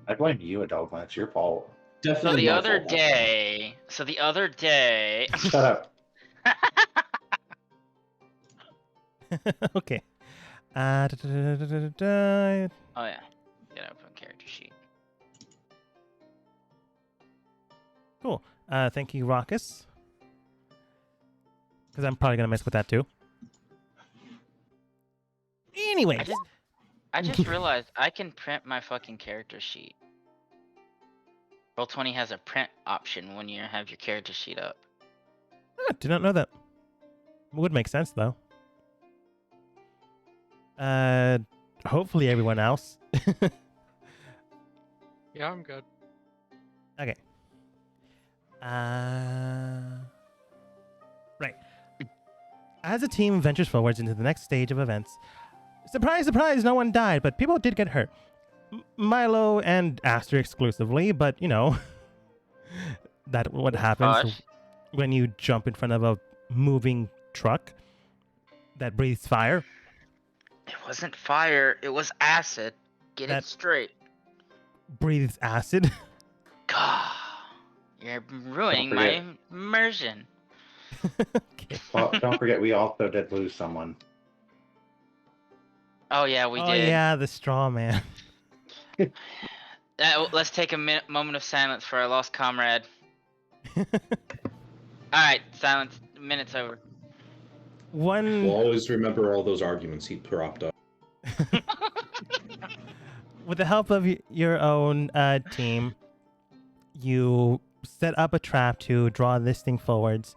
I blame you, Adelphin. It's your fault. So Definitely the my other fault, not mine. day. Shut up. Okay. Oh yeah, get open character sheet. Cool. Thank you, Raucus. Because I'm probably gonna mess with that too. Anyways, I just realized I can print my fucking character sheet. Roll20 has a print option when you have your character sheet up. did not know that. Would make sense though. Hopefully everyone else. Yeah, I'm good. Okay. Right. As the team ventures forwards into the next stage of events, surprise, surprise, no one died, but people did get hurt. Milo and Aster exclusively, but you know, that what happens Gosh. when you jump in front of a moving truck that breathes fire. It wasn't fire, it was acid. Get That- it straight. Breathes acid. God, you're ruining my immersion. Okay. Well, don't forget, we also did lose someone. Oh yeah, we Oh did. yeah, the straw man. Let's take a moment of silence for our lost comrade. Alright, silence. Minute's over. One. We'll always remember all those arguments he propped up. With the help of your own team, you set up a trap to draw this thing forwards.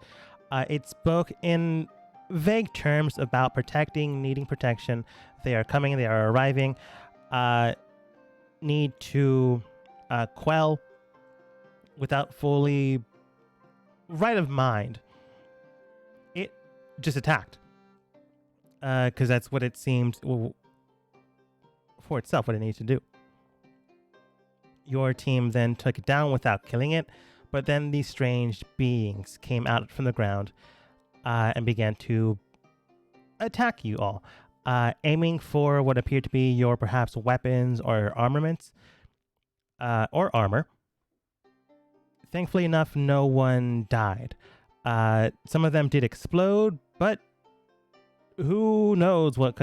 It spoke in vague terms about protecting, needing protection. They are coming, they are arriving. Need to quell without fully right of mind. It just attacked. Because that's what it seemed for itself, what it needs to do. Your team then took it down without killing it, but then these strange beings came out from the ground and began to attack you all, aiming for what appeared to be your perhaps weapons or armaments, or armor. Thankfully enough, no one died. Some of them did explode, but who knows what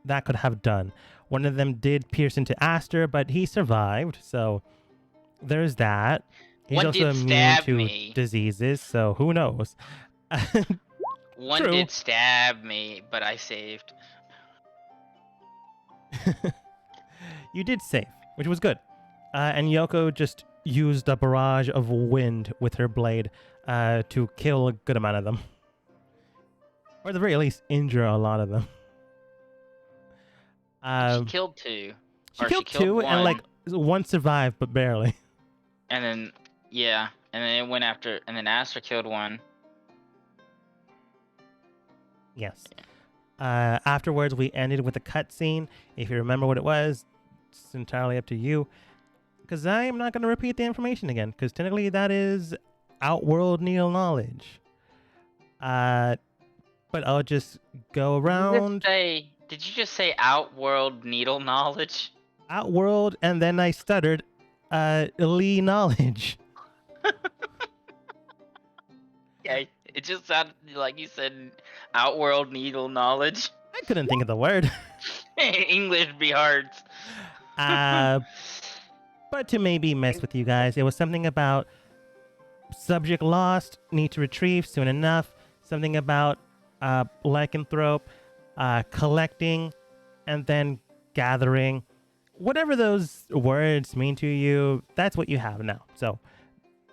that could have done. One of them did pierce into Aster, but he survived, so there's that. He's One also did immune stab to me. diseases, so who knows? One True. did stab me, but I saved. You did save, which was good. And Yoko just used a barrage of wind with her blade to kill a good amount of them. Or at the very least, injure a lot of them. She killed two. She Or killed two, one. and like one survived, but barely. And then, yeah. And then it went after. And then Aster killed one. Yes. Afterwards, we ended with a cutscene. If you remember what it was, it's entirely up to you. Because I am not going to repeat the information again, because technically that is Outworld Needle knowledge. But I'll just go around. Did you just say Outworld Needle knowledge? Outworld, and then I stuttered, Lee knowledge. Yeah, it just sounded like you said Outworld Needle knowledge. I couldn't think of the word. English be hard. But to maybe mess with you guys, it was something about subject lost, need to retrieve soon enough, something about lycanthrope, collecting, and then gathering. Whatever those words mean to you, that's what you have now. So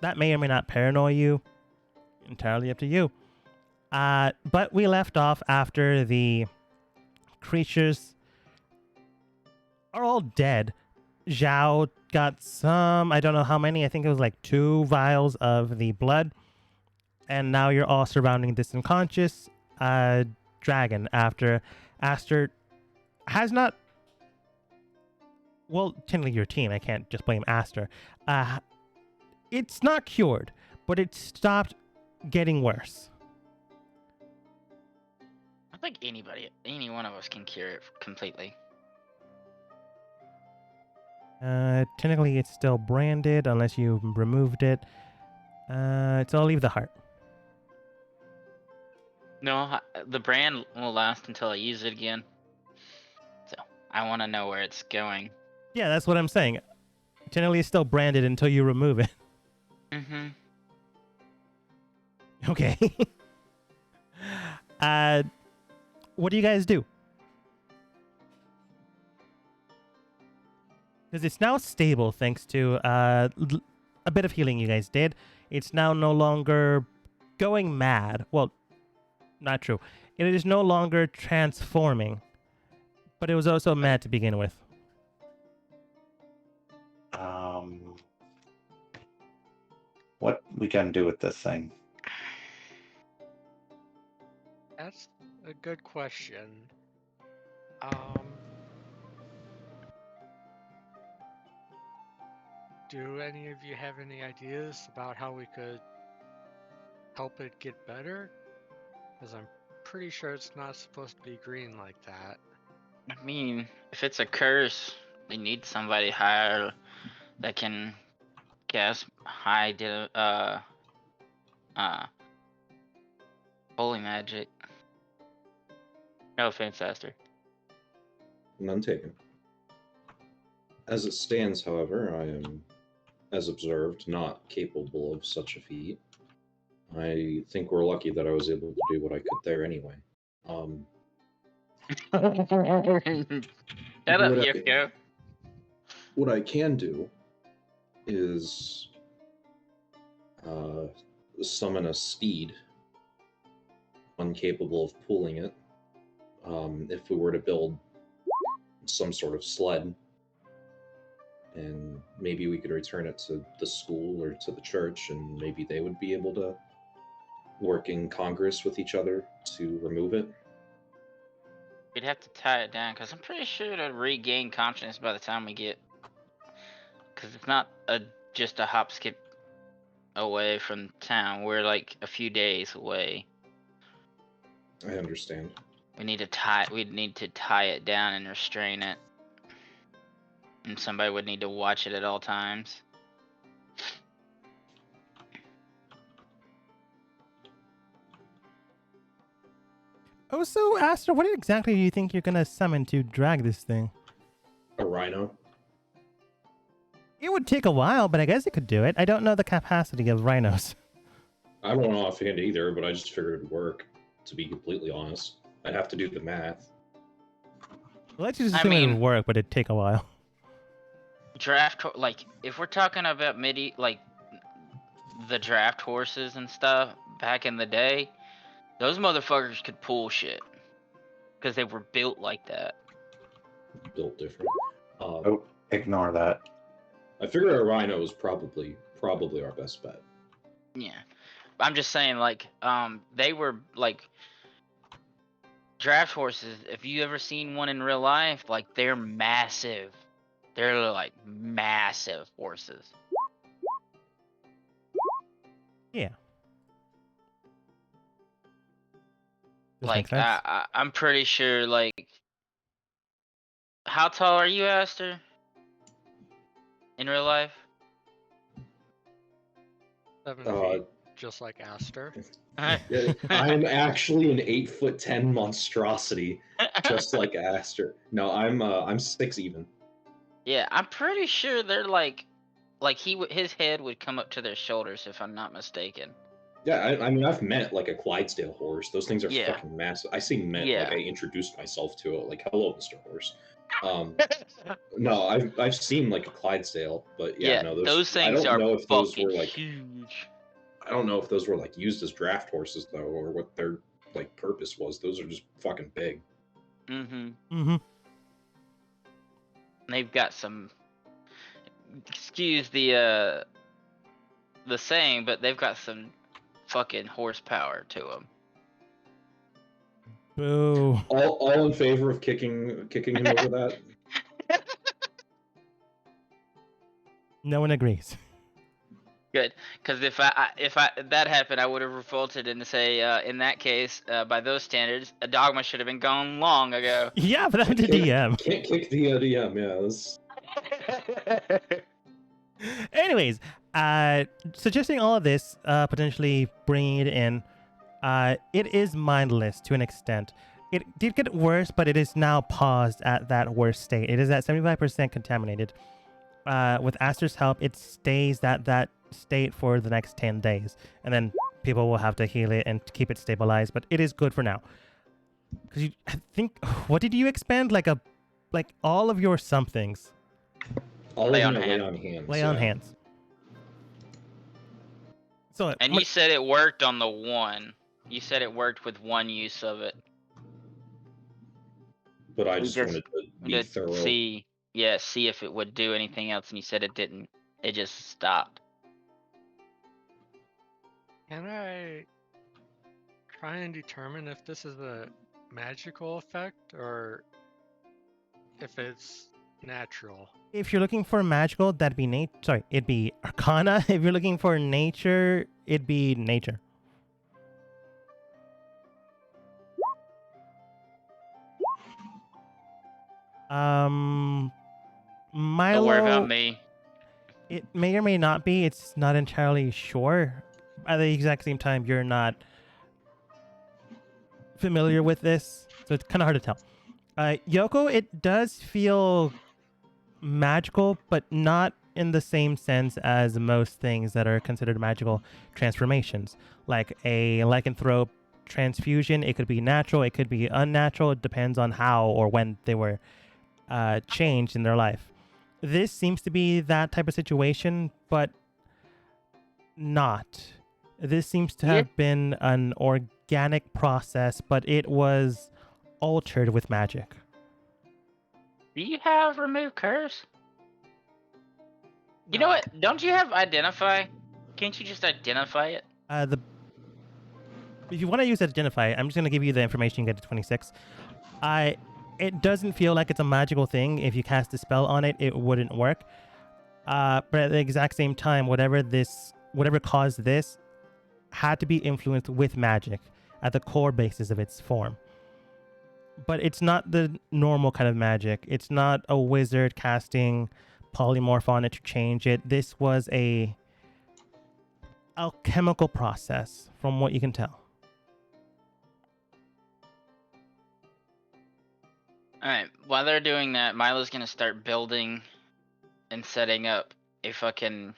that may or may not paranoia you. Entirely up to you. But we left off after the creatures are all dead. Zhao got some, I don't know how many, I think it was like 2 vials of the blood. And now you're all surrounding this unconscious dragon after Aster has not... Well, technically your team, I can't just blame Aster. It's not cured, but it stopped getting worse. I think any one of us can cure it completely. Technically, it's still branded unless you removed it. So I'll leave the heart. No, the brand will last until I use it again. So I want to know where it's going. Yeah, that's what I'm saying. Technically, it's still branded until you remove it. Mm-hmm. Okay. What do you guys do? Because it's now stable thanks to a bit of healing you guys did. It's now no longer going mad. Well, not true. It is no longer transforming, but it was also mad to begin with. What we gonna do with this thing? That's a good question. Um, do any of you have any ideas about how we could help it get better? Because I'm pretty sure it's not supposed to be green like that. I mean, if it's a curse, they need somebody higher that can cast holy magic. No offense, Aster. None taken. As it stands, however, I am, as observed, not capable of such a feat. I think we're lucky that I was able to do what I could there anyway. Shut up, What I- Yoko. What I can do is summon a steed, incapable of pulling it. If we were to build some sort of sled, and maybe we could return it to the school or to the church, and maybe they would be able to work in Congress with each other to remove it. We'd have to tie it down, because I'm pretty sure it'll regain consciousness by the time we get... Because it's not just a hop skip away from town. We're like a few days away. I understand. We'd need to tie it down and restrain it. And somebody would need to watch it at all times. Oh, so Aster, what exactly do you think you're gonna summon to drag this thing? A rhino? It would take a while, but I guess it could do it. I don't know the capacity of rhinos. I don't know offhand either, but I just figured it'd work, to be completely honest. I'd have to do the math. Let's just I assume it mean- would work, but it'd take a while. Like, if we're talking about the draft horses and stuff back in the day, those motherfuckers could pull shit. Because they were built like that. Built different. Oh, ignore that. I figure a rhino is probably our best bet. Yeah. I'm just saying, like, they were, like, draft horses. If you ever seen one in real life, like, they're massive. They're, like, massive horses. Yeah. This Like, makes sense. I'm pretty sure, like... How tall are you, Aster? In real life? 7 Uh, feet, just like Aster. Yeah, I'm actually an 8'10" monstrosity, just like Aster. No, I'm 6 even. Yeah, I'm pretty sure they're like his head would come up to their shoulders if I'm not mistaken. Yeah, I mean I've met like a Clydesdale horse. Those things are Yeah. fucking massive. I say met Yeah. like I introduced myself to it, like hello, Mr. Horse. No, I've seen like a Clydesdale, but yeah, no, those I things don't are know if those fucking were like huge. I don't know if those were like used as draft horses though, or what their like purpose was. Those are just fucking big. Mm-hmm. Mm-hmm. They've got some. Excuse the saying, but they've got some fucking horsepower to them. Boo. All in favor of kicking him over that? No one agrees. Good, because if that happened, I would have revolted and say, in that case, by those standards, a dogma should have been gone long ago. Yeah, but I'm the Can't- DM. Can't kick the DM, yeah. Anyways, suggesting all of this, potentially bringing it in, it is mindless to an extent. It did get worse, but it is now paused at that worst state. It is at 75% contaminated. With Aster's help, it stays at that state for the next 10 days. And then people will have to heal it and keep it stabilized, but it is good for now. Because I think, what did you expand? Like all of your somethings. All Lay of on them are hand. lay on hands. Lay on yeah. hands. So, And you said it worked on the one. You said it worked with one use of it. But I We just just wanted to be To thorough. see if it would do anything else, and you said it didn't. It just stopped. Can I try and determine if this is a magical effect or if it's natural? if you're looking for magical, that'd be it'd be Arcana. If you're looking for nature, it'd be nature. Don't Milo. worry about me. It may or may not be. It's not entirely sure. At the exact same time, you're not familiar with this, so it's kind of hard to tell. Yoko, it does feel magical, but not in the same sense as most things that are considered magical transformations. Like a lycanthrope transfusion, it could be natural, it could be unnatural. It depends on how or when they were changed in their life. This seems to be that type of situation, but not. This seems to have been an organic process, but it was altered with magic. Do you have remove curse? You know what? Don't you have identify? Can't you just identify it? If you want to use identify, I'm just going to give you the information you get to 26. It doesn't feel like it's a magical thing. If you cast a spell on it, it wouldn't work. But at the exact same time, whatever caused this had to be influenced with magic at the core basis of its form. But it's not the normal kind of magic. It's not a wizard casting polymorph on it to change it. This was a alchemical process, from what you can tell. Alright, while they're doing that, Milo's gonna start building and setting up a fucking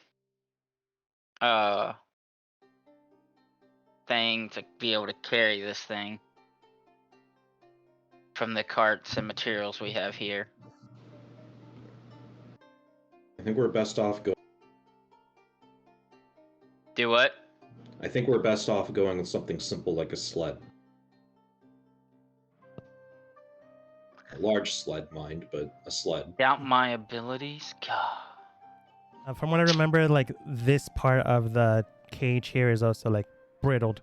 thing to be able to carry this thing from the carts and materials we have here. I think we're best off going. Do what? I think we're best off going with something simple like a sled. A large sled, mind, but a sled. Doubt my abilities? God. From what I remember, like this part of the cage here is also like brittled.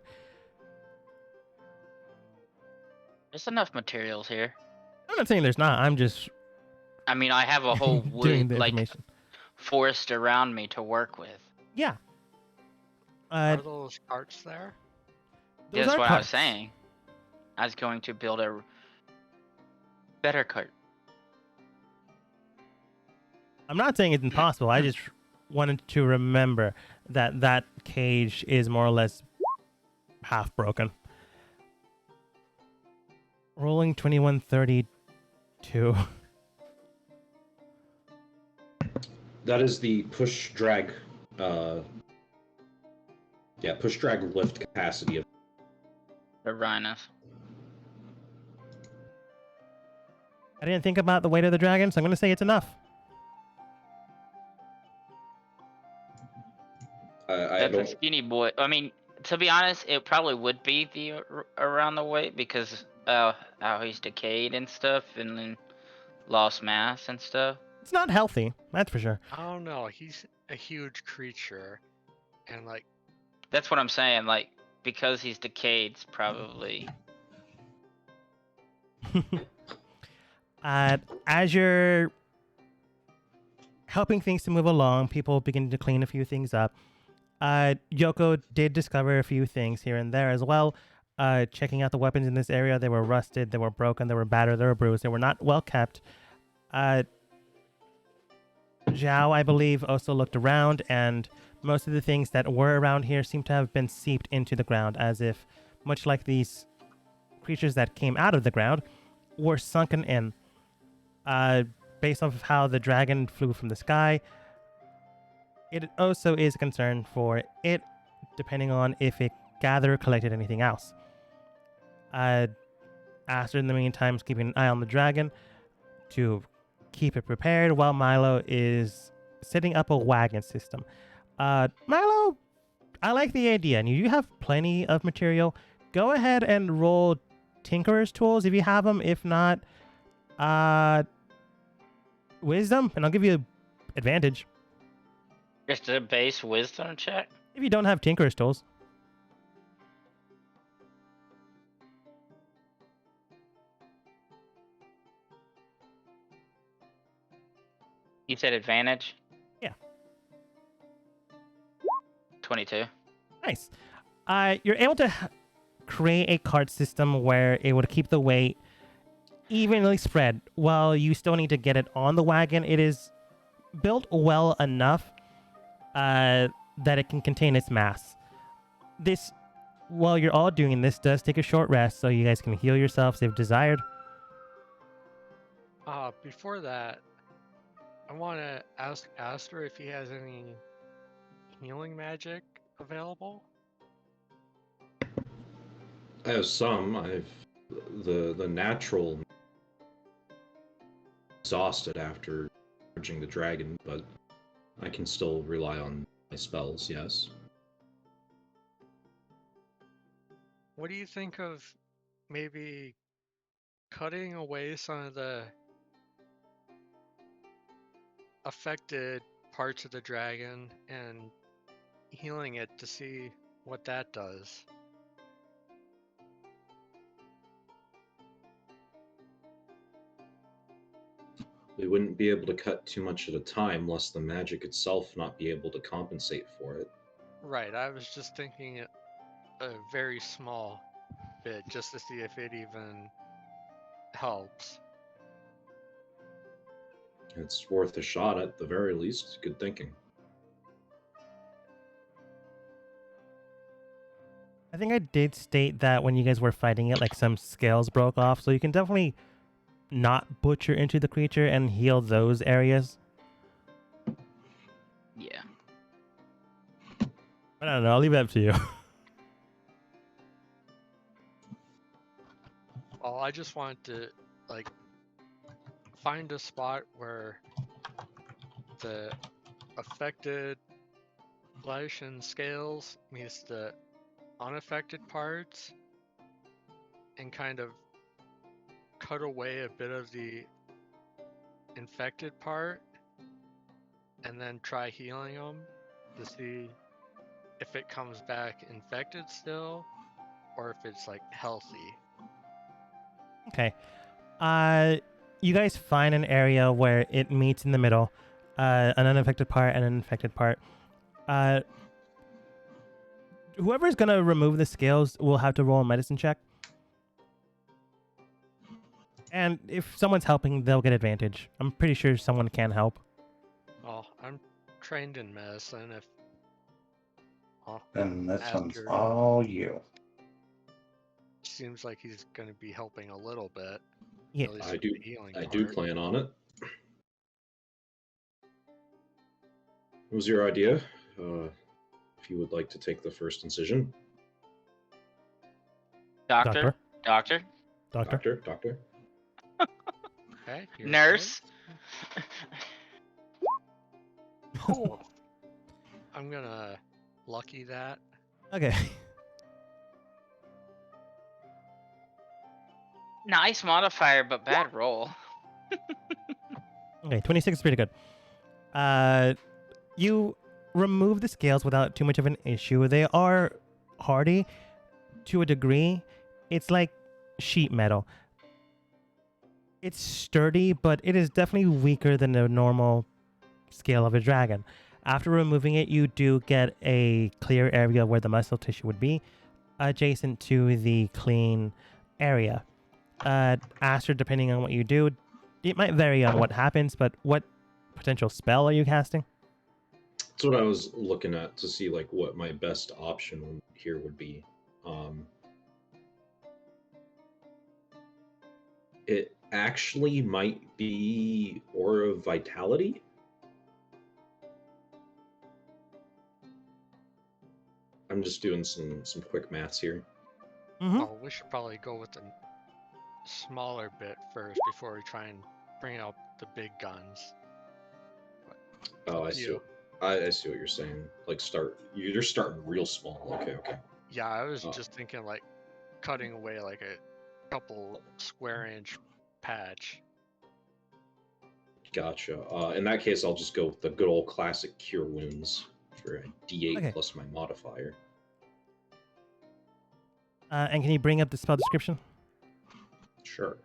There's enough materials here. I'm not saying there's not. I'm just I mean, I have a whole doing wood, the like, information. forest around me to work with. Yeah. Are those carts there? Those That's are what I was carts. saying. I was going to build a better cart. I'm not saying it's impossible. I just wanted to remember that that cage is more or less half broken. Rolling 2132. That is the push drag. Push drag lift capacity of. The rhinos. I didn't think about the weight of the dragon, so I'm going to say it's enough. That's a skinny boy. I mean, to be honest, it probably would be the around the weight because how he's decayed and stuff, and then lost mass and stuff. It's not healthy, that's for sure. I don't know. He's a huge creature, and like. That's what I'm saying. Like, because he's decayed, it's probably. As you're helping things to move along, people begin to clean a few things up. Yoko did discover a few things here and there as well. Checking out the weapons in this area, they were rusted, they were broken, they were battered, they were bruised, they were not well kept. Zhao, I believe, also looked around, and most of the things that were around here seem to have been seeped into the ground, as if, much like these creatures that came out of the ground, were sunken in. Based off of how the dragon flew from the sky, it also is a concern for it, depending on if it gathered or collected anything else. Aster, in the meantime, is keeping an eye on the dragon to keep it prepared, while Milo is setting up a wagon system. Milo, I like the idea, and you have plenty of material. Go ahead and roll Tinkerer's tools if you have them. If not, Wisdom, and I'll give you advantage. Just a base wisdom check. If you don't have Tinkerer's tools. You said advantage? Yeah. 22. Nice. You're able to create a cart system where it would keep the weight evenly spread while you still need to get it on the wagon. It is built well enough that it can contain its mass. While you're all doing this, does take a short rest so you guys can heal yourselves if desired. Before that, I want to ask Aster if he has any healing magic available. I have some. I've the natural exhausted after purging the dragon, but I can still rely on my spells. Yes. What do you think of maybe cutting away some of the affected parts of the dragon and healing it to see what that does? We wouldn't be able to cut too much at a time, lest the magic itself not be able to compensate for it. Right, I was just thinking a very small bit just to see if it even helps. It's worth a shot at the very least. Good thinking. I think I did state that when you guys were fighting it, like some scales broke off, so you can definitely not butcher into the creature and heal those areas. Yeah. I don't know. I'll leave it up to you. Well, I just want to find a spot where the affected flesh and scales meets the unaffected parts and kind of cut away a bit of the infected part and then try healing them to see if it comes back infected still or if it's healthy. Okay. You guys find an area where it meets in the middle, an unaffected part and an infected part. Whoever's gonna remove the scales will have to roll a medicine check. And if someone's helping, they'll get advantage. I'm pretty sure someone can help. Well, I'm trained in medicine. And this one's Aster all you. seems like he's going to be helping a little bit. Yeah. At least I with do. the healing I do part. plan on it. What was your idea? If you would like to take the first incision. Doctor? Doctor. Doctor. Okay, here it Nurse? goes. Cool. I'm gonna lucky that. Okay. Nice modifier, but bad roll. Okay, 26 is pretty good. You remove the scales without too much of an issue. They are hardy to a degree. It's like sheet metal. It's sturdy, but it is definitely weaker than the normal scale of a dragon. After removing it, you do get a clear area where the muscle tissue would be, adjacent to the clean area. Aster, depending on what you do, it might vary on what happens, but what potential spell are you casting? That's what I was looking at to see like what my best option here would be. It actually might be Aura of Vitality. I'm just doing some quick maths here. Mm-hmm. Oh, we should probably go with the smaller bit first before we try and bring out the big guns. But Oh, up I to see. you. I see what you're saying. Like you're starting real small. Okay. Yeah, I was Oh. just thinking like cutting away like a couple square inch patch. Gotcha. In that case, I'll just go with the good old classic Cure Wounds for a D8 Okay. plus my modifier. And can you bring up the spell description? Sure.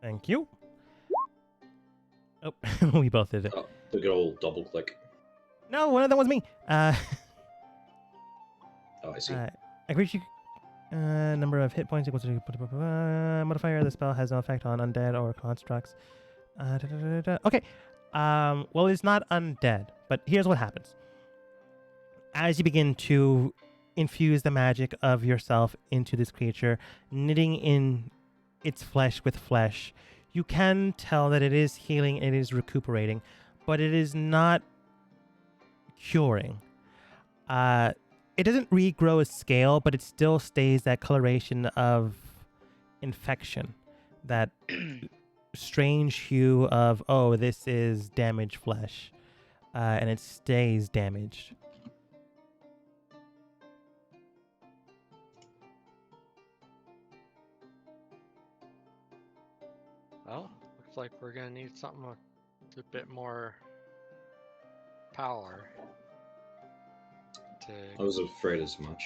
Thank you. Oh, we both did it. Oh, the good old double click. No, one of them was me. Oh, I see. Agree you. Number of hit points equals to modifier. The spell has no effect on undead or constructs. Okay. Well, it's not undead, but here's what happens. As you begin to infuse the magic of yourself into this creature, knitting in its flesh with flesh, you can tell that it is healing, it is recuperating, but it is not curing. It doesn't regrow a scale, but it still stays that coloration of infection, that strange hue of, oh, this is damaged flesh, and it stays damaged. Well, looks like we're gonna need something with a bit more power I to. was afraid as much.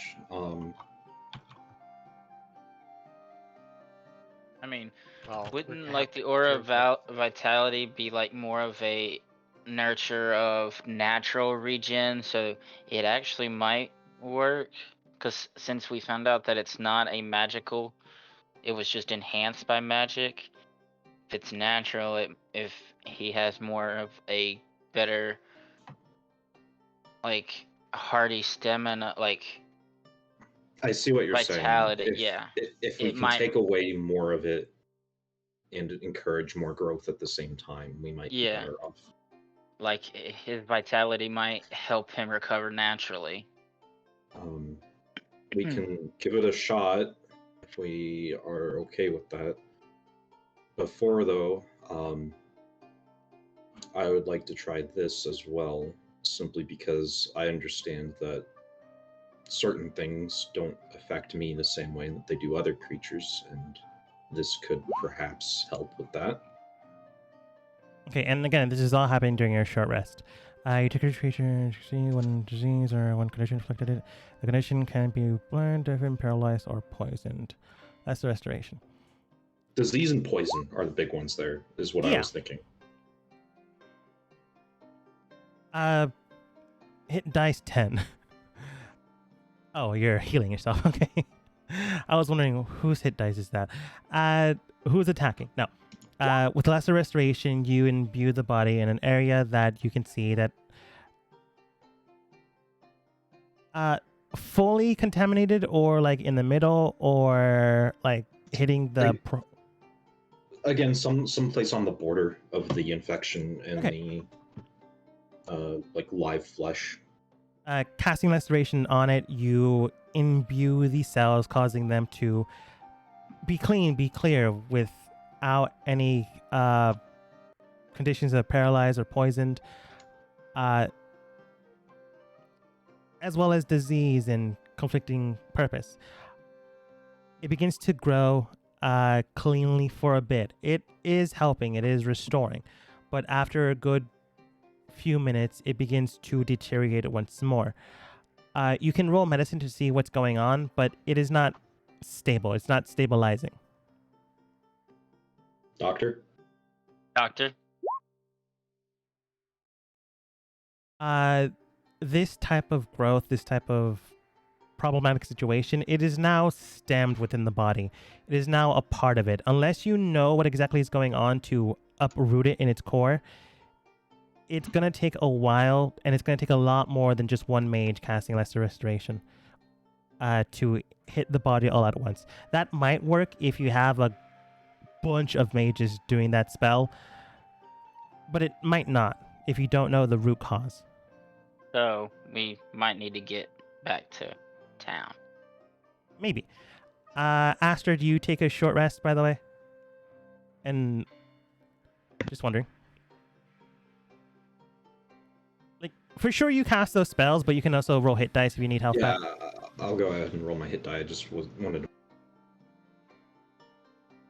I mean, Well, wouldn't like the aura of vitality be like more of a nurture of natural regen, so it actually might work? Because since we found out that it's not a magical, it was just enhanced by magic. If it's natural, if he has more of a better, like, hardy stamina, like I see what you're vitality, saying. yeah. If we It can might- take away more of it and encourage more growth at the same time, we might be Yeah. better off. Like his vitality might help him recover naturally. We can give it a shot if we are okay with that. Before though, I would like to try this as well, simply because I understand that certain things don't affect me the same way that they do other creatures, and this could perhaps help with that. Okay, and again, this is all happening during your short rest. You took a creature, see one disease or one condition inflicted it. The condition can be blind, deafened, paralyzed, or poisoned. That's the restoration. Disease and poison are the big ones there, is what I Yeah. was thinking. Hit dice 10. Oh, you're healing yourself. Okay. I was wondering whose hit dice is that. Who's attacking? No. With lesser restoration, you imbue the body in an area that you can see that fully contaminated, or like in the middle, or like hitting the again, some place on the border of the infection and Okay. the like live flesh. Casting restoration on it, you imbue the cells, causing them to be clean, be clear, without any conditions of paralyzed or poisoned, as well as disease and conflicting purpose. It begins to grow cleanly for a bit. It is helping, it is restoring, but after a good few minutes, it begins to deteriorate once more. You can roll medicine to see what's going on, but it is not stable. It's not stabilizing. Doctor? Doctor? This type of growth, this type of problematic situation, it is now stemmed within the body. It is now a part of it. Unless you know what exactly is going on to uproot it in its core, it's going to take a while, and it's going to take a lot more than just one mage casting Lesser Restoration to hit the body all at once. That might work if you have a bunch of mages doing that spell, but it might not if you don't know the root cause. So we might need to get back to town. Maybe. Aster, do you take a short rest, by the way? And just wondering. Like, for sure you cast those spells, but you can also roll hit dice if you need health Yeah, back. I'll go ahead and roll my hit die. I just wanted to.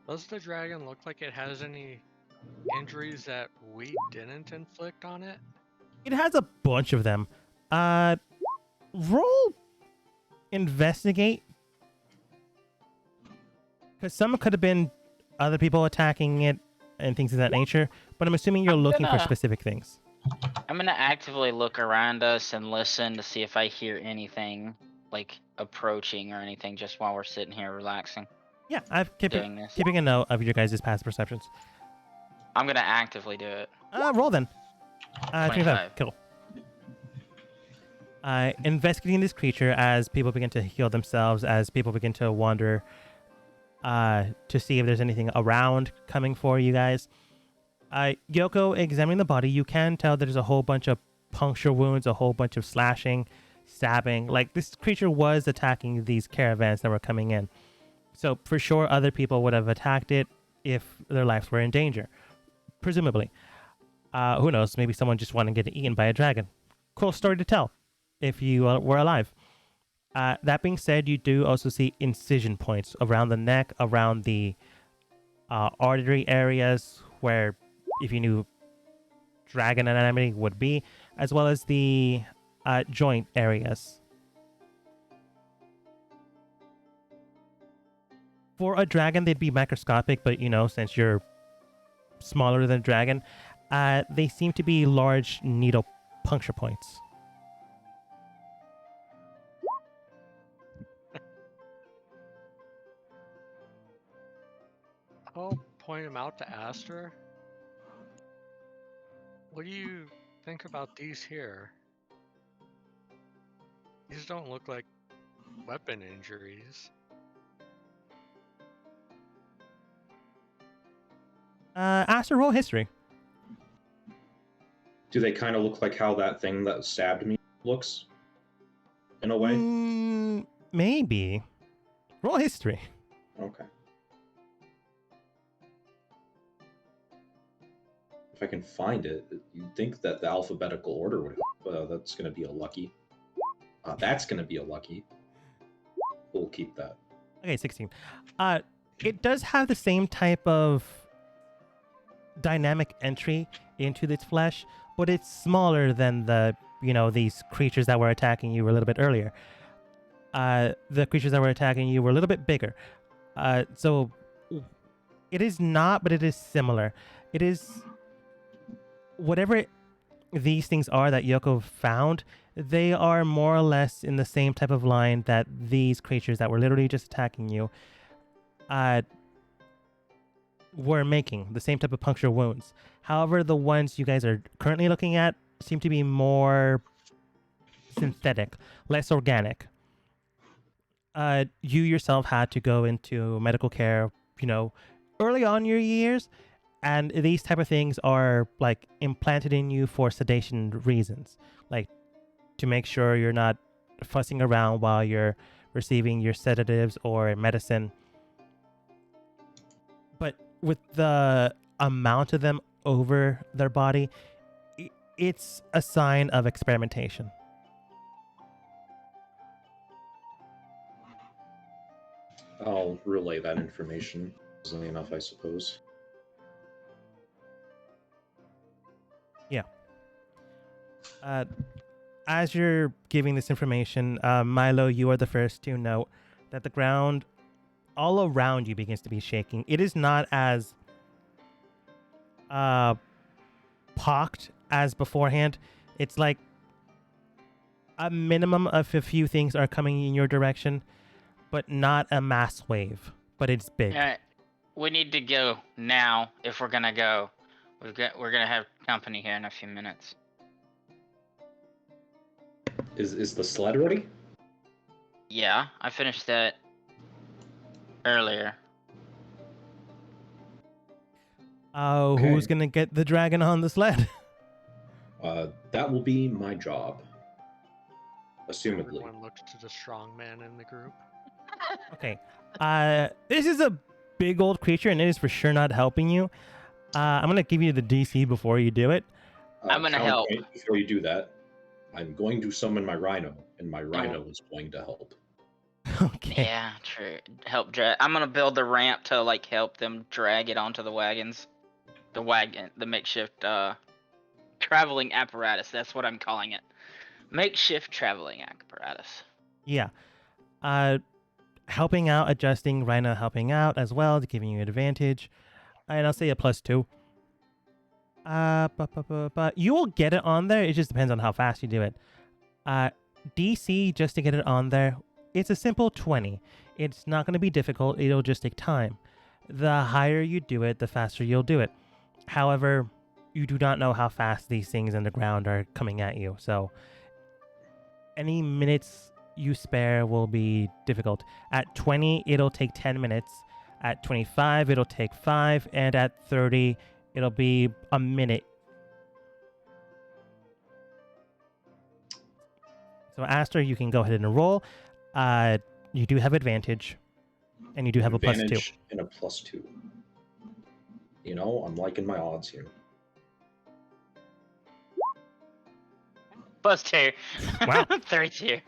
Does the dragon look like it has any injuries that we didn't inflict on it? It has a bunch of them. Roll investigate. Because some could have been other people attacking it and things of that nature, but I'm assuming you're looking for specific things. I'm gonna actively look around us and listen to see if I hear anything like approaching or anything just while we're sitting here relaxing. Yeah, I've Doing this. keeping a note of your guys' past perceptions. I'm gonna actively do it. Roll then. 25. 25. Cool. Investigating this creature as people begin to heal themselves, as people begin to wander to see if there's anything around coming for you guys. Yoko, examining the body, you can tell there's a whole bunch of puncture wounds, a whole bunch of slashing, stabbing. Like, this creature was attacking these caravans that were coming in. So, for sure, other people would have attacked it if their lives were in danger. Presumably. Who knows? Maybe someone just wanted to get eaten by a dragon. Cool story to tell if you were alive. That being said, you do also see incision points around the neck, around the artery areas where, if you knew dragon anatomy would be, as well as the joint areas. For a dragon, they'd be microscopic, but since you're smaller than a dragon, they seem to be large needle puncture points. I'll point him out to Aster. What do you think about these here? These don't look like weapon injuries. Aster, roll history. Do they kind of look like how that thing that stabbed me looks? In a way? Maybe. Roll history. Okay. If I can find it, you'd think that the alphabetical order would help. That's going to be a lucky. That's going to be a lucky. We'll keep that. Okay, 16. It does have the same type of dynamic entry into its flesh, but it's smaller than these creatures that were attacking you a little bit earlier. The creatures that were attacking you were a little bit bigger. So it is not, but it is similar. It is whatever these things are that Yoko found, they are more or less in the same type of line that these creatures that were literally just attacking you were making, the same type of puncture wounds. However, the ones you guys are currently looking at seem to be more synthetic, less organic. You yourself had to go into medical care, early on in your years, and these type of things are like implanted in you for sedation reasons, like to make sure you're not fussing around while you're receiving your sedatives or medicine. But with the amount of them over their body, it's a sign of experimentation. I'll relay that information easily enough, I suppose. Yeah. as you're giving this information, Milo, you are the first to note that the ground all around you begins to be shaking. It is not as pocked as beforehand. It's like a minimum of a few things are coming in your direction, but not a mass wave. But it's big. Alright. We need to go now if we're gonna go. We're gonna have company here in a few minutes. Is the sled ready? Yeah, I finished that earlier. Who's gonna get the dragon on the sled? That will be my job. Assumedly. Everyone looks to the strong man in the group. Okay. This is a big old creature, and it is for sure not helping you. I'm gonna give you the DC before you do it. I'm gonna help. Counterpoint, before you do that, I'm going to summon my rhino, and my rhino is going to help. Okay. Yeah, true. Help drag. I'm gonna build the ramp to like help them drag it onto the wagons. The makeshift traveling apparatus. That's what I'm calling it. Makeshift traveling apparatus. Yeah. Helping out, adjusting, Rhino helping out as well, giving you an advantage. And I'll say a +2. But you will get it on there. It just depends on how fast you do it. DC, just to get it on there, it's a simple 20. It's not going to be difficult. It'll just take time. The higher you do it, the faster you'll do it. However, you do not know how fast these things underground are coming at you. So any minutes you spare will be difficult. At 20, it'll take 10 minutes. At 25, it'll take 5. And at 30, it'll be a minute. So Aster, you can go ahead and roll. You do have advantage. And you do have a +2. And a +2. You know, I'm liking my odds here. +2. Wow. 32.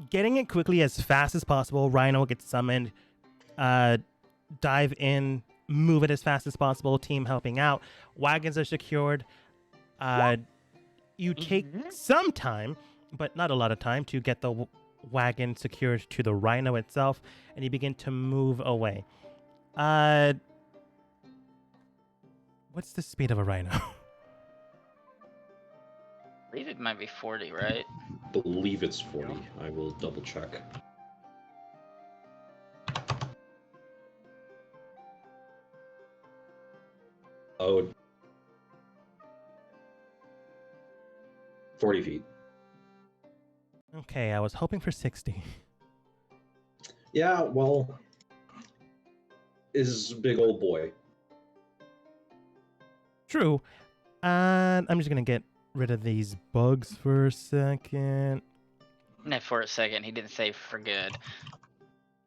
Getting it quickly as fast as possible. Rhino gets summoned. Dive in, move it as fast as possible. Team helping out. Wagons are secured. You take some time, but not a lot of time, to get the wagon secured to the Rhino itself, and you begin to move away. What's the speed of a Rhino? I believe it might be 40, right? Believe it's 40. I will double check. Oh, 40 feet. Okay, I was hoping for 60. Yeah, well, is big old boy. True. And I'm just going to get rid of these bugs for a second. No, for a second. He didn't say for good.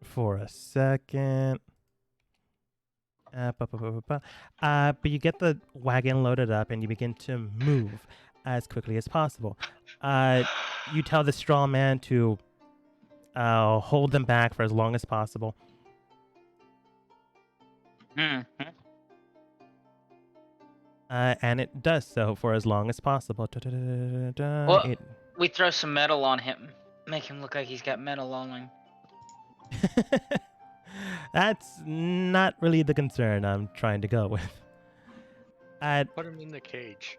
For a second. But you get the wagon loaded up and you begin to move as quickly as possible. You tell the straw man to hold them back for as long as possible. And it does so for as long as possible. Well, we throw some metal on him. Make him look like he's got metal on him. That's not really the concern I'm trying to go with. Put him in the cage.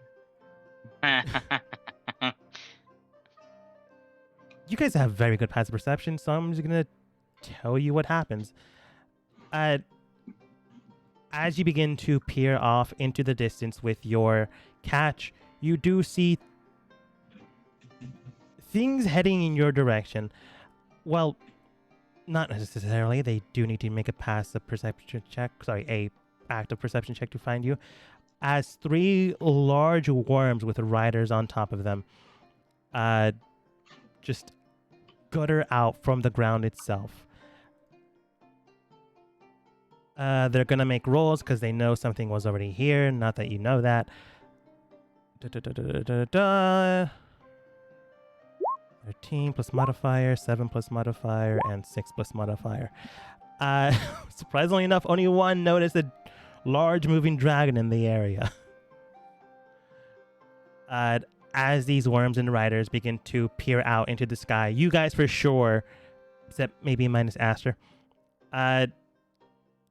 You guys have very good passive perception, so I'm just going to tell you what happens. As you begin to peer off into the distance with your catch, you do see things heading in your direction. Well, not necessarily. They do need to make a passive perception check. Sorry, a active perception check to find you. As 3 large worms with riders on top of them just gutter out from the ground itself. They're going to make rolls because they know something was already here. Not that you know that. 13 plus modifier, 7 plus modifier, and 6 plus modifier. Surprisingly enough, only one noticed a large moving dragon in the area. As these worms and riders begin to peer out into the sky, you guys for sure, except maybe minus Aster,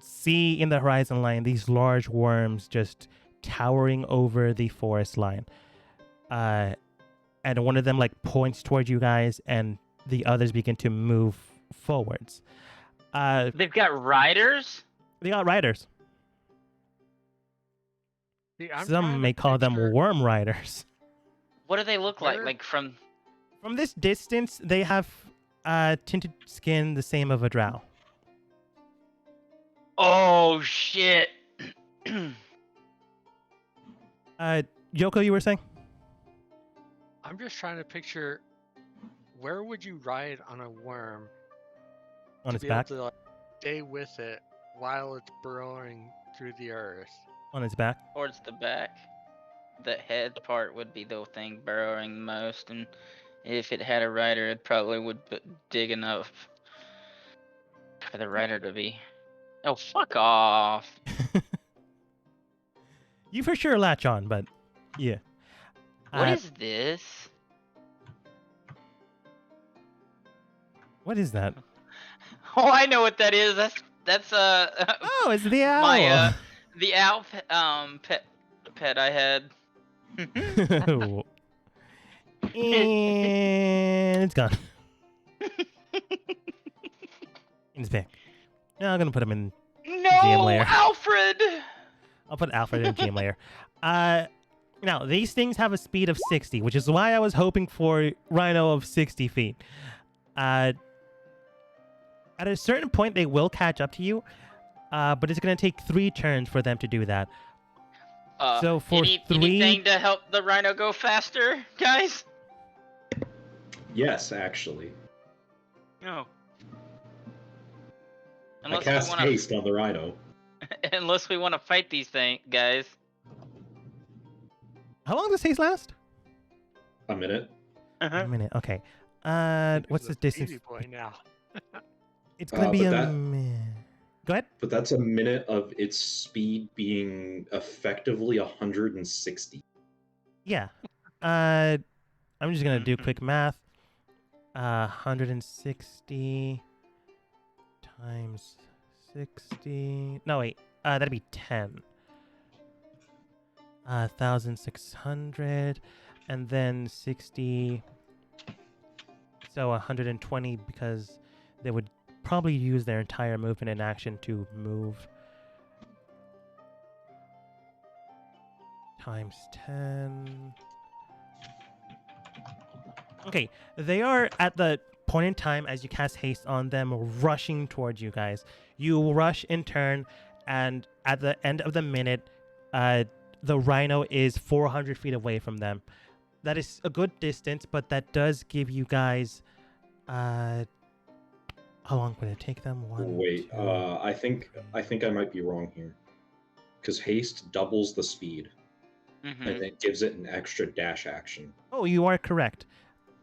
see in the horizon line these large worms just towering over the forest line. And one of them like points towards you guys, and the others begin to move forwards. They've got riders? They got riders. See, I'm Some trying may to call them picture worm riders. What do they look like? Where- Like from... From this distance, they have tinted skin the same of a drow. Oh, shit. Yoko, you were saying? I'm just trying to picture where would you ride on a worm On to its be back? able to like, stay with it while it's burrowing through the earth. On its back. Towards the back. The head part would be the thing burrowing most, and if it had a rider, it probably would dig enough for the rider to be... Oh, fuck off. You for sure latch on, but yeah. What is this? What is that? Oh, I know what that is. That's Oh, it's the owl. my the owl pet I had. And it's gone. It's back. Now I'm gonna put him in. No, layer. Alfred. I'll put Alfred in GM layer. Now these things have a speed of 60, which is why I was hoping for Rhino of 60 feet. At a certain point, they will catch up to you, but it's gonna take 3 turns for them to do that. So for anything to help the rhino go faster, guys? Yes, actually. No. I cast haste on the rhino. Unless we want to fight these guys. How long does haste last? A minute. A minute. Okay. What's the He's a distance? baby boy now. It's gonna be but a that- minute. Go ahead. But that's a minute of its speed being effectively 160. Yeah. I'm just gonna do quick math. 160 times 60. No, wait. That'd be 10. 1,600, and then 60. So 120, because they would probably use their entire movement and action to move. Times 10. Okay, they are at the point in time as you cast haste on them, rushing towards you guys. You rush in turn, and at the end of the minute, the rhino is 400 feet away from them. That is a good distance, but that does give you guys. How long would it take them? Wait, I think I might be wrong here. Because haste doubles the speed, Mm-hmm. and it gives it an extra dash action. Oh, you are correct.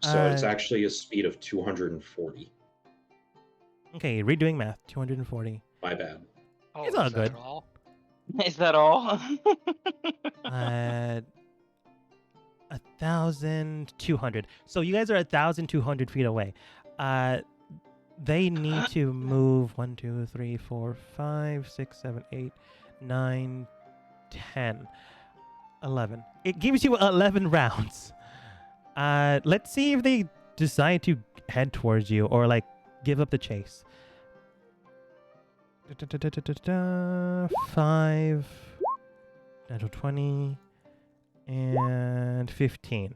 So it's actually a speed of 240. Okay, redoing math. 240. My bad. Oh, It's all is that good. all? Is that all? 1,200. So you guys are 1,200 feet away. They need to move 1, 2, 3, 4, 5, 6, 7, 8, 9, 10, 11. It gives you 11 rounds. Let's see if they decide to head towards you or like give up the chase. 5, natural 20, and 15.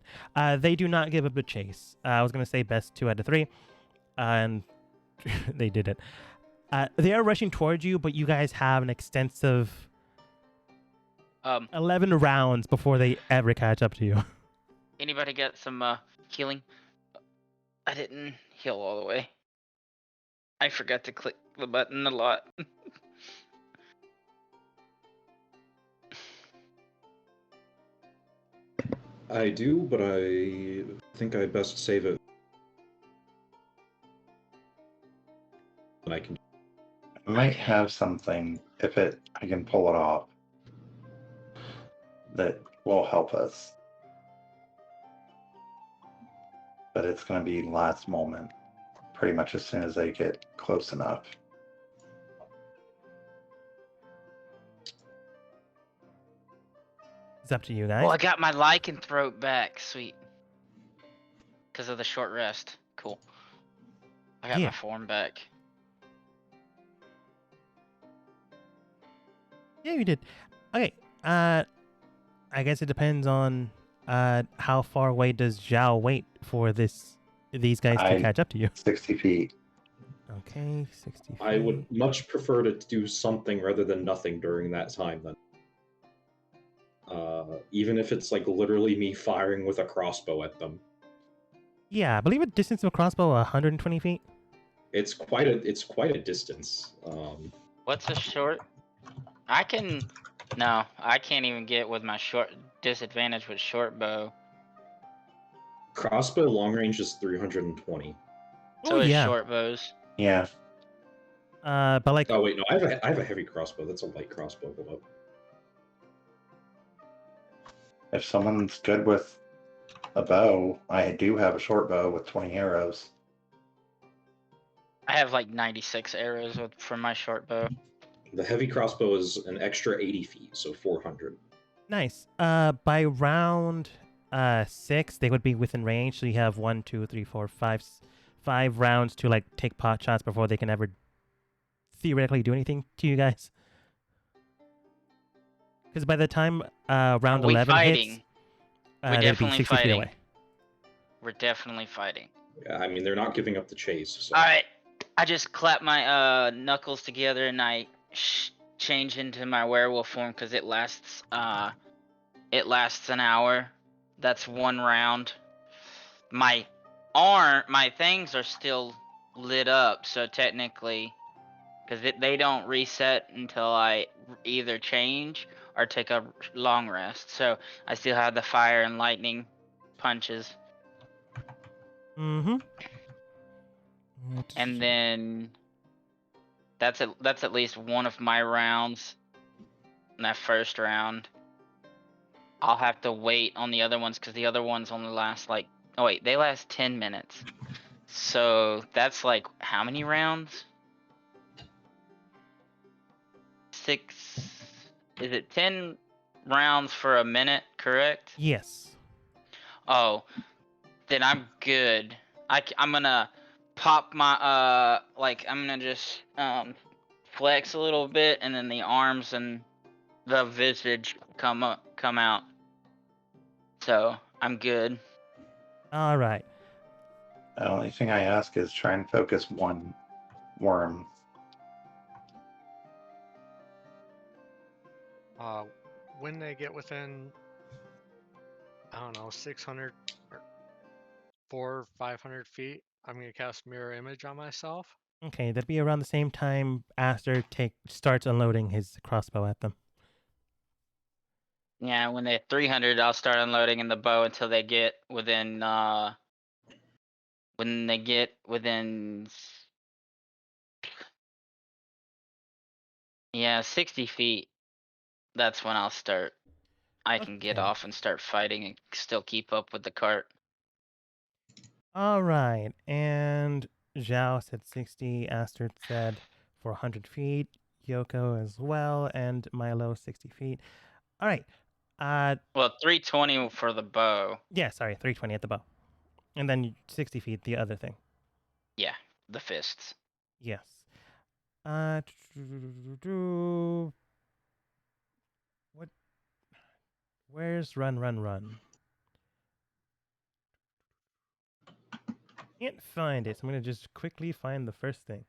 They do not give up the chase. I was gonna say best 2 out of 3, and they did it. They are rushing towards you, but you guys have an extensive 11 rounds before they ever catch up to you. Anybody got some healing? I didn't heal all the way. I forgot to click the button a lot. I do, but I think I best save it. And I can. I might have something I can pull it off that will help us. but it's going to be last moment, pretty much as soon as they get close enough. It's up to you guys. Well, I got my lycanthrope back. Sweet. Because of the short rest. Cool. I got Yeah. my form back. Yeah, you did. Okay. I guess it depends on how far away does Zhao wait for these guys to catch up to you. 60 feet. Okay, 60 feet. I would much prefer to do something rather than nothing during that time then. Even if it's like literally me firing with a crossbow at them. Yeah, I believe a distance of a crossbow 120 feet. It's quite a distance. What's a short? No, I can't even get with my short disadvantage with short bow. Crossbow long range is 320. So Oh is yeah. short bows. Yeah. But like, Oh wait, no, I have a heavy crossbow. That's a light crossbow. Hold up. If someone's good with a bow, I do have a short bow with 20 arrows. I have like 96 arrows from my short bow. The heavy crossbow is an extra 80 feet, so 400. nice. By round 6, they would be within range. So you have 1, 2, 3, 4, 5 rounds to like take pot shots before they can ever theoretically do anything to you guys. Because by the time round We 11 fighting. hits, We're they'd be definitely 60 feet fighting. away. We're definitely fighting. Yeah, I mean they're not giving up the chase. So. All right, I just clap my knuckles together and I change into my werewolf form because it lasts an hour. That's one round. My things are still lit up, so technically, because they don't reset until I either change or take a long rest. So I still have the fire and lightning punches. Mm-hmm. And then that's at least one of my rounds in that first round. I'll have to wait on the other ones because the other ones only last they last 10 minutes. So that's like how many rounds? 6. Is it 10 rounds for a minute, correct? Yes. Oh, then I'm good. I'm gonna pop my I'm gonna just flex a little bit, and then the arms and the visage come out. So I'm good. All right. The only thing I ask is try and focus one worm. When they get within, I don't know, 600 or 400, 500 feet, I'm gonna cast mirror image on myself. Okay, that'd be around the same time Aster starts unloading his crossbow at them. Yeah, when they're 300, I'll start unloading in the bow until they get within. When they get within. Yeah, 60 feet. That's when I'll start. I can get Okay. off and start fighting and still keep up with the cart. All right, and Zhao said 60. Aster said 400 feet. Yoko as well, and Milo 60 feet. All right. Well, 320 for the bow. Yeah, sorry, 320 at the bow, and then 60 feet the other thing. Yeah, the fists. Yes. What? Where's run? Can't find it. So I'm gonna just quickly find the first thing.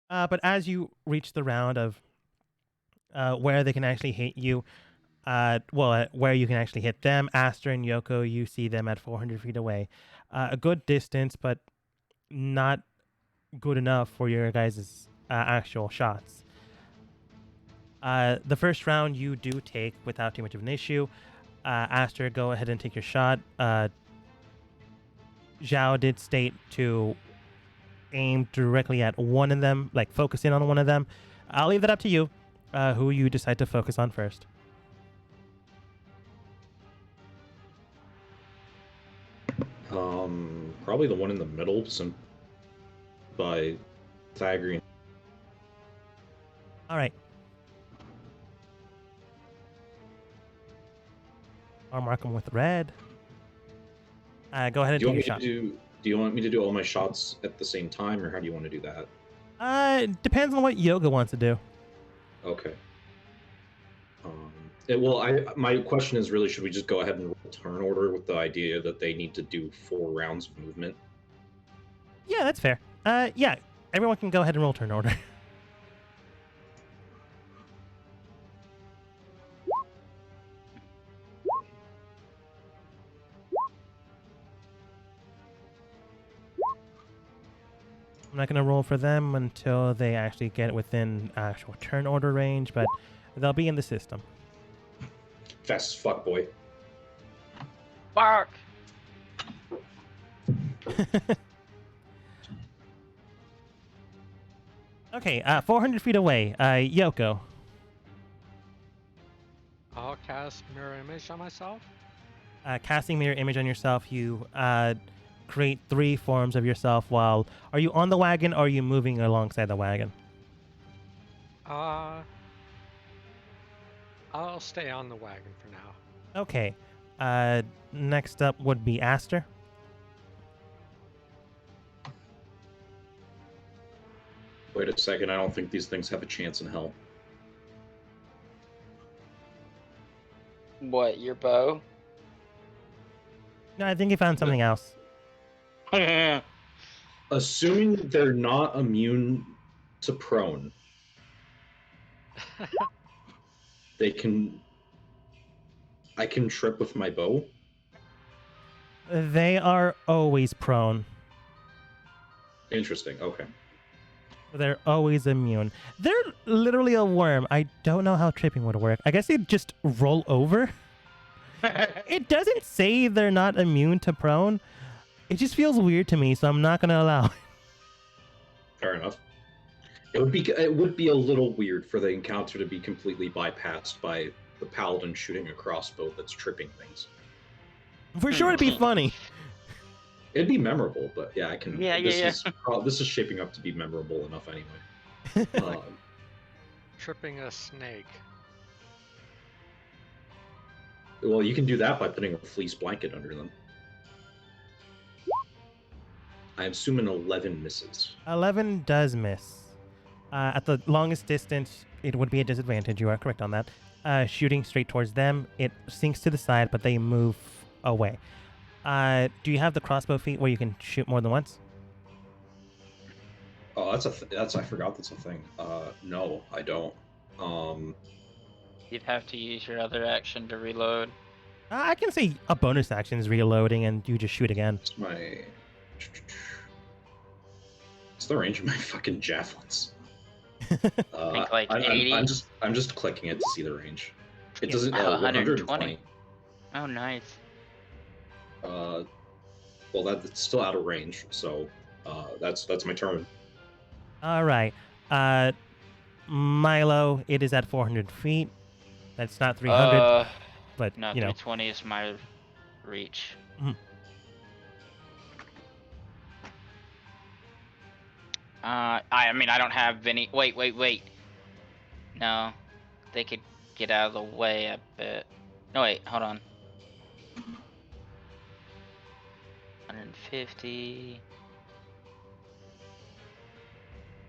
But as you reach the round of where they can actually hit you, where you can actually hit them, Aster and Yoko, you see them at 400 feet away. A good distance, but not good enough for your guys' actual shots. The first round you do take without too much of an issue. Aster, go ahead and take your shot. Zhao did state to aim directly at one of them, like focus in on one of them. I'll leave that up to you, who you decide to focus on first. Probably the one in the middle, by Pythagorean. All right. I'll mark them with red. Go ahead and Do you take want your me shot. do you want me to do all my shots at the same time, or how do you want to do that? Depends on what Yoga wants to do. Okay. My question is really, should we just go ahead and roll turn order with the idea that they need to do 4 rounds of movement? Yeah, that's fair. Yeah, everyone can go ahead and roll turn order. I'm not going to roll for them until they actually get within actual turn order range, but they'll be in the system. Fast as fuck, boy. Bark! Okay, 400 feet away, Yoko. I'll cast mirror image on myself. Casting mirror image on yourself, you create 3 forms of yourself while... Are you on the wagon or are you moving alongside the wagon? I'll stay on the wagon for now. Okay. Next up would be Aster. Wait a second, I don't think these things have a chance in hell. What, your bow? No, I think you found something else. Assuming they're not immune to prone, I can trip with my bow. They are always prone. Interesting, okay. They're always immune. They're literally a worm. I don't know how tripping would work. I guess they'd just roll over. It doesn't say they're not immune to prone. It just feels weird to me, so I'm not going to allow it. Fair enough. It would be a little weird for the encounter to be completely bypassed by the paladin shooting a crossbow that's tripping things. For sure it'd be funny. It'd be memorable, but yeah, I can. Yeah. This is shaping up to be memorable enough anyway. Tripping a snake. Well, you can do that by putting a fleece blanket under them. I assume an 11 misses. 11 does miss. At the longest distance, it would be a disadvantage. You are correct on that. Shooting straight towards them, it sinks to the side, but they move away. Do you have the crossbow feat where you can shoot more than once? Oh, I forgot that's a thing. No, I don't. You'd have to use your other action to reload. I can say a bonus action is reloading, and you just shoot again. It's the range of my fucking javelins. I think like 80. I'm just clicking it to see the range. It Yeah, doesn't. 120. Oh, nice. Well, that's still out of range, so that's my turn. All right. Milo, it is at 400 feet. That's not 300, but, No, you know. 320 is my reach. Mhm. I mean, I don't have any... Wait. No. They could get out of the way, I bet. No, wait, hold on. 150...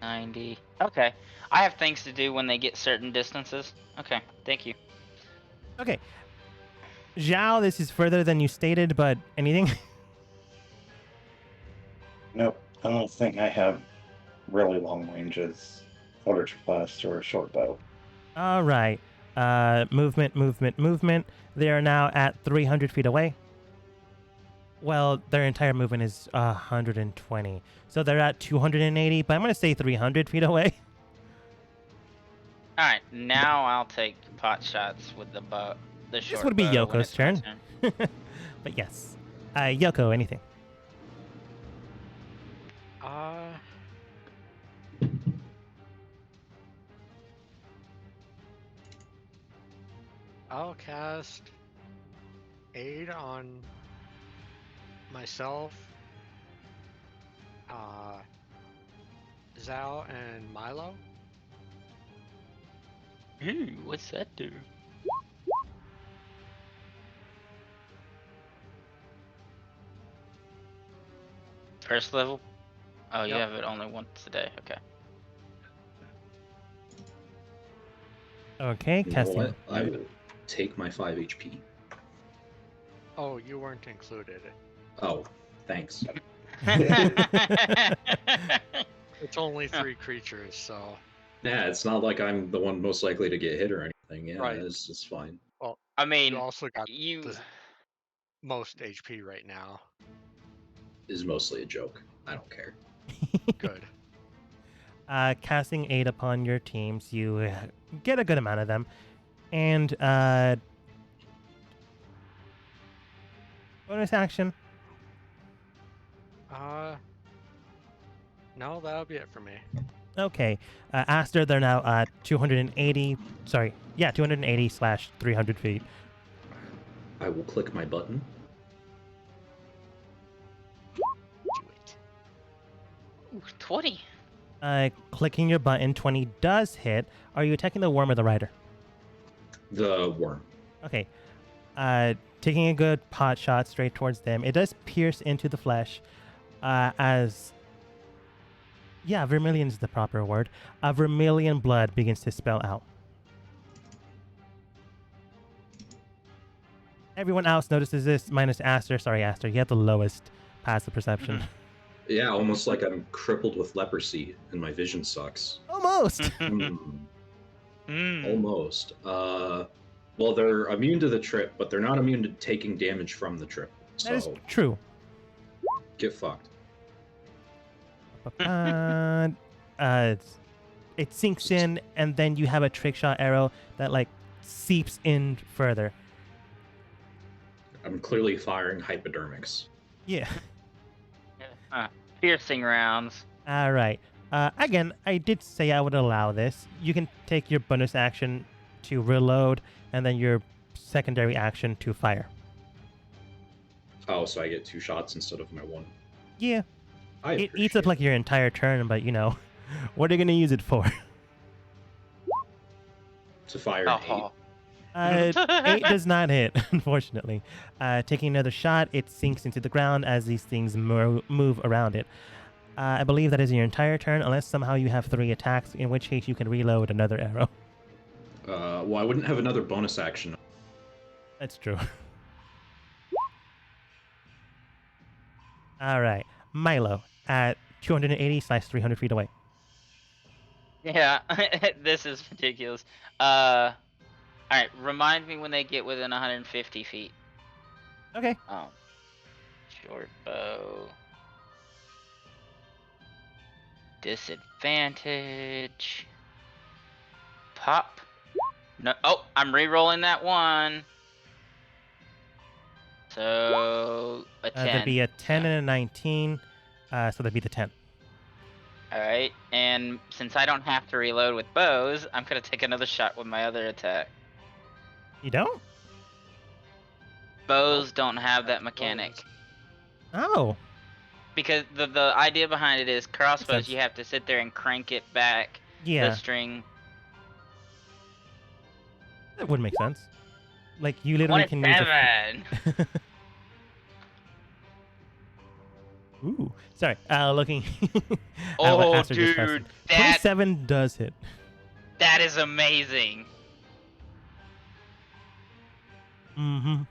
90... Okay. I have things to do when they get certain distances. Okay, thank you. Okay. Zhao, this is further than you stated, but anything? Nope, I don't think I have really long ranges, literature class, or a short bow. All right. Movement. They are now at 300 feet away. Well, their entire movement is 120. So they're at 280, but I'm going to say 300 feet away. Alright, now I'll take pot shots with the bow. The short This would be bow when Yoko's it's my turn. But yes. Yoko, anything? I'll cast Aid on myself, Zhao, and Milo. Ooh, what's that do? First level? Oh, you Yep. have it only once a day. Okay. Okay, You know casting. what? I will take my 5 HP. Oh, you weren't included. Oh, thanks. It's only 3 creatures, so Yeah, it's not like I'm the one most likely to get hit or anything. Yeah, Right. it's fine. well, I you mean, also got you. the most HP right now. Is mostly a joke. I don't care. Good. Casting aid upon your teams, you get a good amount of them, and bonus action. No, that'll be it for me. Okay, Aster, they're now at 280. Sorry, yeah, 280/300 feet. I will click my button. Do it. Ooh, 20. Clicking your button, 20 does hit. Are you attacking the worm or the rider? The worm. Okay. Taking a good pot shot straight towards them. It does pierce into the flesh. Vermilion is the proper word. Vermilion blood begins to spill out. Everyone else notices this, minus Aster. Sorry, Aster, you have the lowest passive perception. Yeah, almost like I'm crippled with leprosy and my vision sucks. Almost! Almost. Well, they're immune to the trip, but they're not immune to taking damage from the trip. So That is true. get fucked. It sinks in, and then you have a trick shot arrow that, like, seeps in further. I'm clearly firing hypodermics. Yeah. Piercing rounds. All right. Again, I did say I would allow this. You can take your bonus action to reload, and then your secondary action to fire. Oh, so I get 2 shots instead of my 1. Yeah. I It eats appreciate up like your entire turn, but what are you going to use it for? to fire an 8. 8 does not hit, unfortunately. Taking another shot, it sinks into the ground as these things move around it. I believe that is your entire turn, unless somehow you have 3 attacks, in which case you can reload another arrow. Well, I wouldn't have another bonus action. That's true. All right. Milo at 280/300 feet away. Yeah, this is ridiculous. Alright, remind me when they get within 150 feet. Okay. Short bow. Disadvantage. Pop. No. Oh, I'm re-rolling that 1. So a 10. That'd be a 10 and a 19, so that'd be the 10. Alright, and since I don't have to reload with bows, I'm gonna take another shot with my other attack. You don't? Bows don't have that mechanic. Oh. Because the idea behind it is crossbows, sense. you have to sit there and crank it back, Yeah. the string. That would make sense. Like, you literally can use 27! Ooh. Sorry. Looking. Oh, Aster just pressed dude, it. that 27 does hit. that is amazing. Mm-hmm.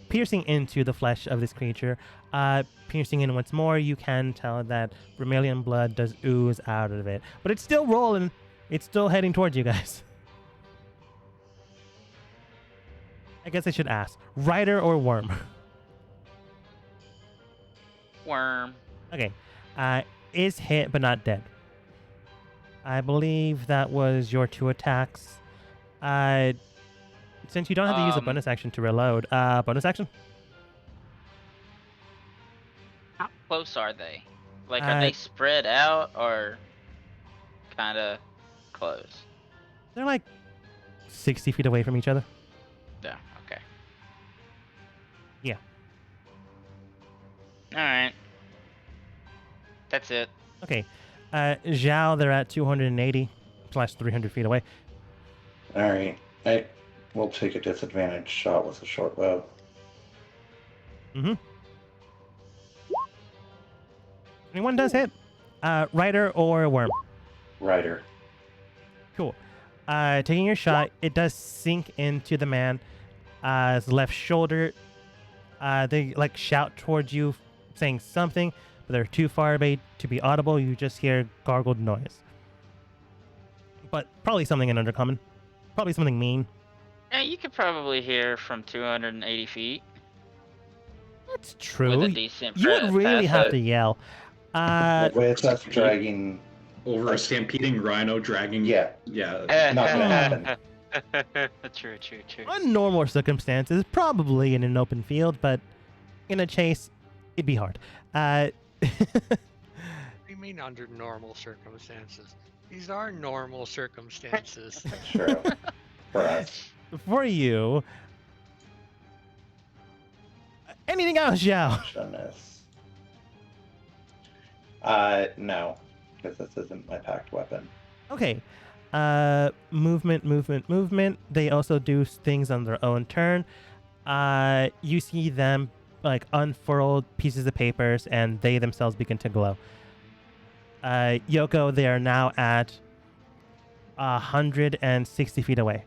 Piercing into the flesh of this creature. Piercing in once more, you can tell that vermilion blood does ooze out of it. But it's still rolling. It's still heading towards you guys. I guess I should ask. Rider or worm? Worm. Okay. Is hit but not dead. I believe that was your 2 attacks. Since you don't have to use a bonus action to reload, bonus action? How close are they? Like, are they spread out or kind of close? They're like 60 feet away from each other. Yeah, okay. Yeah. Alright. That's it. Okay. Zhao, they're at 280 plus 300 feet away. Alright. I will take a disadvantage shot with a short bow. Mm-hmm. 21 does hit. Rider or worm? Rider. Cool. Taking your shot, it does sink into the man. His left shoulder. They like shout towards you, saying something, but they're too far away to be audible. You just hear gargled noise. But probably something in Undercommon. Probably something mean. Yeah, you could probably hear from 280 feet. That's true. With a decent You would really have to yell. With us dragging. Over a stampeding rhino dragging. Yeah. Yeah. Not gonna happen. True. On normal circumstances, probably in an open field, but in a chase, it'd be hard. What do you mean under normal circumstances? These are normal circumstances. True. For us. For you. Anything else, Zhao? Goodness. No. Because this isn't my packed weapon. Okay. Movement. They also do things on their own turn. You see them like unfurled pieces of papers, and they themselves begin to glow. Yoko, they are now at 160 feet away.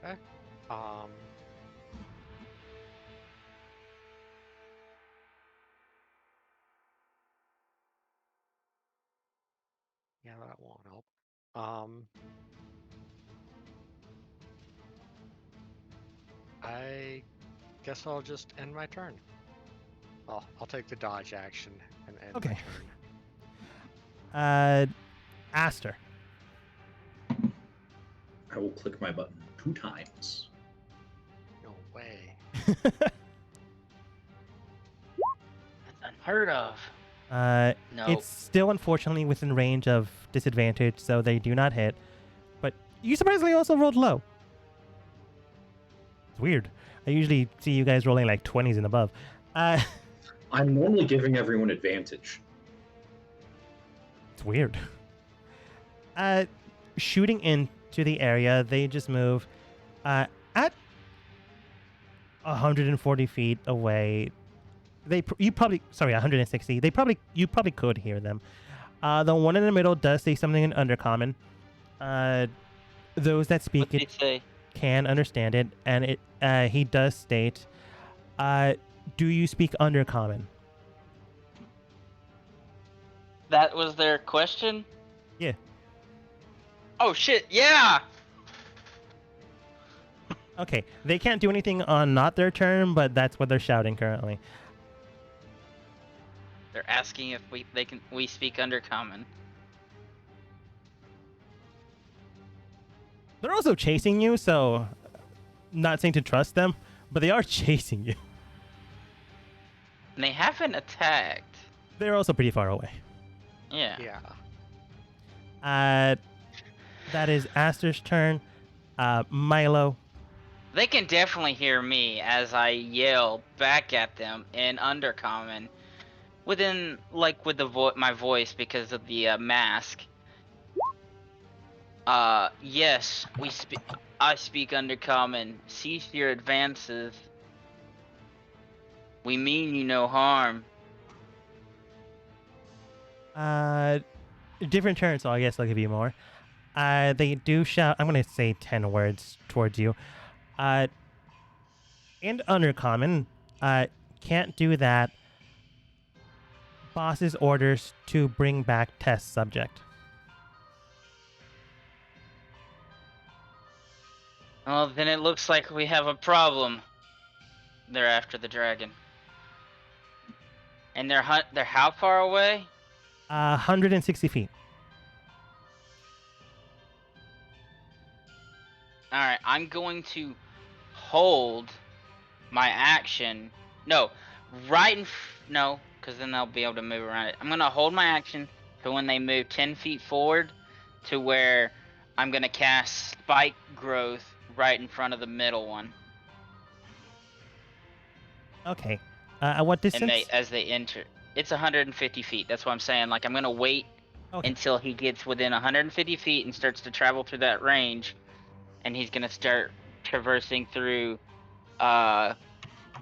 Okay. Yeah, that won't help. I guess I'll just end my turn. Well, I'll take the dodge action and end my Okay. turn. Aster. I will click my button 2 times. No way. That's unheard of. No. It's still unfortunately within range of disadvantage, so they do not hit. But you surprisingly also rolled low. It's weird. I usually see you guys rolling like 20s and above. I'm normally giving everyone advantage. It's weird. Shooting into the area, they just move at 140 feet away. 160. You probably could hear them. The one in the middle does say something in Undercommon. Those that speak What'd it he say? can understand it, and he does state, do you speak Undercommon? That was their question? Yeah. Oh shit, yeah! Okay, they can't do anything on not their turn, but that's what they're shouting currently. They're asking if we speak Undercommon. They're also chasing you, so not saying to trust them, but they are chasing you. And they haven't attacked. They're also pretty far away. Yeah. Yeah. That is Aster's turn. Milo. They can definitely hear me as I yell back at them in Undercommon. With my voice because of the mask. Yes, I speak Undercommon. Cease your advances. We mean you no harm. Different turn, so I guess I'll give you more. They do shout. I'm gonna say 10 words towards you. In Undercommon, can't do that. Boss's orders to bring back test subject. Well, then it looks like we have a problem. They're after the dragon. And they're how far away? 160 feet. Alright, I'm going to hold my action. No, no, because then they'll be able to move around it. I'm going to hold my action for when they move 10 feet forward to where I'm going to cast Spike Growth right in front of the middle one. Okay. At what And distance? as they enter, it's 150 feet. That's what I'm saying. Like I'm gonna wait Okay. until he gets within 150 feet and starts to travel through that range, and he's gonna start traversing through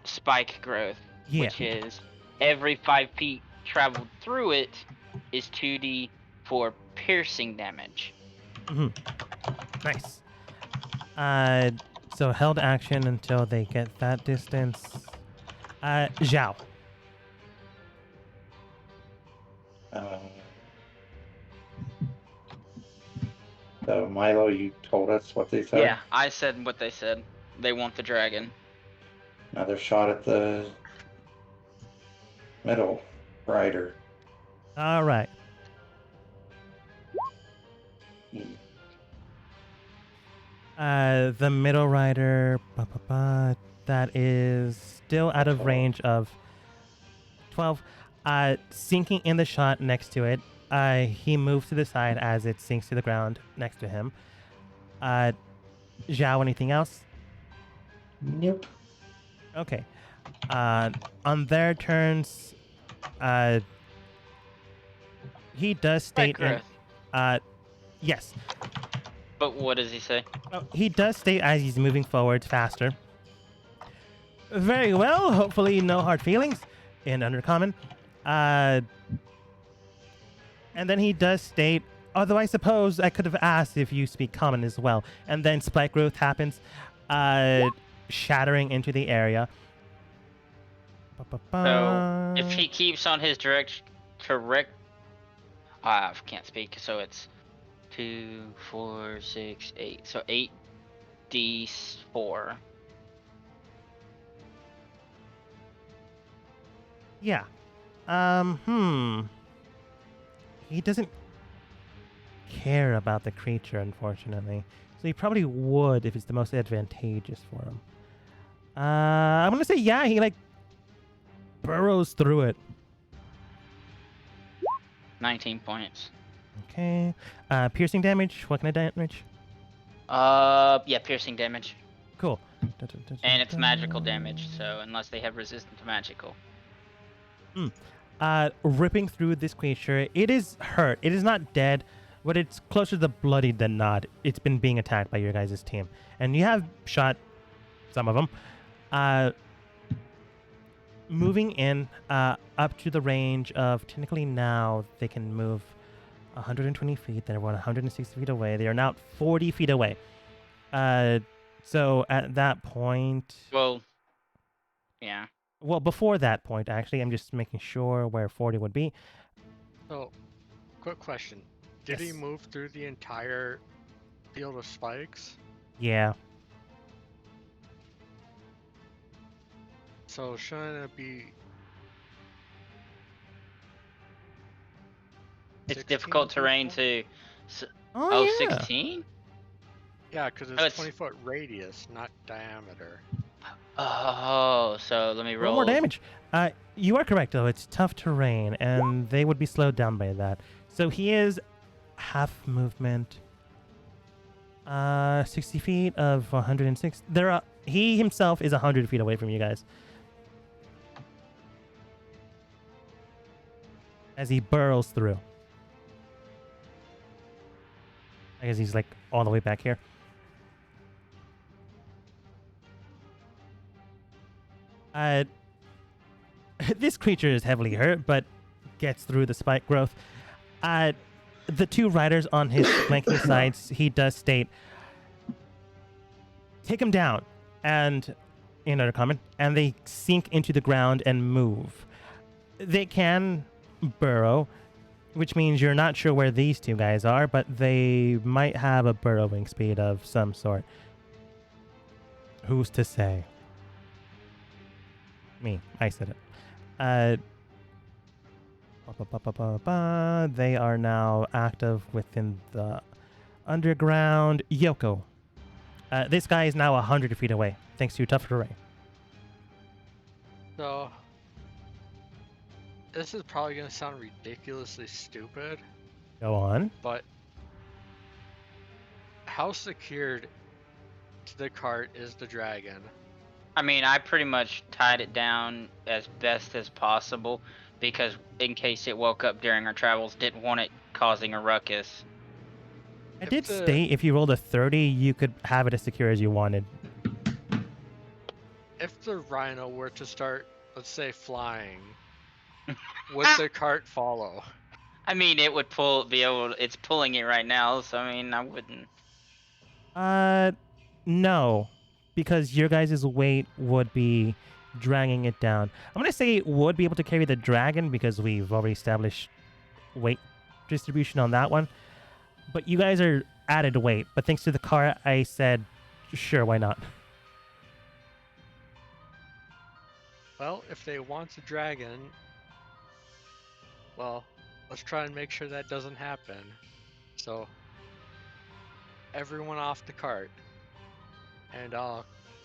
spike growth, Yeah. which is every 5 feet traveled through it is 2d for piercing damage. Nice. So held action until they get that distance. Zhao. Uh, so Milo, you told us what they said. Yeah, I said what they said. They want the dragon. Another shot at the middle rider. All right. The middle rider, that is still out of 12. range of 12. Sinking in the shot next to it, he moves to the side as it sinks to the ground next to him. Zhao, anything else? Nope. Okay. On their turns, he does state Spike growth. yes. But what does he say? He does state as he's moving forward faster. Very well. Hopefully, no hard feelings in Undercommon. And then he does state, although I suppose I could have asked if you speak Common as well. And then spike growth happens, shattering into the area. So if he keeps on his correct, I can't speak. So it's 2, 4, 6, 8. So 8d4. Yeah. He doesn't care about the creature, unfortunately. So he probably would if it's the most advantageous for him. I'm gonna say yeah, he like burrows through it. 19 points. Okay. Piercing damage. What kind of damage? Yeah, piercing damage. Cool. And it's magical damage, so unless they have resistance to magical. Ripping through this creature. It is hurt. It is not dead, but it's closer to bloodied than not. It's been being attacked by your guys' team. And you have shot some of them. Moving in up to the range of, technically now, they can move 120 feet. They're 160 feet away. They are now 40 feet away. So at that point... Well, yeah. Well, before that point, actually, I'm just making sure where 40 would be. So, quick question. Did he Yes. move through the entire field of spikes? Yeah. So shouldn't it be... It's 16 difficult terrain people? to... Oh, yeah. 16? Yeah, because Oh, it's it's- 20-foot radius, not diameter. Oh, so let me Roll roll. more damage. You are correct, though. It's tough terrain, and they would be slowed down by that. So he is half movement. 60 feet of 106. He himself is 100 feet away from you guys. As he burrows through. I guess he's like all the way back here. This creature is heavily hurt, but gets through the spike growth. The two riders on his flanking sides, he does state, take him down, and in Undercommon, and they sink into the ground and move. They can burrow, which means you're not sure where these two guys are, but they might have a burrowing speed of some sort. Who's to say? Me, I said it. They are now active within the underground. Yoko. This guy is now 100 feet away, thanks to tough terrain. So, this is probably going to sound ridiculously stupid, Go on. but how secured to the cart is the dragon? I mean, I pretty much tied it down as best as possible because in case it woke up during our travels, didn't want it causing a ruckus. I If did the- state if you rolled a 30, you could have it as secure as you wanted. If the rhino were to start, let's say, flying, would the cart follow? I mean, it would it's pulling it right now, so I mean, I wouldn't. No, because your guys' weight would be dragging it down. I'm gonna say it would be able to carry the dragon because we've already established weight distribution on that one. But you guys are added weight. But thanks to the car, I said, sure, why not? Well, if they want a dragon, well, let's try and make sure that doesn't happen. So, everyone off the cart, and I'll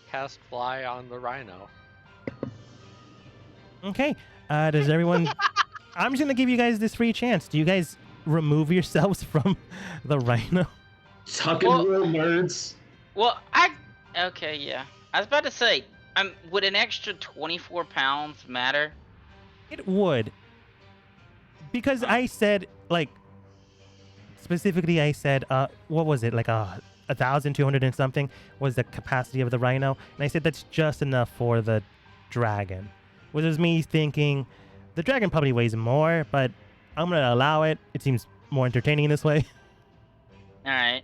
cast fly on the rhino. Okay. Does everyone? I'm just gonna give you guys this free chance. Do you guys remove yourselves from the rhino? Tuck and Well- roll, nerds. Well, okay, yeah. I was about to say, would an extra 24 pounds matter? It would. Because I said, like, specifically, I said, what was it? Like 1,200 and something was the capacity of the rhino. And I said that's just enough for the dragon. Which is me thinking the dragon probably weighs more, but I'm going to allow it. It seems more entertaining this way. Alright.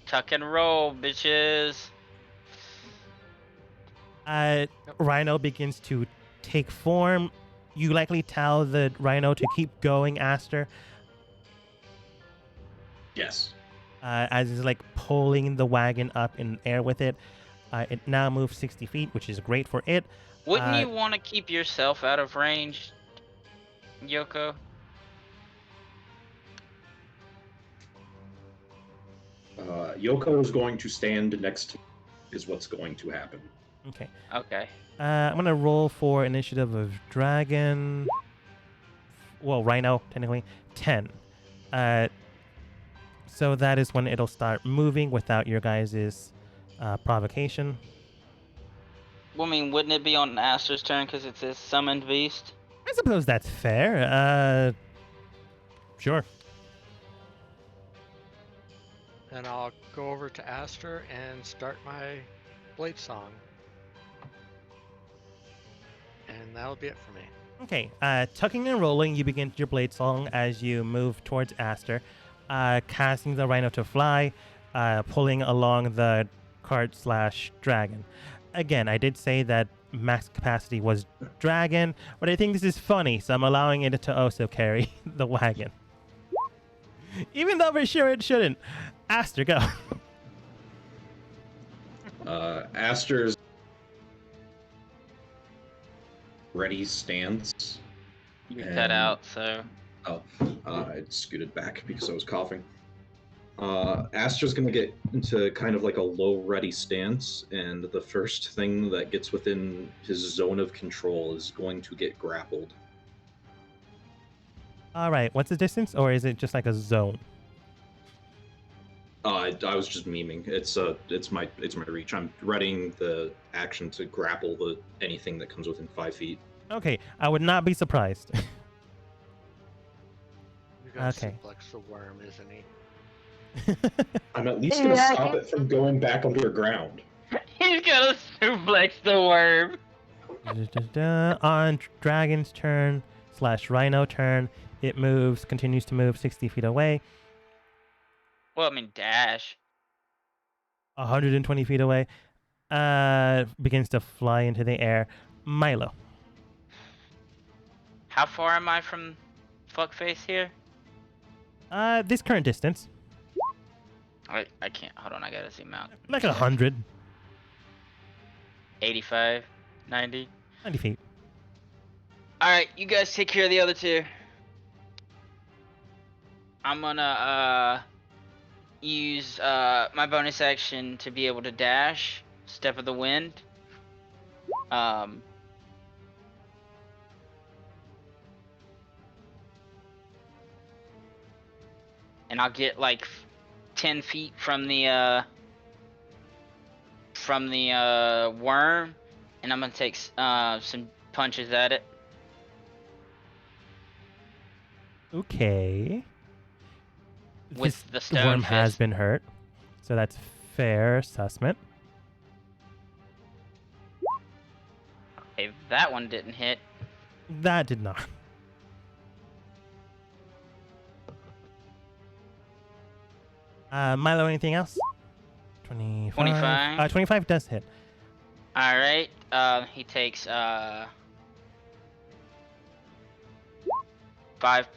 Tuck and roll, bitches. Rhino begins to take form. You likely tell the rhino to keep going, Aster, Yes. as it's like pulling the wagon up in air with it. It now moves 60 feet, which is great for it. Wouldn't Uh, you want to keep yourself out of range, Yoko? Yoko is going to stand next to is what's going to happen. Okay. Okay. I'm going to roll for initiative of dragon. Well, rhino, technically. 10. So that is when it'll start moving without your guys' provocation. Well, I mean, wouldn't it be on Aster's turn because it's a summoned beast? I suppose that's fair. Sure. Then I'll go over to Aster and start my blade song. And that'll be it for me. Okay, tucking and rolling, you begin your blade song as you move towards Aster, casting the rhino to fly, pulling along the cart/dragon. Again, I did say that max capacity was dragon, but I think this is funny, so I'm allowing it to also carry the wagon. Even though for sure it shouldn't. Aster, go. Aster's ready stance. You cut And- out, so. Oh, I scooted back because I was coughing. Aster's gonna get into kind of like a low ready stance, and the first thing that gets within his zone of control is going to get grappled. All right, what's the distance, or is it just like a zone? I was just memeing. It's my reach. I'm readying the action to grapple anything that comes within 5 feet. Okay, I would not be surprised. You got Okay. suplex the worm, isn't he? I'm at least gonna Yeah, I stop can- it from going back underground. He's gonna suplex the worm. On dragon's turn/rhino turn, it continues to move 60 feet away, Well, I mean, dash. 120 feet away, begins to fly into the air. Milo. How far am I from fuckface here? This current distance, I can't. Hold on, I gotta zoom out. like 100, 85, 90. 90 feet. Alright, you guys take care of the other two. I'm gonna use my bonus action to be able to dash, Step of the Wind. And I'll get like 10 feet from the from the worm, and I'm gonna take some punches at it. Okay. With the The stone worm has fist. been hurt, so that's fair assessment. Okay, that one didn't hit. That did not. Milo, anything else? 25. 25. 25 does hit. All right. He takes 5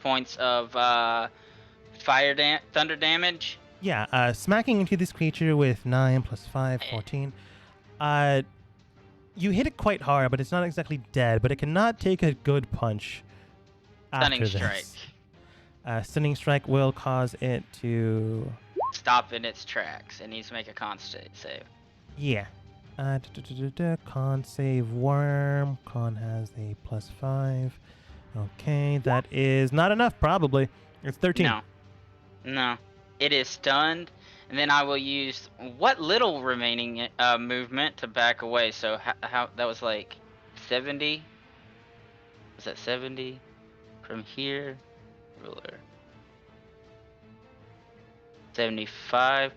points of thunder damage. Yeah, smacking into this creature with 9 plus 5, 14. You hit it quite hard, but it's not exactly dead, but it cannot take a good punch Stunning after strike. this. Stunning strike will cause it to... Stop in its tracks. It needs to make a con save. Yeah. Con save worm. Con has a plus 5. Okay, that is not enough, probably. It's 13. No. It is stunned, and then I will use what little remaining movement to back away. So how that was like 70? Was that 70? From here, ruler. 75.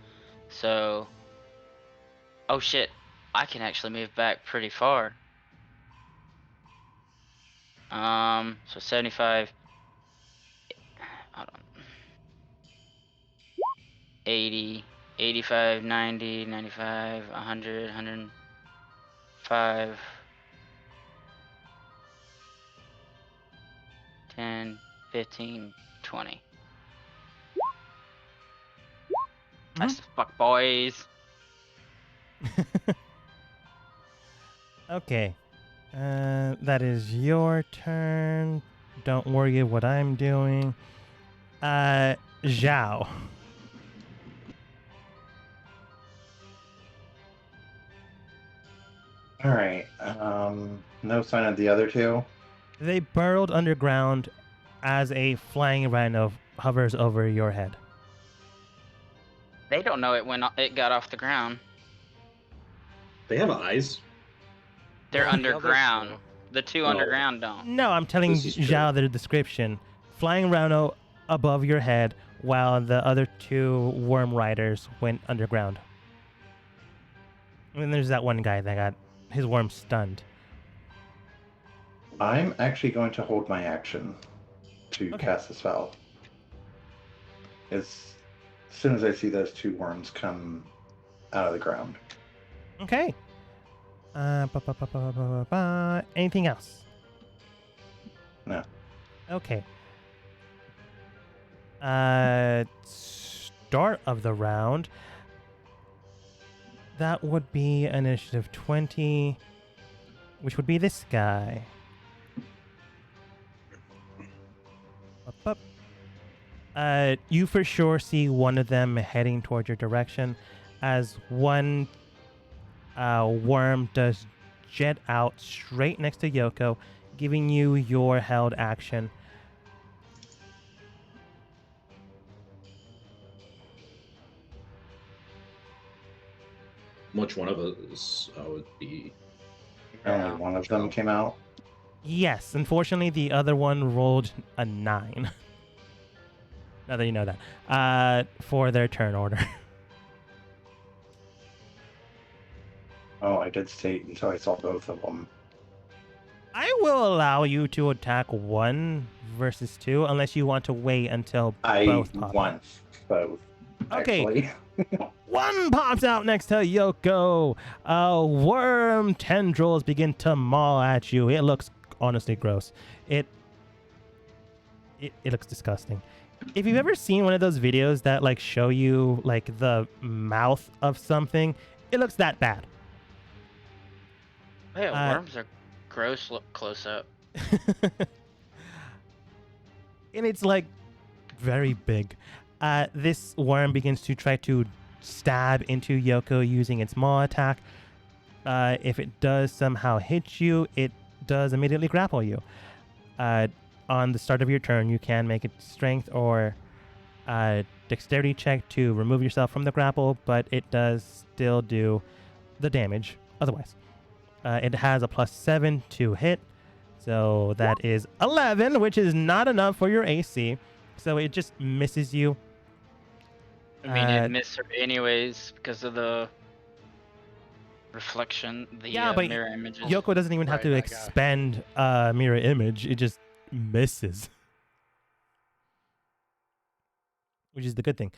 So, oh shit, I can actually move back pretty far. So 75. Hold on. 80, 85, 90, 95, 100, 105, 10, 15, 20. Nice to fuck, boys. Okay. That is your turn. Don't worry what I'm doing. Zhao. All right. No sign of the other two. They burrowed underground as a flying rhino hovers over your head. They don't know it got off the ground. They have eyes. They're No, the other underground. two. The two Oh. underground don't. No, I'm telling This is true. Zhao the description. Flying rhino above your head while the other two worm riders went underground. And then there's that one guy that got his worm stunned. I'm actually going to hold my action to Okay. cast the spell. As soon as I see those two worms come out of the ground. Okay. Anything else? No. Okay. Start of the round. That would be initiative 20, which would be this guy. Up. You for sure see one of them heading towards your direction as one worm does jet out straight next to Yoko, giving you your held action. Which one of us would be? Only one of them came out. Yes, unfortunately, the other one rolled a 9. Now that you know that. For their turn order. Oh, I did state until I saw both of them. I will allow you to attack 1 versus 2 unless you want to wait until I both pop out. want both. Okay. Actually. One pops out next to Yoko. Worm tendrils begin to maul at you. It looks honestly gross. It looks disgusting. If you've ever seen one of those videos that like show you like the mouth of something, it looks that bad. Yeah, worms are gross. Look close up. And it's like very big. This worm begins to try to stab into Yoko using its maw attack. If it does somehow hit you, it does immediately grapple you. On the start of your turn, you can make a strength or dexterity check to remove yourself from the grapple, but it does still do the damage otherwise. It has a +7 to hit, so that is 11, which is not enough for your AC. So it just misses you. I mean, it missed her anyways because of the reflection, the but mirror images. Yoko doesn't even have to Right, I got it. expend mirror image. It just misses, which is the good thing.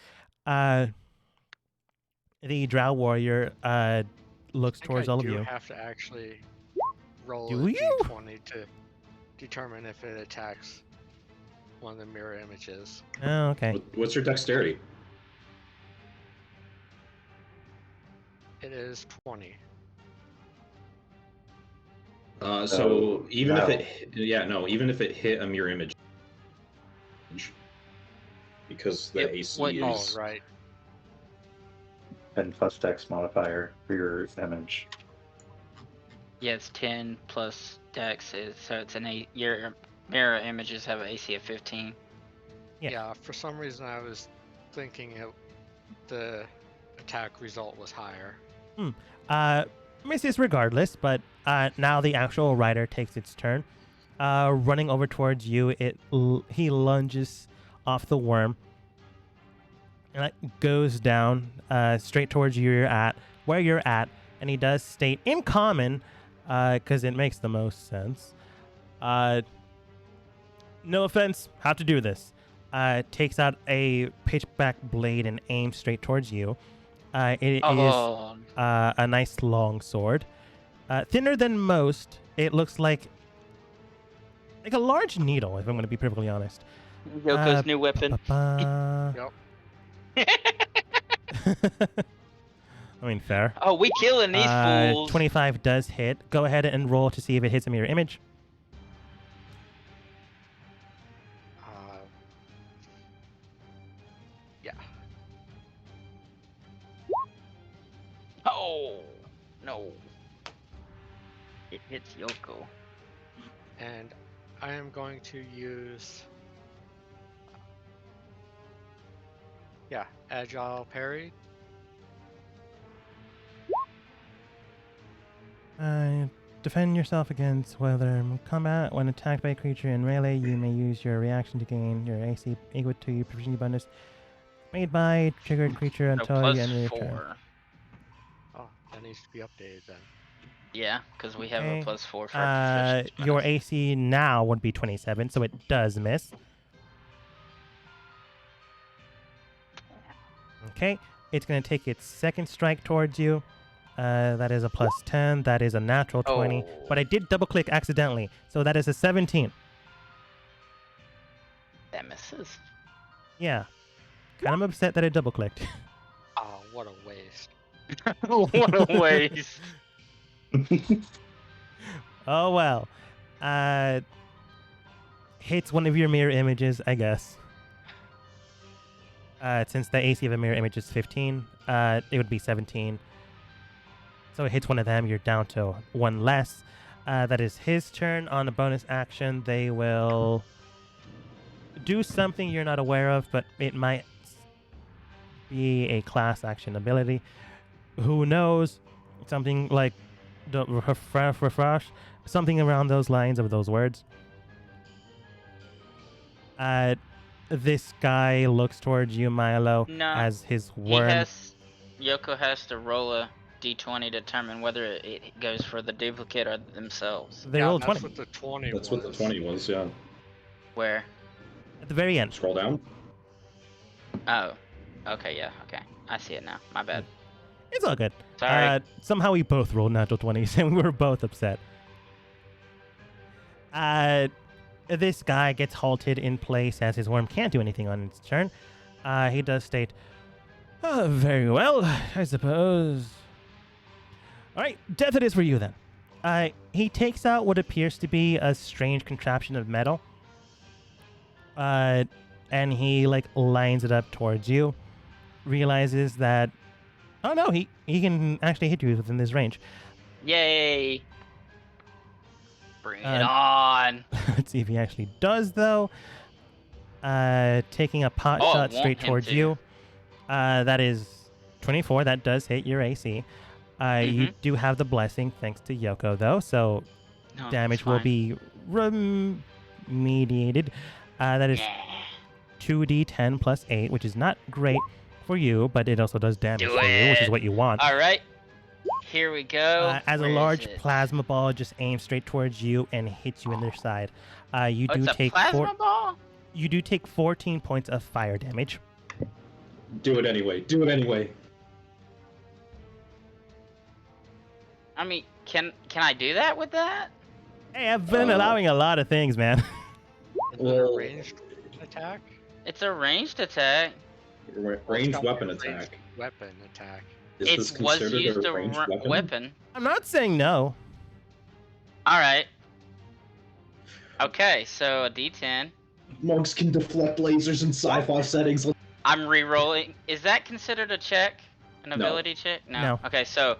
The Drow Warrior looks I think towards I all of do you. have to actually roll Do a you? d20 to determine if it attacks one of the mirror images. Oh, okay. What's your dexterity? It is 20. So even if no. even if it hit a mirror image, because the AC what- Oh, is right. 10 plus dex modifier for your image. Yeah, it's 10 plus dex, so it's your mirror images have an AC of 15. Yeah. Yeah, for some reason I was thinking the attack result was higher. Misses regardless, but now the actual rider takes its turn. Running over towards you, he lunges off the worm and it goes down straight towards where you're at, and he does state in common, because it makes the most sense. No offense, how to do this. Takes out a pitchback blade and aims straight towards you. It is a nice long sword. Thinner than most. It looks like a large needle, if I'm going to be perfectly honest. Yoko's new weapon. Yep. I mean, fair. Oh, we killing these fools. 25 does hit. Go ahead and roll to see if it hits a mirror image. Yeah. Oh, no. It hits Yoko. And I am going to use agile parry. Defend yourself against weather combat. When attacked by a creature in melee, you may use your reaction to gain your AC equal to your proficiency bonus made by triggered creature No, until plus you end your 4. turn. Oh, that needs to be updated then. Yeah, because we have Okay. a plus 4 for our proficiency Your bonus. AC now would be 27, so it does miss. Okay, it's going to take its second strike towards you. That is a +10. That is a natural 20. Oh. But I did double click accidentally, so that is a 17. That misses. Yeah. Kind of upset that I double clicked. Oh, what a waste. What a waste. Oh well. Hits one of your mirror images, I guess. Since the AC of a mirror image is 15, it would be 17. So it hits one of them, you're down to one less. That is his turn. On a bonus action, they will do something you're not aware of, but it might be a class action ability. Who knows? Something like refresh, something around those lines of those words. This guy looks towards you, Milo, No, as his worm. Yoko has to roll a d20 to determine whether it goes for the duplicate or themselves. They roll that's 20 what the 20 That's was. what the 20 was, yeah. Where? at the very end. Scroll down. Oh. Okay, yeah, okay. I see it now. My bad. It's all good. Sorry. Somehow we both rolled natural 20s and we were both upset. This guy gets halted in place as his worm can't do anything on its turn. He does state, "Oh, very well, I suppose. All right, death it is for you then." He takes out what appears to be a strange contraption of metal. And he lines it up towards you. Realizes that, oh no, he can actually hit you within this range. Yay! Bring it on! Let's see if he actually does, though. Taking a pot shot want straight him towards to. you. That is 24. That does hit your AC. You do have the blessing thanks to Yoko, though, so No, damage it's will fine. be remediated. That is Yeah. 2d10 plus 8, which is not great for you, but it also does damage Do for you, which is it. what you want. All right. Here we go. As a Where is large it? plasma ball just aims straight towards you and hits you in the side. You Oh, do it's a take plasma ball? You do take 14 points of fire damage. Do it anyway. Do it anyway. I mean, can I do that with that? Hey, I've been allowing a lot of things, man. Is it a Well- ranged attack? It's a ranged attack. Well, it's Ranged gotta be a weapon ranged attack. Weapon attack. Is this It was considered used a a ranged weapon? weapon. I'm not saying no. All right. Okay, so a D10. Monks can deflect lasers in sci-fi settings. I'm re-rolling. Is that considered a check? An No. ability check? No. Okay, so It's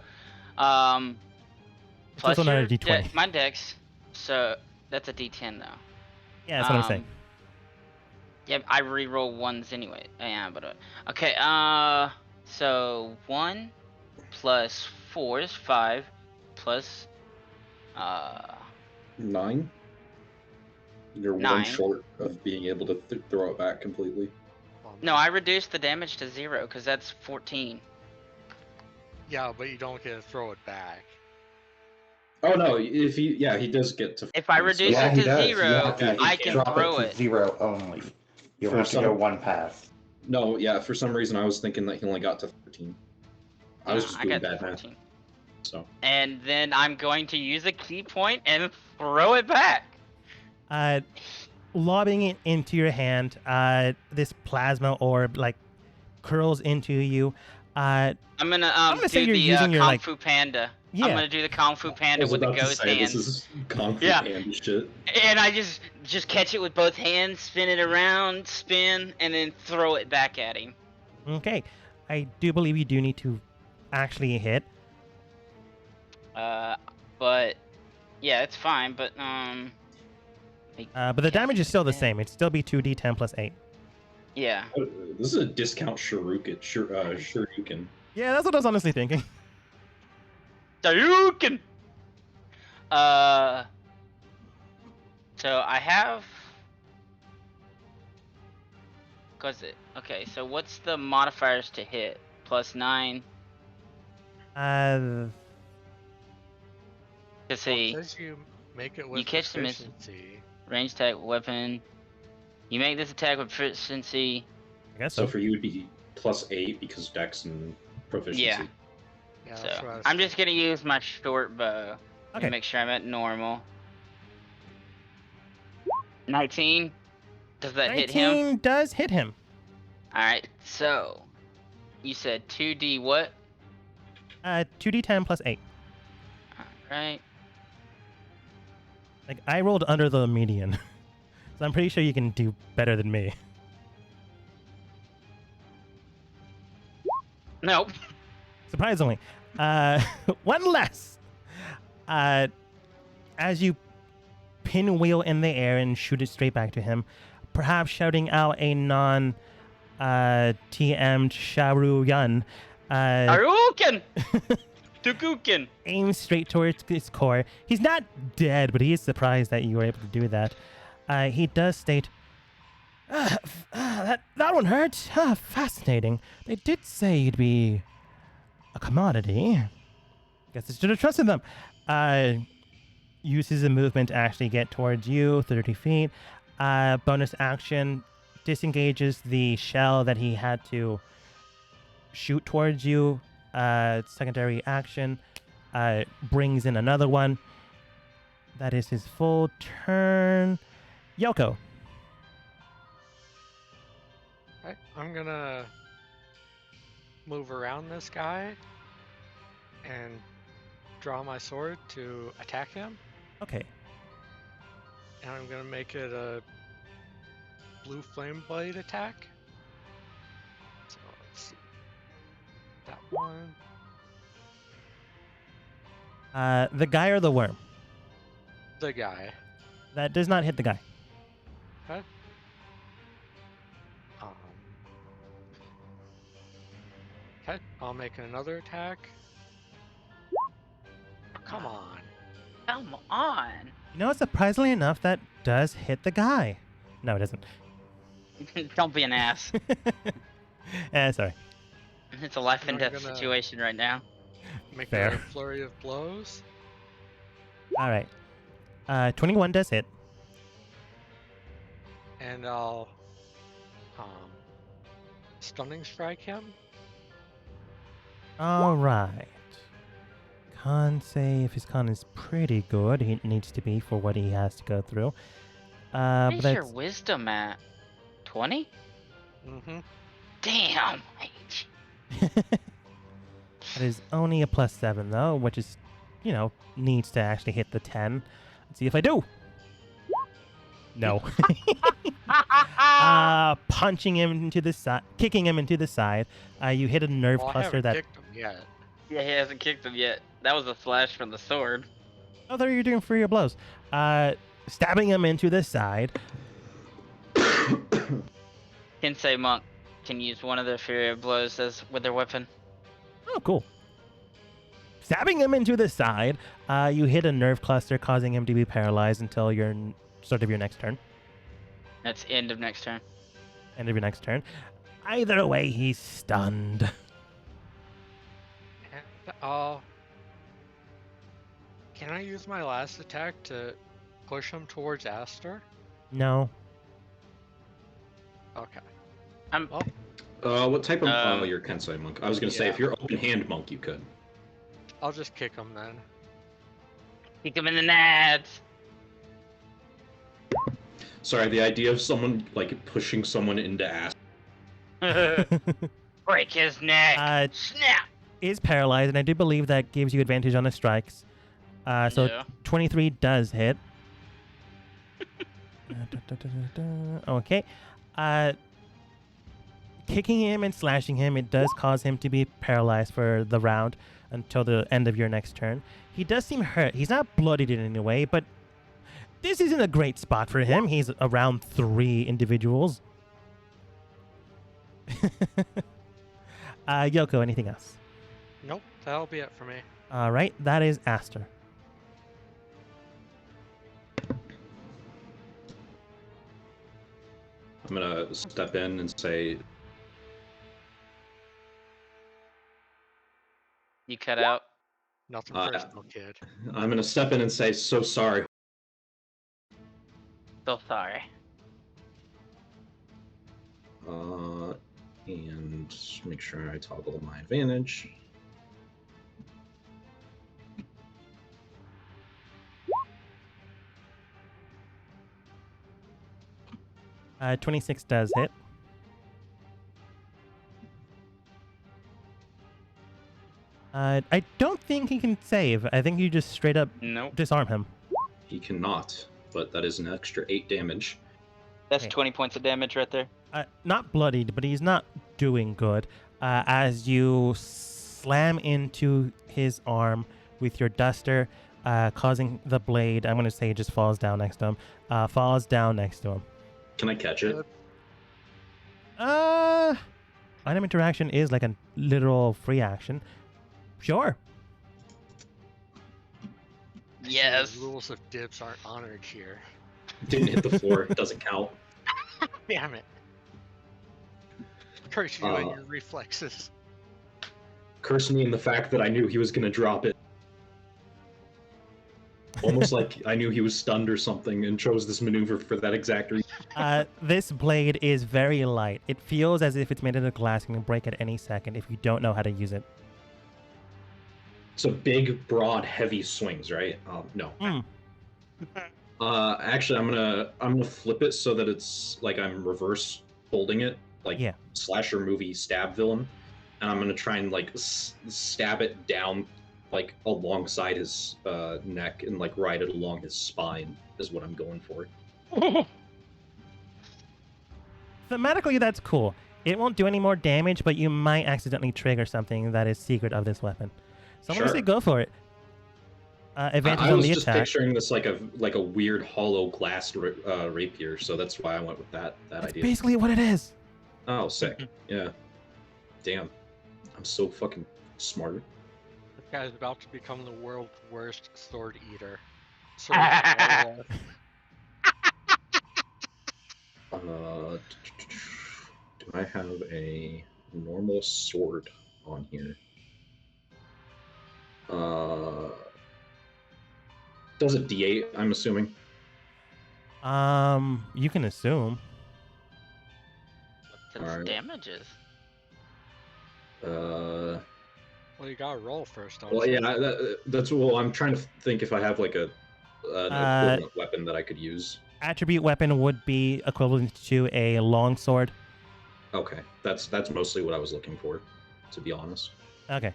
plus also not a your D20. my dex. So that's a D10 though. Yeah, that's what I'm saying. Yeah, I re-roll ones anyway. Yeah, but okay. So 1 plus 4 is 5, plus 9. You're 9. one short of being able to throw it back completely. no, I reduced the damage to 0 because that's 14. Yeah, but you don't get to throw it back. Oh no, if he does get to. If I reduce Yeah, it he to does. 0, Yeah, I you can drop throw it it. to 0 only. You'll For have to some- go one pass. No, yeah. For some reason, I was thinking that he only got to 13. I was just I doing got to bad math. 14. So And then I'm going to use a key point and throw it back. Lobbing it into your hand, this plasma orb like curls into you. I'm gonna gonna say do you're the using your, Kung like- Fu Panda. Yeah. I'm gonna do the Kung Fu I Panda was with the about to ghost say hands. this is Kung Fu Yeah. Panda shit. And I just catch it with both hands, spin it around, spin, and then throw it back at him. Okay, I do believe you do need to actually hit. But yeah, it's fine. But But the damage is still the same. It'd still be 2d10 plus 8. yeah. This is a discount shuriken. Yeah, that's what I was honestly thinking. Hadouken! So I have. Okay, so what's the modifiers to hit? +9. Uh, To see. Well, it says you make it with catch the miss. efficiency. Range attack weapon. You make this attack with proficiency. I guess So so. for you, it'd be +8 because Dex and proficiency. Yeah. Yeah, So that's what I was I'm just gonna use my short bow. Okay. And make sure I'm at normal. 19. Does that hit him? 19 does hit him. Alright, so you said 2d what? 2d10 plus 8. Alright. Like, I rolled under the median. So I'm pretty sure you can do better than me. Nope. Surprisingly. One less. As you pinwheel in the air and shoot it straight back to him, perhaps shouting out a non TM'd Sharu-yun. Hadouken! Hadouken! Aims straight towards his core. He's not dead, but he is surprised that you were able to do that. He does state, that one hurt. Fascinating. They did say you'd be a commodity. Guess I should have trusted them. Uses a movement to actually get towards you, 30 feet. Bonus action, disengages the shell that he had to shoot towards you. Secondary action, brings in another one. That is his full turn. Yoko. Okay, I'm gonna move around this guy and draw my sword to attack him, Okay. and I'm gonna make it a blue flame blade attack. So let's see. That one. The guy or the worm? The guy. That does not hit the guy. Okay. Okay, I'll make another attack. Come on. Come on. You know, surprisingly enough, that does hit the guy. No, it doesn't. Don't be an ass. Sorry. It's a life and I'm death gonna- situation right now. Make Fair. a flurry of blows. All right. 21 does hit. And I'll stunning strike him. All right. Con save. His con is pretty good. He needs to be for what he has to go through. What But is your that's wisdom at? 20? Mm-hmm. Damn. that is only a +7 though, which is, you know, needs to actually hit the 10. Let's see if I do. No. Punching him into the side, kicking him into the side. You hit a nerve Well, I cluster haven't that. kicked him yet. Yeah, he hasn't kicked him yet. That was a slash from the sword. Oh, there you're doing for your blows. Stabbing him into the side. Kensei monk can use one of their fury blows as with their weapon. Oh, cool. Stabbing him into the side. You hit a nerve cluster, causing him to be paralyzed until your start of your next turn. That's end of next turn. End of your next turn. Either way, he's stunned. And, can I use my last attack to push him towards Aster? No. Okay. I'm What type of? Um, Oh, you're Kensei monk. I was gonna say if yeah. you're open hand monk, you could. I'll just kick him then. kick him in the nads. Sorry, the idea of someone like pushing someone into ass. Break his neck. Snap. Is paralyzed, and I do believe that gives you advantage on the strikes. So Yeah. 23 does hit. Okay. Kicking him and slashing him, it does cause him to be paralyzed for the round until the end of your next turn. He does seem hurt. He's not bloodied in any way, but this isn't a great spot for him. He's around 3 individuals. Yoko, anything else? Nope, that'll be it for me. All right, that is Aster. I'm gonna step in and say, You cut out. Nothing Uh, personal, kid. I'm gonna step in and say, so sorry. So sorry. And make sure I toggle my advantage. 26 does hit. I don't think he can save. I think you just straight up Nope. disarm him. He cannot, but that is an extra 8 damage. That's Okay. 20 points of damage right there. Not bloodied, but he's not doing good. As you slam into his arm with your duster, causing the blade, I'm going to say it just falls down next to him. Falls down next to him. Can I catch it? Item interaction is like a literal free action. Sure. Yes. The rules of dibs aren't honored here. Didn't hit the floor. It doesn't count. Damn it. Curse you and Uh, your reflexes. Curse me in the fact that I knew he was gonna drop it. Almost like I knew he was stunned or something and chose this maneuver for that exact reason. This blade is very light. It feels as if it's made out of glass and can break at any second if you don't know how to use it. So big, broad, heavy swings, right? No. Actually, I'm gonna flip it so that it's like I'm reverse holding it, like Yeah. slasher movie stab villain, and I'm gonna try and like stab it down, like alongside his neck and like ride it along his spine is what I'm going for. Thematically, that's cool. It won't do any more damage, but you might accidentally trigger something that is secret of this weapon. So I'm going to Sure. say go for it. Advantage I on was the just attack. picturing this like a weird hollow glass rapier, so that's why I went with that That's idea. basically what it is. Oh, sick. Yeah. Damn. I'm so fucking smart. Guy's about to become the world's worst sword eater. Sword warlord. Do I have a normal sword on here? Does it D8, I'm assuming? You can assume. What's its Alright. damages? Well, you gotta roll first, don't Well, you? yeah, that's well. I'm trying to think if I have like an equivalent weapon that I could use. Attribute weapon would be equivalent to a long sword. Okay, that's mostly what I was looking for, to be honest. Okay.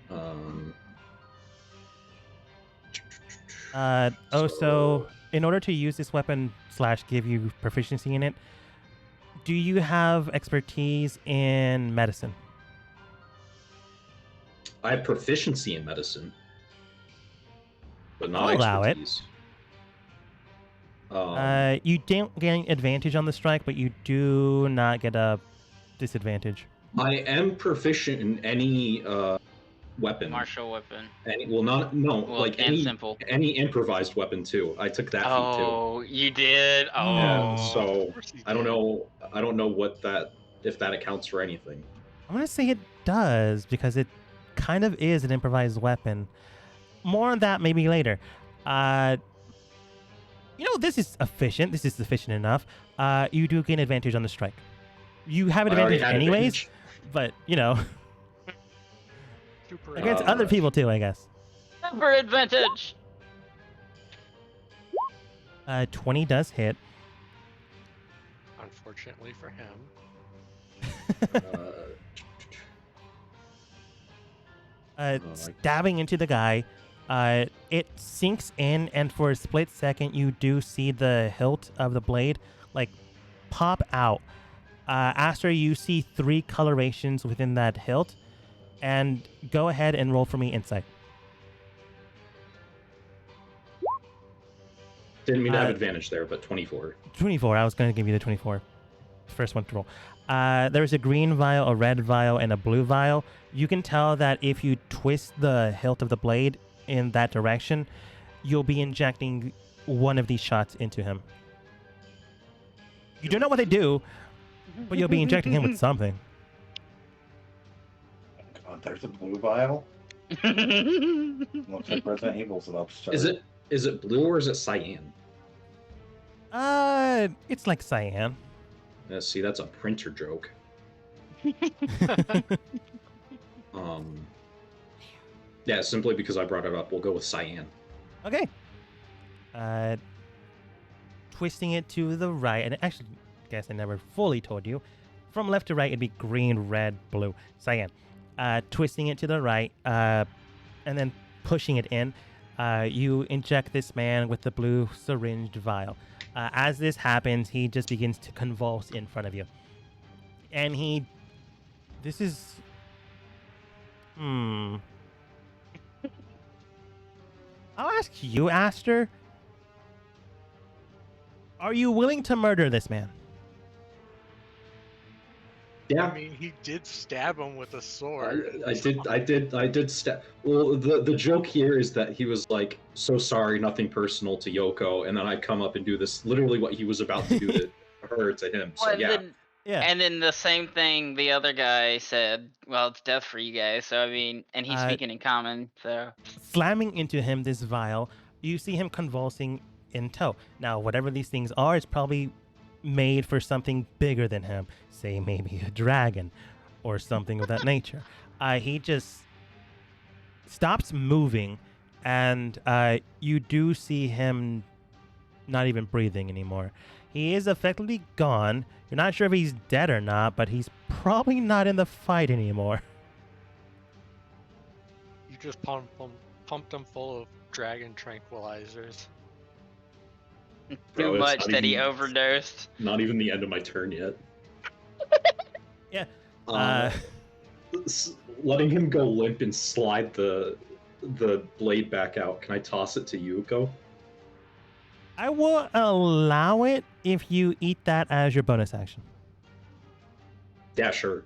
Um. So in order to use this weapon / give you proficiency in it, do you have expertise in medicine? I have proficiency in medicine, but not I'll allow it. expertise. You don't gain advantage on the strike, but you do not get a disadvantage. I am proficient in any weapon. Martial weapon. Like and any simple. any improvised weapon too. I took that feat too. Oh, you did? Oh. Yeah, Of so course you I don't did. know. I don't know if that accounts for anything. I'm gonna say it does because it kind of is an improvised weapon. More on that maybe later. This is efficient. This is sufficient enough. You do gain advantage on the strike. You have an I already advantage had anyways, advantage. but Super against Uh, other people too, I guess. Super advantage! 20 does hit. Unfortunately for him. Stabbing into the guy. It sinks in, and for a split second, you do see the hilt of the blade pop out. After you see 3 colorations within that hilt, and go ahead and roll for me insight. Didn't mean to have advantage there, but 24. 24. I was going to give you the 24. First one to roll. There's a green vial, a red vial, and a blue vial. You can tell that if you twist the hilt of the blade in that direction, you'll be injecting one of these shots into him. You don't know what they do, but you'll be injecting him with something. God, there's a blue vial. Looks like Resident Evil's about to start. Is it blue or is it cyan? It's like cyan. See, that's a printer joke. Yeah, simply because I brought it up, we'll go with cyan. Okay. Twisting it to the right, and actually, I guess I never fully told you. From left to right, it'd be green, red, blue, cyan. Twisting it to the right, and then pushing it in, you inject this man with the blue syringed vial. As this happens, he just begins to convulse in front of you. And this is... I'll ask you, Aster. Are you willing to murder this man? Yeah, I mean, he did stab him with a sword. I did stab. Well, the joke here is that he was like, "So sorry, nothing personal," to Yoko, and then I come up and do this, literally what he was about to do to her to him. So Well, yeah, Yeah. And then the same thing the other guy said. Well, it's death for you guys. So I mean, and he's speaking in common. So Slamming into him this vial, you see him convulsing in tow. Now, whatever these things are, it's probably made for something bigger than him. Say maybe a dragon or something of that nature. He just stops moving, and you do see him not even breathing anymore. He is effectively gone. You're not sure if he's dead or not, but he's probably not in the fight anymore. You just pumped him full of dragon tranquilizers. Bro, too it's much not that he even- overdosed. not even the end of my turn yet. Yeah. Letting him go limp and slide the blade back out. Can I toss it to Yuko? I will allow it if you eat that as your bonus action. Yeah, sure.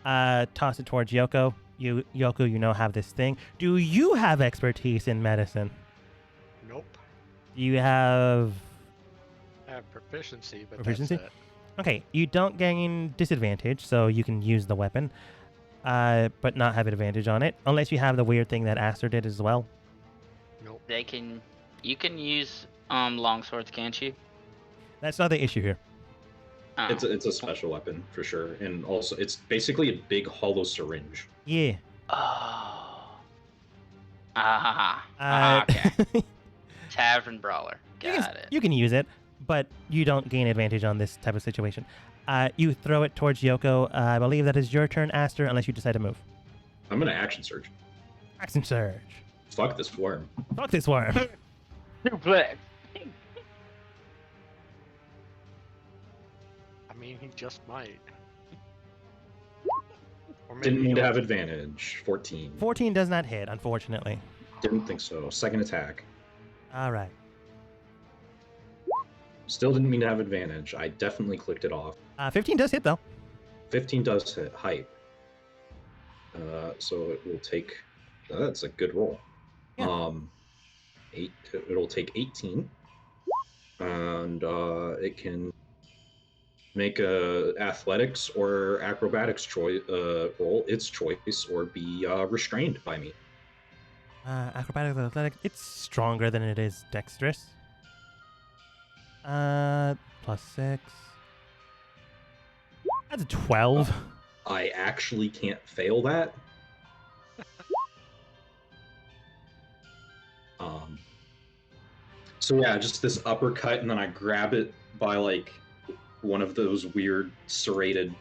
Toss it towards Yoko. You, Yoko, you know, have this thing. Do you have expertise in medicine? Nope. Do you have I have proficiency, but proficiency? that's it. Okay, you don't gain disadvantage, so you can use the weapon, but not have advantage on it, unless you have the weird thing that Aster did as well. Nope. You can use long swords, can't you? That's not the issue here. Oh. It's a special weapon for sure, and also it's basically a big hollow syringe. Yeah. Oh. Okay. Tavern brawler. Got it. You can use it, but you don't gain advantage on this type of situation. You throw it towards Yoko. I believe that is your turn, Aster, unless you decide to move. I'm gonna action surge. Action surge. Fuck this worm. Fuck this worm. Suplex. I mean, he just might. Or Didn't mean to he'll- have advantage. 14. 14 does not hit, unfortunately. Didn't think so. Second attack. All right. Still didn't mean to have advantage. I definitely clicked it off. 15 does hit, though. 15 does hit height. So it will take. That's a good roll. Yeah. It'll take 18, and it can make a athletics or acrobatics choice roll its choice, or be restrained by me. Acrobatics and athletics. It's stronger than it is dexterous. +6. That's a 12. I actually can't fail that. So yeah, just this uppercut, and then I grab it by like one of those weird serrated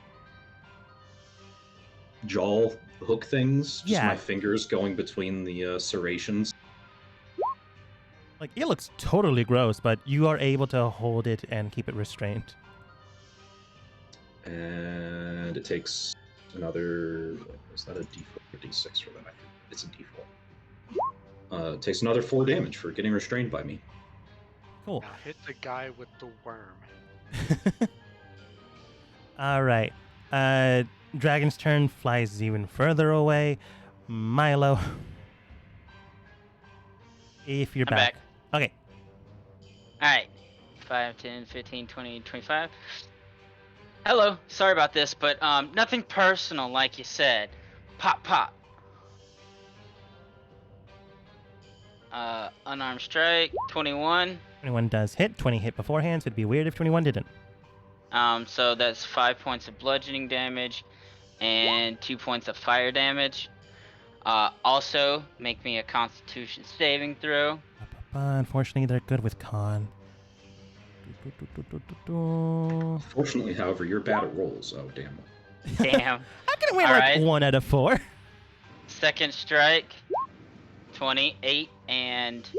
jaw hook things. Just Yeah. my fingers going between the serrations. Like, it looks totally gross, but you are able to hold it and keep it restrained. And it takes another. Is that a D4 or D6 for that? It's a D4. It takes another 4 damage for getting restrained by me. Cool. Now hit the guy with the worm. All right. Dragon's turn flies even further away. Milo. If you're I'm back. Okay. Alright. 5, 10, 15, 20, 25. Hello. Sorry about this, but nothing personal like you said. Pop, pop. Unarmed strike, 21. 21 does hit. 20 hit beforehand, so it'd be weird if 21 didn't. So that's 5 points of bludgeoning damage and 2 points of fire damage. Also, make me a Constitution saving throw. Unfortunately, they're good with con. Fortunately, however, you're bad at rolls. Oh damn. Damn. How can I win All like right. 1 out of 4? Second strike, 28 and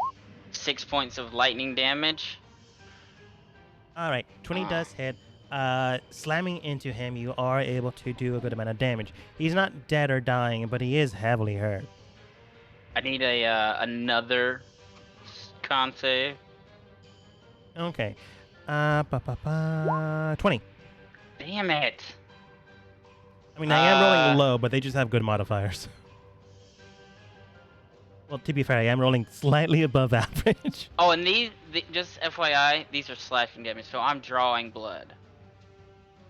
6 points of lightning damage. All right, 20 does hit. Slamming into him, you are able to do a good amount of damage. He's not dead or dying, but he is heavily hurt. I need another con save. Okay. 20. Damn it. I mean, I am rolling low, but they just have good modifiers. Well, to be fair, I am rolling slightly above average. Oh, and just FYI, these are slashing damage, so I'm drawing blood.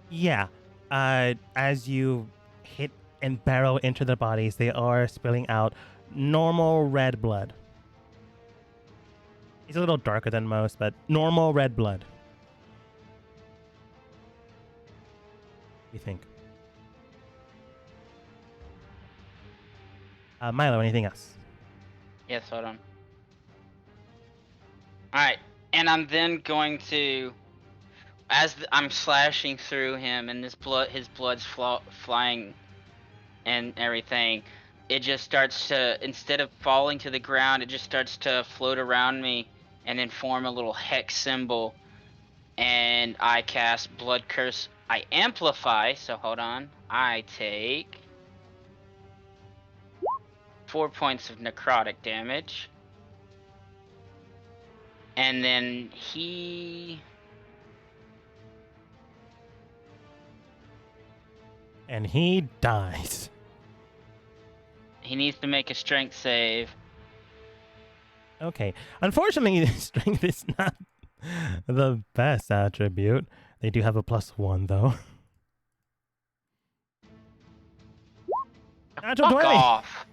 Yeah. As you hit and barrel into their bodies, they are spilling out normal red blood. It's a little darker than most, but normal red blood. What do you think? Milo, anything else? Yes, hold on. Alright, and I'm then going to, I'm slashing through him and his blood's flying and everything, it just starts to, instead of falling to the ground, it just starts to float around me and then form a little hex symbol, and I cast Blood Curse. I amplify, so hold on. I take 4 points of necrotic damage. And then he... And he dies. He needs to make a strength save. Okay. Unfortunately, strength is not the best attribute. They do have a +1 though. Natural Fuck 20. off.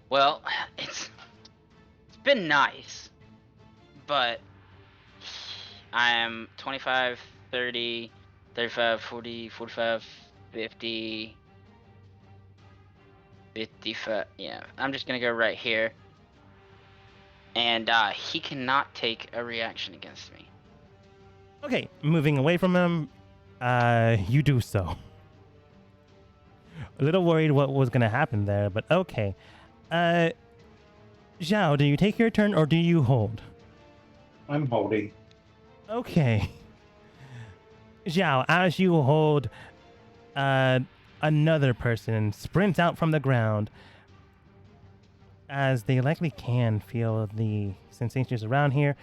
Well, it's been nice, but I am 25, 30, 35, 40, 45, 50, 55. Yeah, I'm just gonna go right here. And he cannot take a reaction against me. Okay, moving away from him, you do so. A little worried what was going to happen there, but okay. Zhao, do you take your turn or do you hold? I'm holding. Okay. Zhao, as you hold, another person sprints out from the ground, as they likely can feel the sensations around here,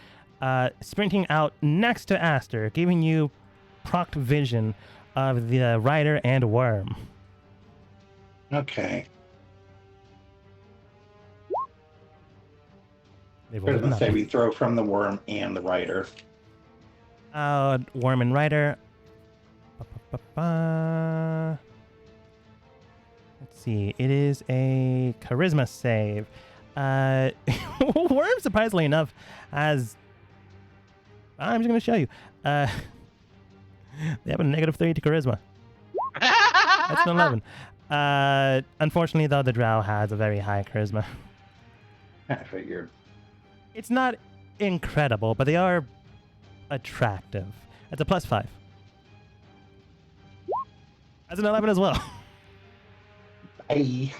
sprinting out next to Aster, giving you proct vision of the rider and worm. Okay. They There's rolled a nothing. saving throw from the worm and the rider. Worm and rider. Ba-ba-ba-ba. Let's see. It is a charisma save. Worm, surprisingly enough, has. I'm just going to show you. They have a -3 to charisma. That's an 11. Unfortunately, though, the drow has a very high charisma. I figured. It's not incredible, but they are attractive. That's a +5. That's an 11 as well. Bye.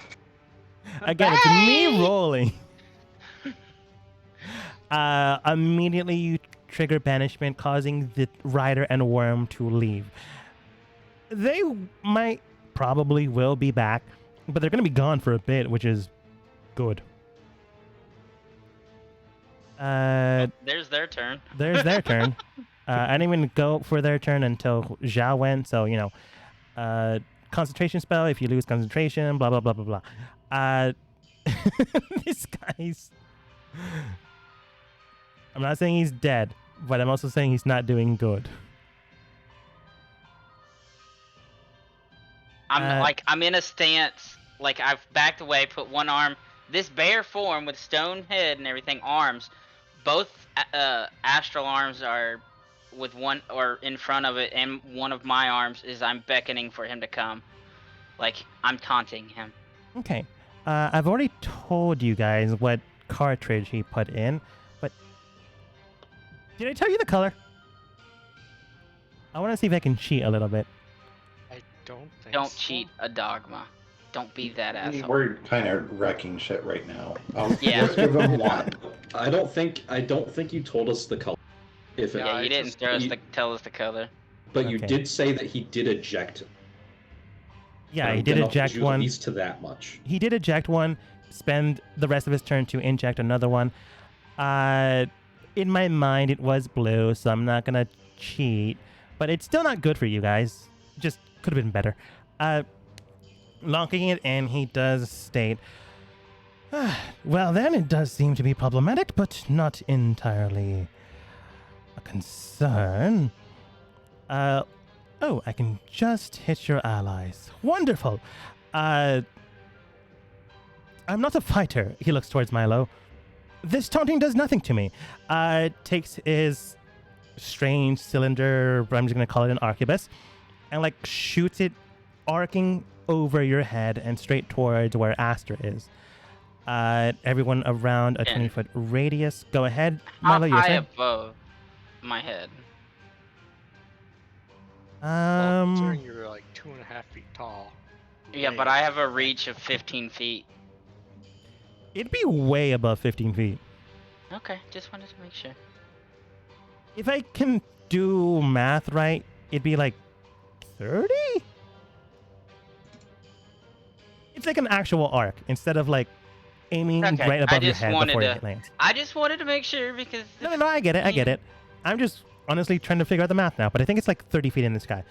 Again, it's me rolling. Immediately you trigger banishment, causing the rider and worm to leave. They might, probably will be back, but they're going to be gone for a bit, which is good. There's their turn. There's their turn. I didn't even go for their turn until Zhao went, so, concentration spell, if you lose concentration, blah, blah, blah, blah, blah. This guy's... I'm not saying he's dead, but I'm also saying he's not doing good. I'm in a stance, like I've backed away, put one arm, this bear form with stone head and everything, arms, both astral arms are with one or in front of it, and one of my arms is I'm beckoning for him to come. Like, I'm taunting him. Okay. I've already told you guys what cartridge he put in, but did I tell you the color? I want to see if I can cheat a little bit. I don't think Don't so. cheat a dogma. Don't be that asshole. We're kind of wrecking shit right now. Yeah. Let's give him one. I don't think you told us the color. If it, Yeah, Yeah, I you didn't just- tell us the color. but you Okay. did say that he did eject. Yeah, he I'm did gonna eject hold you at one. least to that much. He did eject one, spend the rest of his turn to inject another one. In my mind, it was blue, so I'm not going to cheat. But it's still not good for you guys. Just could have been better. Locking it in, he does state, well, then it does seem to be problematic, but not entirely a concern. Oh, I can just hit your allies. Wonderful. I'm not a fighter. He looks towards Milo. This taunting does nothing to me. Takes his strange cylinder, I'm just going to call it an arquebus, and shoots it arcing over your head and straight towards where Aster is. Everyone around a 20-foot radius. Go ahead, How Milo, you're high saying? above my head? Well, considering you're like 2.5 feet tall. Yeah, but I have a reach of 15 feet. It'd be way above 15 feet. Okay, just wanted to make sure. If I can do math right, it'd be 30? It's like an actual arc instead of aiming Okay, right I above your just head wanted before to- it lands. I just wanted to make sure because No, I get it. I get it. I'm just honestly trying to figure out the math now, but I think it's 30 feet in the sky.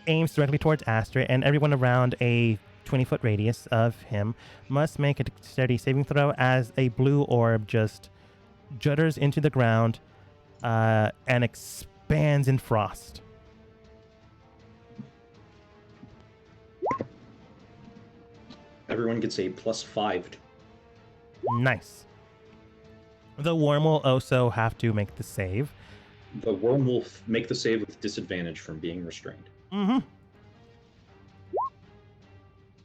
aims directly towards Aster, and everyone around a 20-foot radius of him must make a dexterity saving throw as a blue orb just judders into the ground and expands in frost. Everyone gets a +5. Nice. The worm will also have to make the save. The worm will make the save with disadvantage from being restrained. Mm-hmm.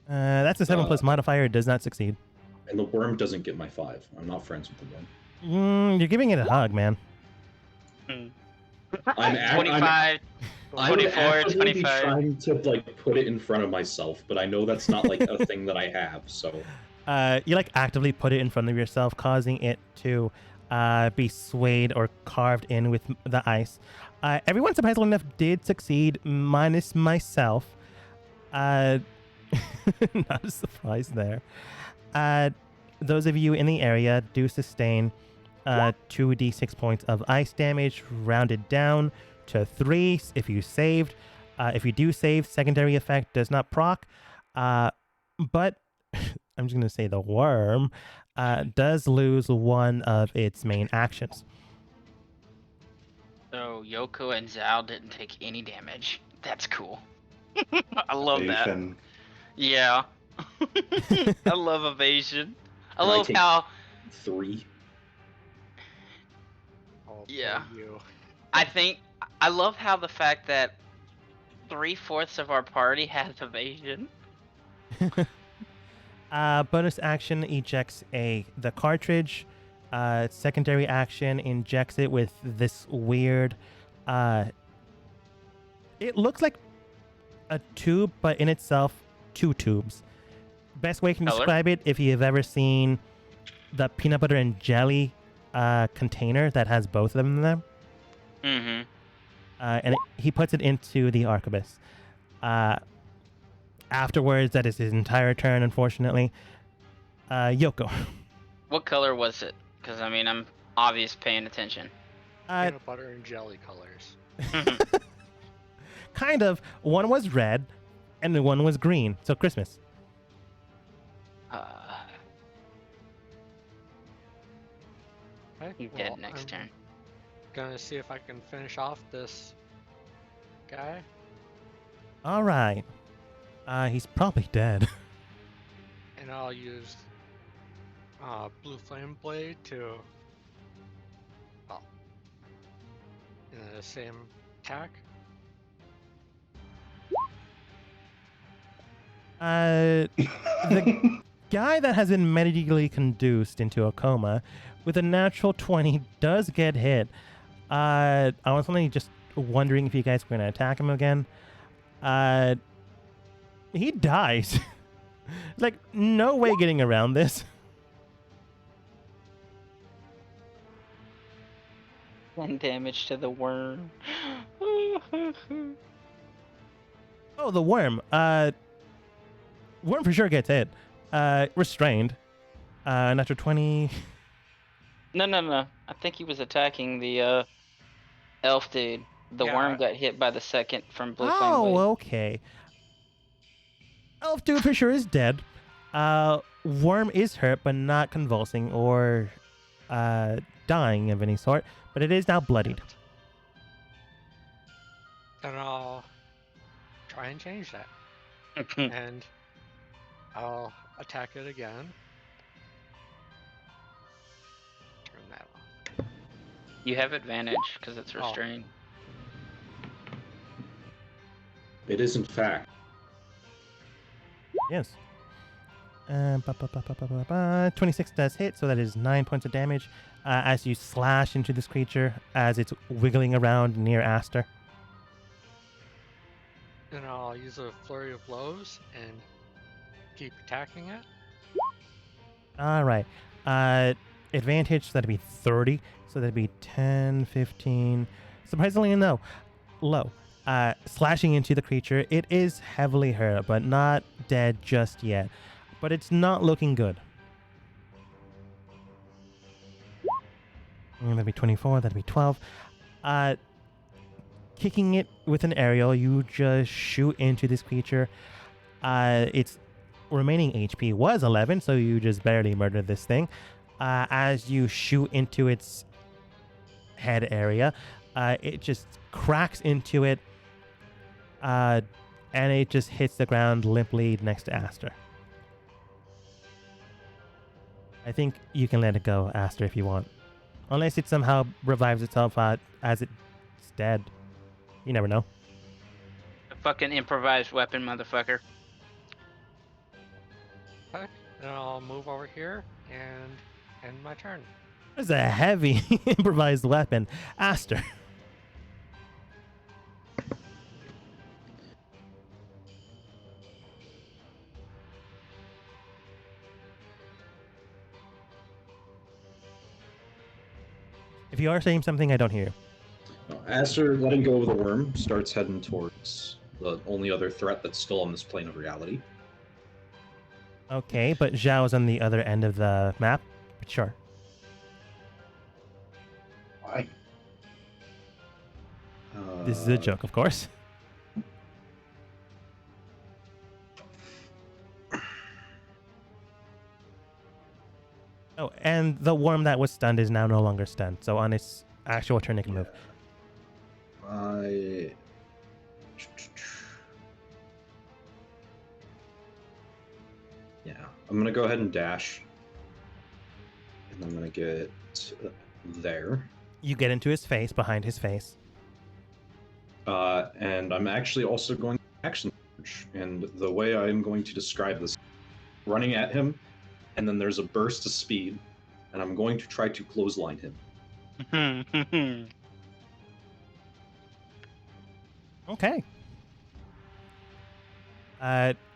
That's a 7 plus modifier. It does not succeed. And the worm doesn't get my 5. I'm not friends with the worm. You're giving it a hug, man. I'm 25, I'm 24, actively 25. trying to like put it in front of myself, but I know that's not like a thing that I have. So You like actively put it in front of yourself, causing it to be swayed or carved in with the ice. Everyone surprisingly enough did succeed, minus myself. Not a surprise there. Those of you in the area do sustain 2d6 points of ice damage, rounded down to 3 if you saved. If you do save, secondary effect does not proc. But I'm just going to say the worm does lose one of its main actions. So Yoko and Zhao didn't take any damage. That's cool. I love that. Evasion. Yeah. I love evasion. I And I love take- how 3. Oh, Yeah. poor you. I love how the fact that 3/4 of our party has evasion. Bonus action ejects the cartridge. Secondary action injects it with this weird. It looks like a tube, but in itself, 2 tubes. Best way I can Color? describe it: if you have ever seen the peanut butter and jelly container that has both of them in there, Mm-hmm. and he puts it into the arquebus. Afterwards, that is his entire turn, unfortunately. Yoko. What color was it? Because, I mean, I'm obvious paying attention. Peanut butter and jelly colors. Kind of. One was red, and the one was green. So Christmas. Okay, He's well, dead next turn. Gonna see if I can finish off this guy. All right. He's probably dead. And I'll use blue flame blade to in the same attack. The guy that has been medically conduced into a coma with a natural 20 does get hit. I was only just wondering if you guys were going to attack him again. He dies. Like, no way getting around this. 1 damage to the worm. Oh, the worm. Worm for sure gets hit. Restrained. Natural 20. No. I think he was attacking the elf dude. The Yeah. worm got hit by the second from blue flame Oh, blade. okay. Elf dude for sure is dead. Worm is hurt, but not convulsing or dying of any sort. But it is now bloodied. And I'll try and change that. And I'll attack it again. Turn that off. You have advantage because it's Oh. restrained. It is in fact. Yes. 26 does hit, so that is 9 points of damage as you slash into this creature as it's wiggling around near Aster. And I'll use a flurry of blows and keep attacking it. All right. Advantage, so that'd be 30. So that'd be 10, 15. Surprisingly low. Slashing into the creature. It is heavily hurt, but not dead just yet. But it's not looking good. And that'd be 24. That'd be 12. kicking it with an aerial, you just shoot into this creature. Its remaining HP was 11, so you just barely murdered this thing. As you shoot into its head area, it just cracks into it, and it just hits the ground limply next to Aster. I think you can let it go, Aster, if you want. Unless it somehow revives itself as it's dead. You never know. A fucking improvised weapon, motherfucker. Okay, then I'll move over here and end my turn. There's a heavy improvised weapon. Aster. If you are saying something, I don't hear you. Aster, letting go of the worm, starts heading towards the only other threat that's still on this plane of reality. Okay, but Zhao is on the other end of the map. But sure. Why? This is a joke, of course. Oh, and the worm that was stunned is now no longer stunned. So on its actual turn, it can move. Yeah, I'm gonna go ahead and dash, and I'm gonna get there. You get into his face, behind his face. And I'm actually also going to action surge. And the way I'm going to describe this, running at him, and then there's a burst of speed, and I'm going to try to clothesline him. Okay.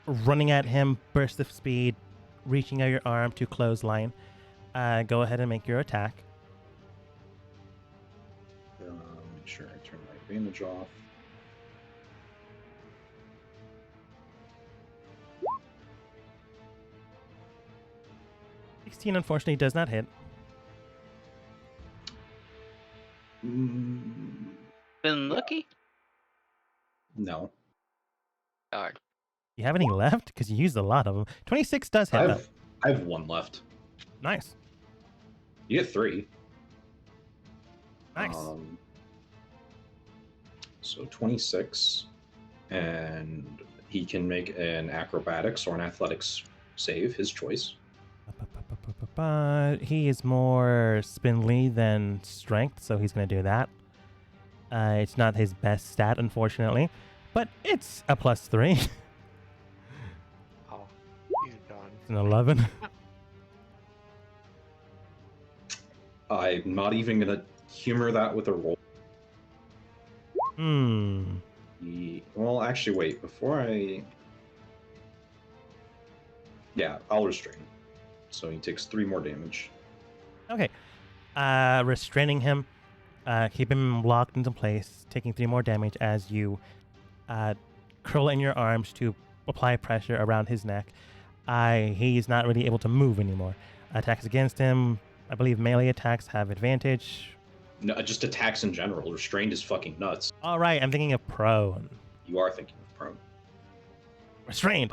Running at him, burst of speed, reaching out your arm to clothesline. Go ahead and make your attack. Make sure I turn my advantage off. $16 unfortunately does not hit. Been lucky? No. Hard. You have any left? Because you used a lot of them. 26 does hit though. I have one left. Nice. You get 3. Nice. So 26, and he can make an acrobatics or an athletics save, his choice. He is more spindly than strength, so he's going to do that. It's not his best stat, unfortunately, but it's a +3. Oh, he's done. It's an 11. I'm not even going to humor that with a roll. Well, actually, wait. Before I... Yeah, I'll restrain. So he takes 3 more damage. Okay. Restraining him, keep him locked into place, taking 3 more damage as you curl in your arms to apply pressure around his neck. He's not really able to move anymore. Attacks against him, I believe melee attacks have advantage. No, just attacks in general. Restrained is fucking nuts. All right, I'm thinking of prone. You are thinking of prone. Restrained.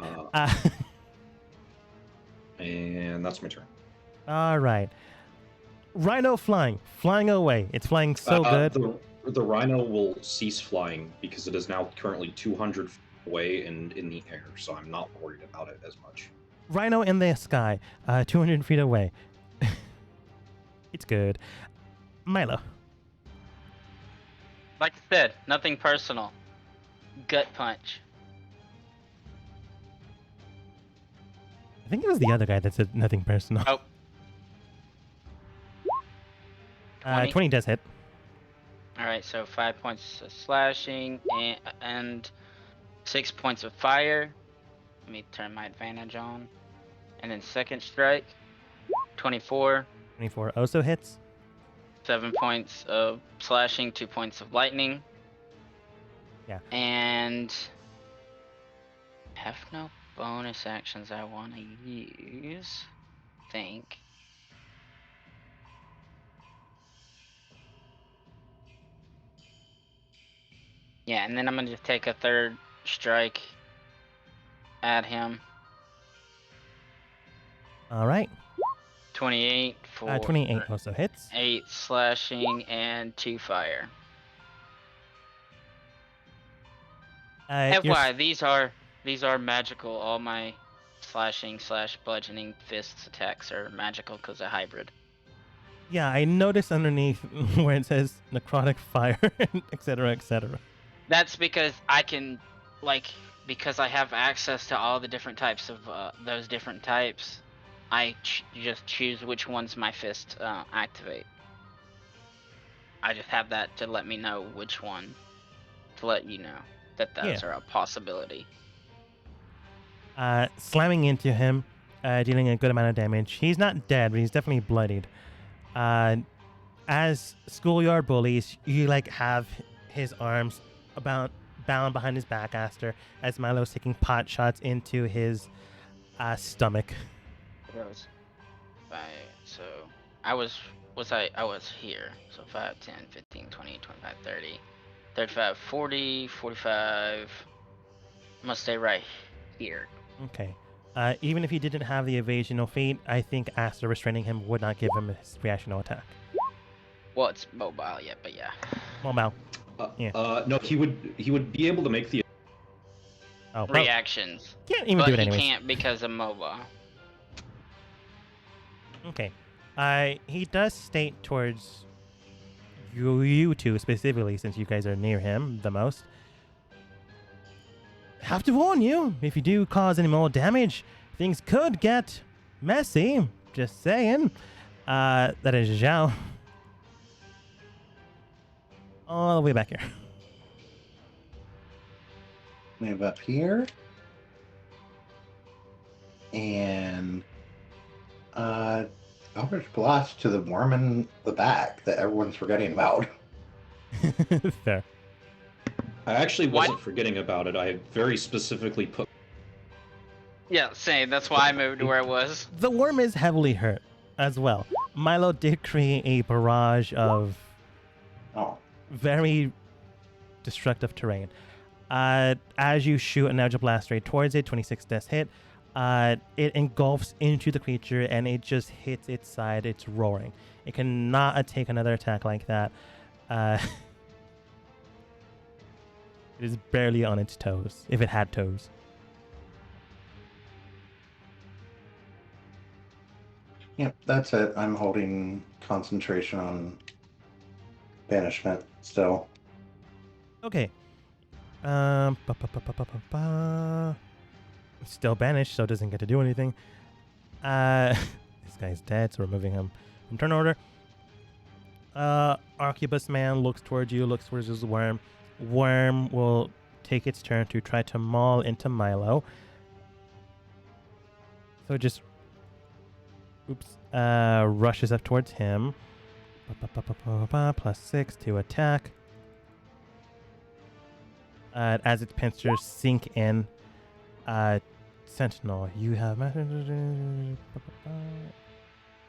And that's my turn. All right. Rhino flying away. It's flying so good. The rhino will cease flying because it is now currently 200 feet away and in the air, so I'm not worried about it as much. Rhino in the sky, 200 feet away. It's good. Milo. Like I said, nothing personal. Gut punch. I think it was the other guy that said nothing personal. Oh. 20 does hit. Alright, so 5 points of slashing and 6 points of fire. Let me turn my advantage on. And then second strike. 24. 24 also hits. 7 points of slashing, 2 points of lightning. Yeah. And have no bonus actions I want to use. Think. Yeah, and then I'm gonna just take a third strike at him. All right. 28 for 28 also hits. 8 slashing and 2 fire. Your FYI, these are magical. All my slashing / bludgeoning fists attacks are magical because they're hybrid. Yeah, I noticed underneath where it says necrotic fire, etc., etc. That's because I can, because I have access to all the different types of those different types. I just choose which ones my fist activate. I just have that to let me know which one, to let you know that those are a possibility. Slamming into him, dealing a good amount of damage. He's not dead, but he's definitely bloodied. As schoolyard bullies, you have his arms bound behind his back, Aster, as Milo's taking pot shots into his stomach. Gross. So I was here. So 5, 10, 15, 20, 25, 30, 35, 40, 45. I'm gonna stay right here. Okay. Even if he didn't have the evasional feat, I think Aster restraining him would not give him his reactional attack. Well, it's mobile yet, but yeah. Mobile. No, he would be able to make the reactions. Can't even do it anyways. He can't because of mobile. Okay. He does state towards you two specifically, since you guys are near him the most. Have to warn you, if you do cause any more damage, things could get messy. Just saying. That is Zhao. All the way back here. Move up here. And Eldritch Blast to the worm in the back that everyone's forgetting about. Fair. I actually wasn't forgetting about it. I very specifically put... Yeah, same. That's why I moved to where it was. The worm is heavily hurt as well. Milo did create a barrage of very destructive terrain. As you shoot an Eldritch Blast right towards it, 26 does hit. It engulfs into the creature and it just hits its side. It's roaring. It cannot take another attack like that. It is barely on its toes, if it had toes. Yep, that's it. I'm holding concentration on banishment still. Okay. Still banished, so it doesn't get to do anything. This guy's dead, so we're moving him from turn order. Arquebus man looks towards you, looks towards his worm. Worm will take its turn to try to maul into Milo. So it just rushes up towards him. +6 to attack. As its pincers sink in. Sentinel, you have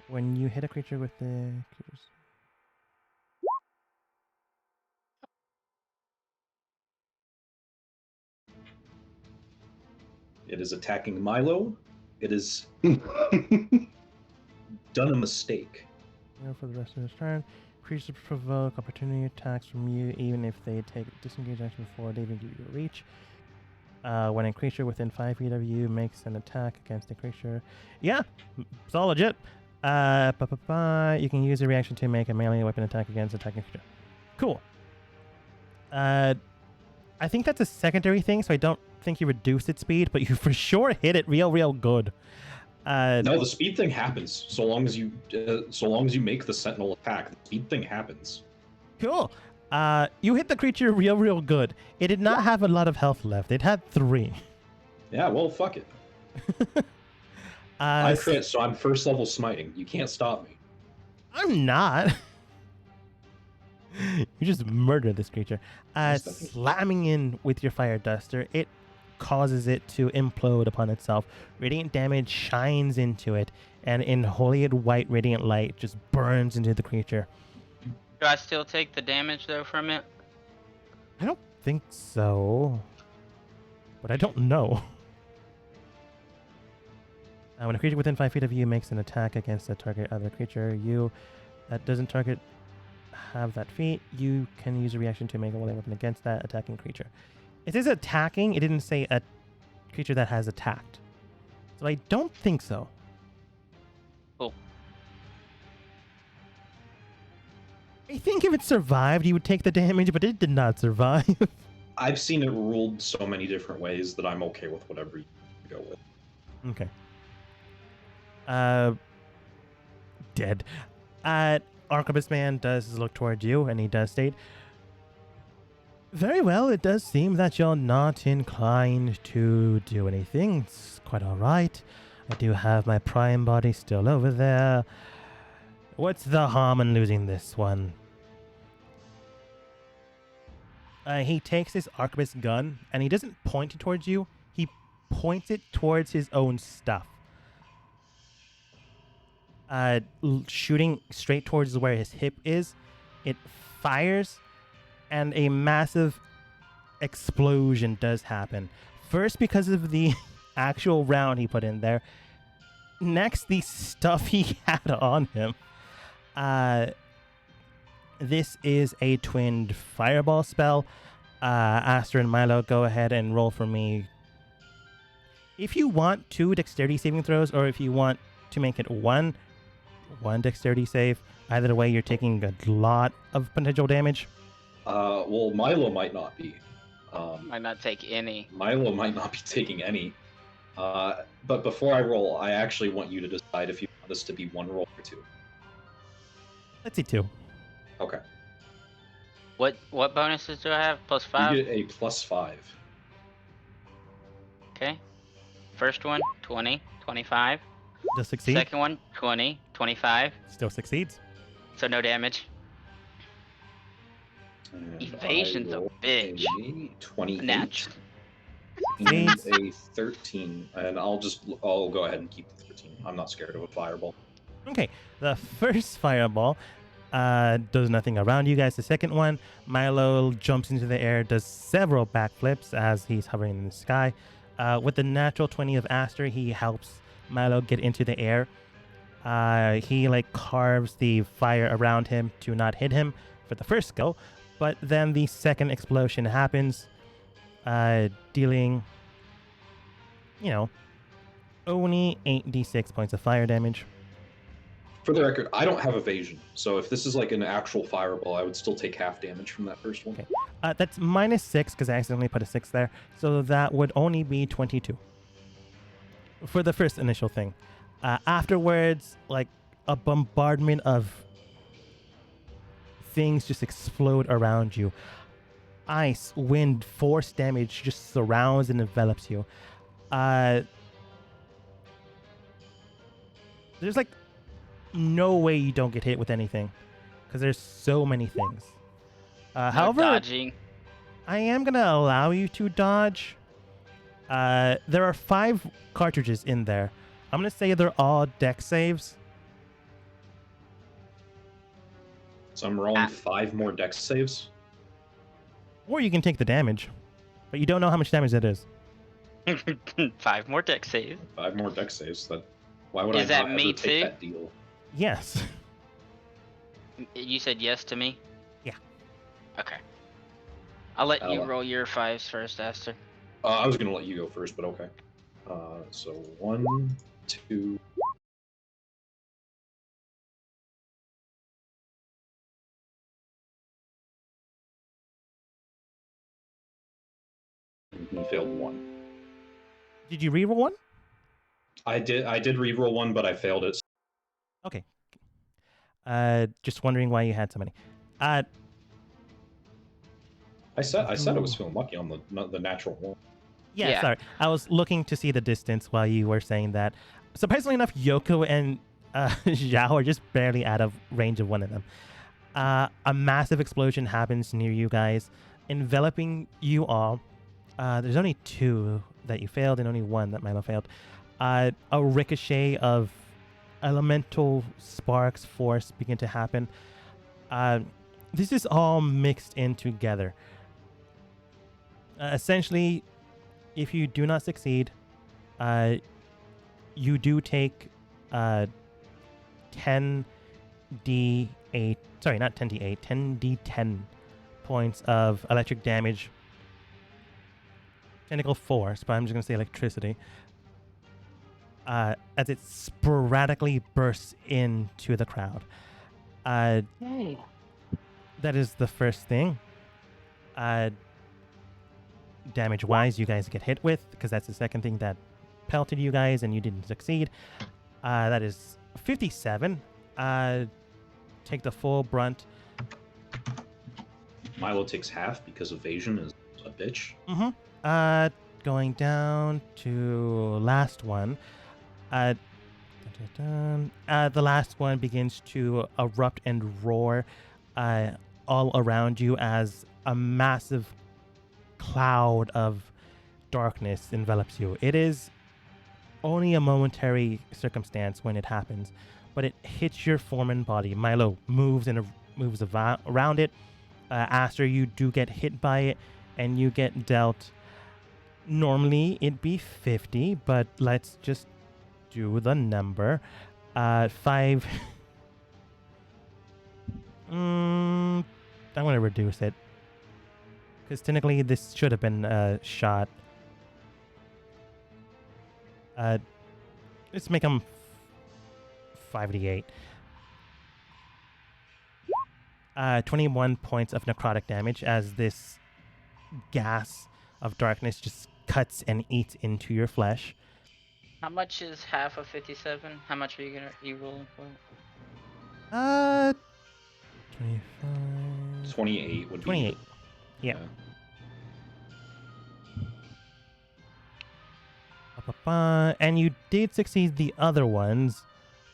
when you hit a creature with the It is attacking Milo. It is done a mistake. For the rest of his turn, creatures provoke opportunity attacks from you, even if they take disengage action before they even give you a reach. When a creature within 5 feet of you makes an attack against a creature, yeah, it's all legit. You can use a reaction to make a melee weapon attack against attacking creature. Cool. I think that's a secondary thing, so I don't think you reduced its speed, but you for sure hit it real good. No, the speed thing happens so long as you make the sentinel attack. The speed thing happens. Cool. You hit the creature real good. It did not have a lot of health left. It had 3. Yeah, well, fuck it. I crit, so I'm first level smiting. You can't stop me. I'm not. You just murdered this creature. Slamming in with your fire duster, it causes it to implode upon itself. Radiant damage shines into it, and in holy white radiant light just burns into the creature. Do I still take the damage though from it? think so, but I don't know. When a creature within 5 feet of you makes an attack against a target other creature, that doesn't target have that feat, you can use a reaction to make a willing weapon against that attacking creature. It says attacking, it didn't say a creature that has attacked. So I don't think so. Cool. I think if it survived, you would take the damage, but it did not survive. I've seen it ruled so many different ways that I'm okay with whatever you go with. Okay. Dead. Arquebus Man does look toward you, and he does state, very well, it does seem that you're not inclined to do anything. It's quite alright. I do have my prime body still over there. What's the harm in losing this one? He takes his arquebus gun, and he doesn't point it towards you. He points it towards his own stuff. Shooting straight towards where his hip is. It fires, and a massive explosion does happen. First, because of the actual round he put in there. Next, the stuff he had on him. This is a twinned fireball spell. Aster and Milo, go ahead and roll for me. If you want 2 dexterity saving throws, or if you want to make it one dexterity save, either way, you're taking a lot of potential damage. Well, Milo might not be. Might not take any. Milo might not be taking any. But before I roll, I actually want you to decide if you want this to be 1 roll or 2. Let's see, 2. Okay. What bonuses do I have? +5? You get a +5. Okay. First one, 20, 25. Does succeed. Second one, 20, 25. Still succeeds. So no damage. And Evasion's I a roll bitch. a 28 Natch. and a 13, and I'll go ahead and keep the 13. I'm not scared of a fireball. Okay, the first fireball does nothing around you guys. The second one, Milo jumps into the air, does several backflips as he's hovering in the sky. With the natural 20 of Aster, he helps Milo get into the air. He carves the fire around him to not hit him for the first go, but then the second explosion happens, dealing, only 8d6 points of fire damage. For the record, I don't have evasion, so if this is like an actual fireball, I would still take half damage from that first one. Okay. That's -6 because I accidentally put a 6 there, so that would only be 22 for the first initial thing. Afterwards, a bombardment of things just explode around you. Ice, wind, force damage just surrounds and envelops you. There's no way you don't get hit with anything because there's so many things. However, dodging. I am going to allow you to dodge. There are 5 cartridges in there. I'm going to say they're all dex saves. So I'm rolling 5 more dex saves. Or you can take the damage. But you don't know how much damage that is. 5 more deck saves. 5 more dex saves. Why would Is I that not me ever take too? that deal? Yes. You said yes to me? Yeah. Okay. I'll let you Oh. roll your 5s first, Aster. I was going to let you go first, but okay. So 1, 2... He failed 1. Did you reroll one? I did re-roll 1, but I failed it. Okay. Just wondering why you had so many. I said I was feeling lucky on the natural 1. Yeah, sorry. I was looking to see the distance while you were saying that. Surprisingly enough, Yoko and Zhao are just barely out of range of one of them. A massive explosion happens near you guys, enveloping you all. There's only 2 that you failed and only 1 that Milo failed. A ricochet of elemental sparks, force begin to happen. This is all mixed in together. Essentially, if you do not succeed, you do take 10d8. Sorry, not 10d8. 10d10 points of electric damage. Technical force, but I'm just gonna say electricity. As it sporadically bursts into the crowd. Yay. That is the first thing. Damage-wise, you guys get hit with, because that's the second thing that pelted you guys, and you didn't succeed. That is 57. Take the full brunt. Milo takes half because evasion is a bitch. Going down to last one. The last one begins to erupt and roar all around you as a massive cloud of darkness envelops you. It is only a momentary circumstance when it happens, but it hits your form and body. Milo moves around it. Aster, you do get hit by it, and you get dealt. Normally it'd be 50, but let's just do the number. 5. I'm gonna reduce it, because technically this should have been a shot. Let's make them 5d8. 21 points of necrotic damage as this gas of darkness just cuts and eats into your flesh. How much is half of 57? How much are you rolling for? 25. 28 would 28. be. Yeah. And you did succeed the other ones,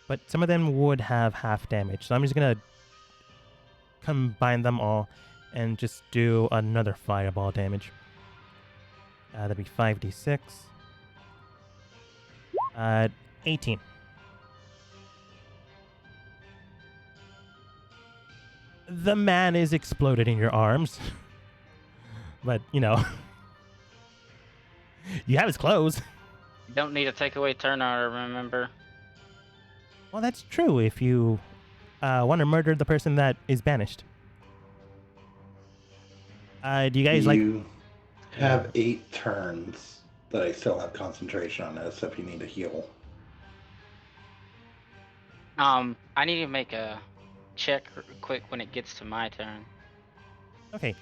but some of them would have half damage. So I'm just going to combine them all and just do another fireball damage. That'd be 5d6. 18. The man is exploded in your arms. But, you know, you have his clothes. You don't need to take away turn order, remember? Well, that's true if you want to murder the person that is banished. Do you guys You have 8 turns that I still have concentration on this if you need to heal. I need to make a check quick when it gets to my turn. Okay,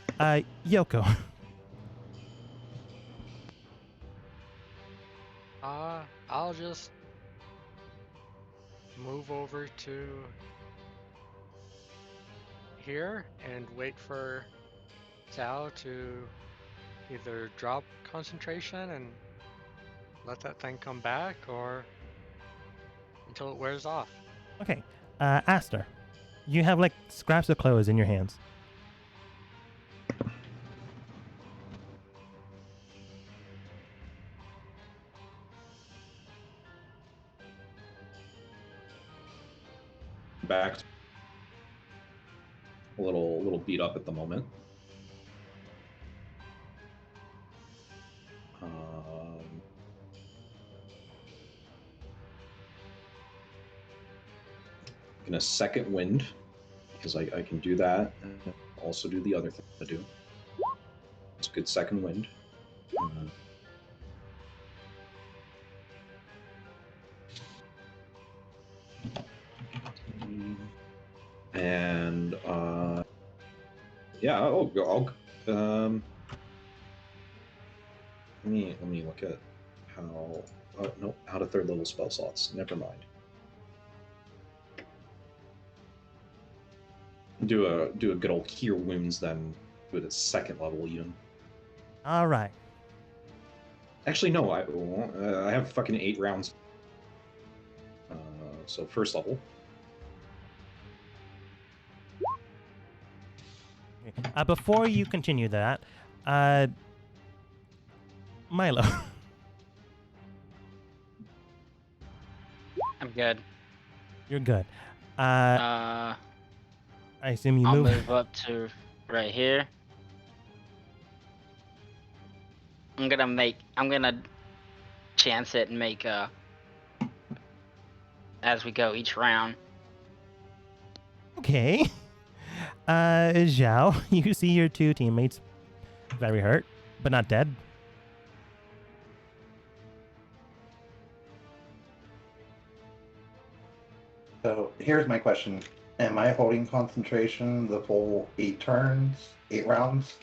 Yoko. I'll just move over to here and wait for Tao to either drop concentration and let that thing come back, or until it wears off. Okay, Aster, you have like scraps of clothes in your hands. Back. A little beat up at the moment. Gonna second wind, because I can do that and also do the other thing to do. It's a good second wind. And yeah, I'll let me look at how no, how to third level spell slots. Never mind. Do a good old cure wounds, then do it at second level even. All right. Actually, no, I have fucking 8 rounds. So first level. Before you continue that, Milo. I'm good. You're good. I I assume you I'll move. move up to right here. I'm gonna chance it and make as we go each round. Okay. Zhao, you see your two teammates very hurt, but not dead. So here's my question. Am I holding concentration the full 8 rounds?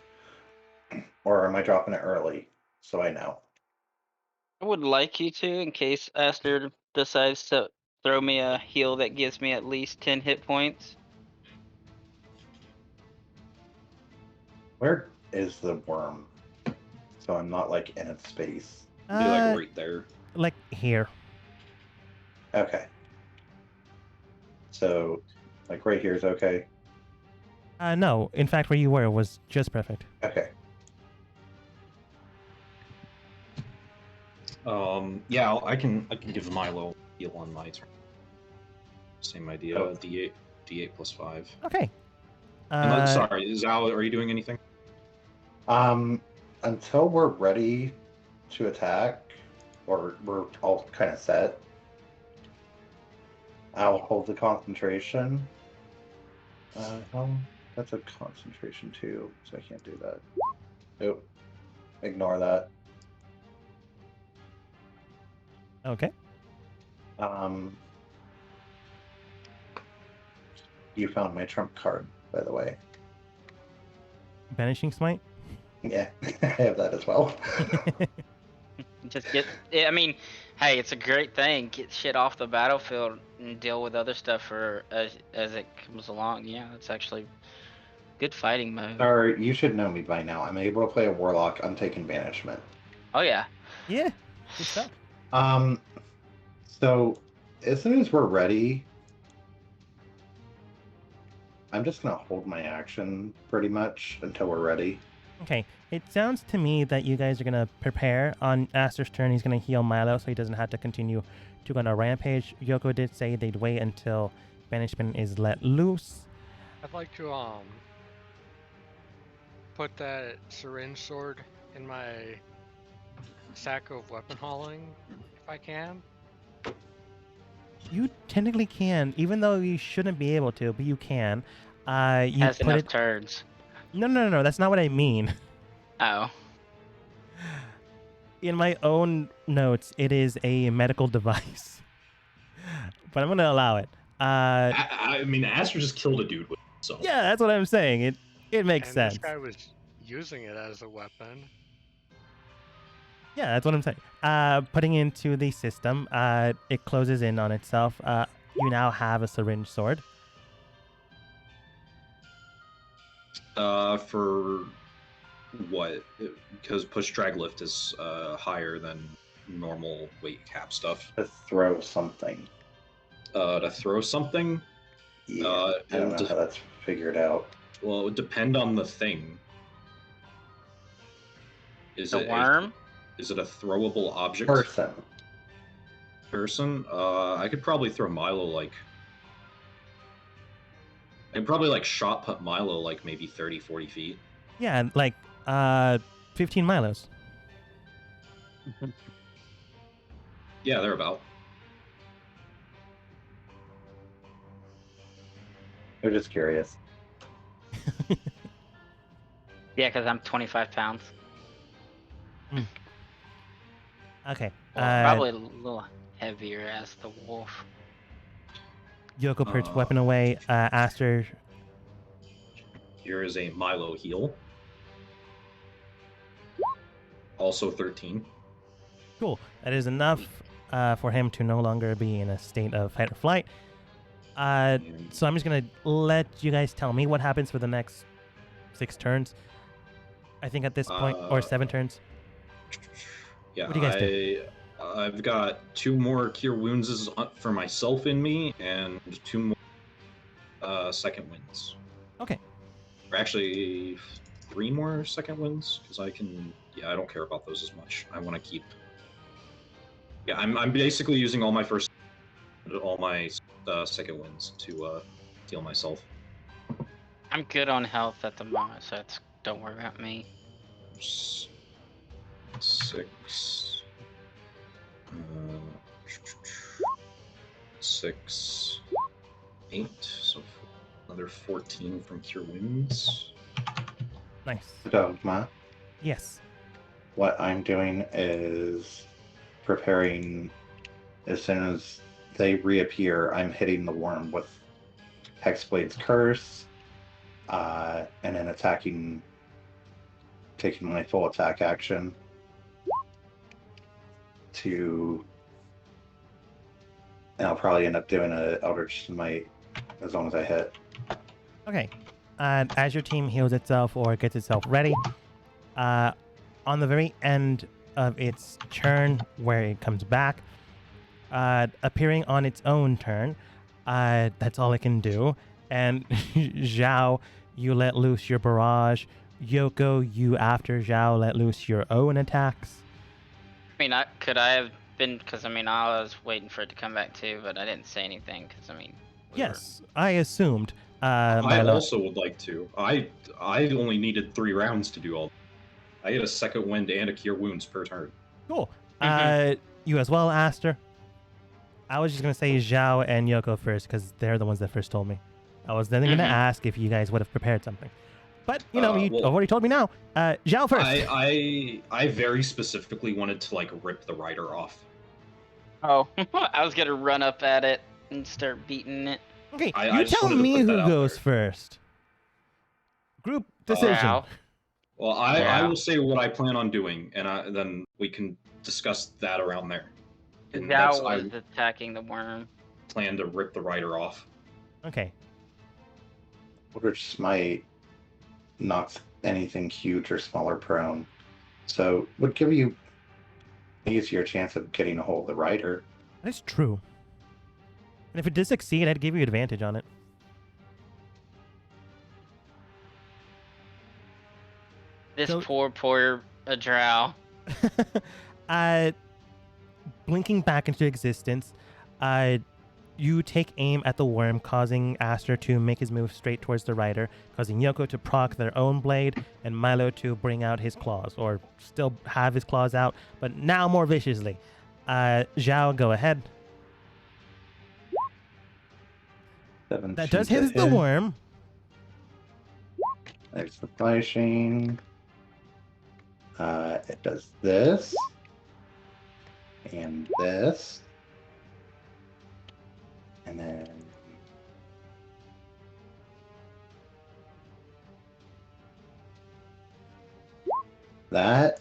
Or am I dropping it early? So I know. I would like you to, in case Aster decides to throw me a heal that gives me at least 10 hit points. Where is the worm? So I'm not like in its space. Be like right there. Like here. Okay. So like right here is okay. No, in fact, where you were was just perfect. Okay. Yeah, I can give Milo heal on my turn. Same idea. Oh. D8 plus 5. Okay. Sorry, Zhao, are you doing anything? Until we're ready to attack, or we're all kind of set, I'll hold the concentration. Well, that's a concentration too, so I can't do that. Nope. Ignore that. Okay. You found my trump card, by the way. Banishing Smite? Yeah, I have that as well. Just get. I mean, hey, it's a great thing. Get shit off the battlefield and deal with other stuff for as it comes along. Yeah, that's actually good fighting mode. Or you should know me by now. I'm able to play a warlock. I'm taking banishment. Oh yeah. Yeah. Good stuff. So as soon as we're ready, I'm just gonna hold my action pretty much until we're ready. Okay. It sounds to me that you guys are going to prepare. On Aster's turn, he's going to heal Milo so he doesn't have to continue to go on a rampage. Yoko did say they'd wait until banishment is let loose. I'd like to put that syringe sword in my sack of weapon hauling if I can. You technically can, even though you shouldn't be able to, but you can. You Has put enough it. turns. No. That's not what I mean. Oh. In my own notes, it is a medical device, but I'm gonna allow it. I mean, Aster just killed a dude with it, so. Yeah, that's what I'm saying. It makes And sense. this guy was using it as a weapon. Yeah, that's what I'm saying. Putting it into the system, it closes in on itself. You now have a syringe sword. For what? Because push drag lift is higher than normal weight cap stuff. To throw something. To throw something? Yeah, I don't know how that's figured out. Well, it would depend on the thing. The worm? Is it a throwable object? Person? I could probably throw Milo like... I could probably like shot put Milo like maybe 30, 40 feet. Yeah, like 15 Milos. Yeah, they're about. They're just curious. Yeah, because I'm 25 pounds. Okay. Probably a little heavier as the wolf. Yoko puts weapon away. Aster. Here is a Milo heal. Also 13. Cool. That is enough for him to no longer be in a state of fight or flight. So I'm just going to let you guys tell me what happens for the next 6 turns. I think at this point, or 7 turns. Yeah, what do you guys do? I've got 2 more Cure Wounds for myself in me, and 2 more second wins. Okay. Or actually, 3 more second wins, because I can... Yeah, I don't care about those as much. I want to keep... Yeah, I'm basically using all my second wins to heal myself. I'm good on health at the moment, so don't worry about me. 6. 6, 8. So another 14 from Cure Wounds. Nice. Dogma. Yes. What I'm doing is preparing. As soon as they reappear, I'm hitting the worm with Hexblade's Curse, and then attacking, taking my full attack action to, and I'll probably end up doing an Eldritch Smite as long as I hit. Okay. As your team heals itself or gets itself ready, on the very end of its turn, where it comes back, appearing on its own turn, that's all it can do. And Zhao, you let loose your barrage. Yoko, you after Zhao let loose your own attacks. I mean, could I have been? Because I mean, I was waiting for it to come back too, but I didn't say anything. Because I mean, Yes, I assumed. I Milo. also would like to. I only needed 3 rounds to do all. I get a second wind and a Cure Wounds per turn. Cool. Mhm. You as well, Aster. I was just gonna say Zhao and Yoko first because they're the ones that first told me. I was then gonna Mhm. ask if you guys would have prepared something, but you know, you Well, already told me now. Zhao first. I very specifically wanted to like rip the rider off. Oh, I was gonna run up at it and start beating it. Okay, I you just tell wanted to me put that who out goes there. first. Group decision. Zhao. Well, I Yeah. will say what I plan on doing, and then we can discuss that around there. And Zhao I was attacking the worm. plan to rip the rider off. Okay. Eldritch Smite knocks anything huge or smaller prone, so would give you an easier chance of getting a hold of the rider. That's true. And if it does succeed, I'd give you advantage on it. This So- poor drow. Blinking back into existence, you take aim at the worm, causing Aster to make his move straight towards the rider, causing Yoko to proc their own blade, and Milo to bring out his claws, or still have his claws out, but now more viciously. Zhao, go ahead. 17 That does to hit the worm. There's the flashing. It does this. And this. And then... that.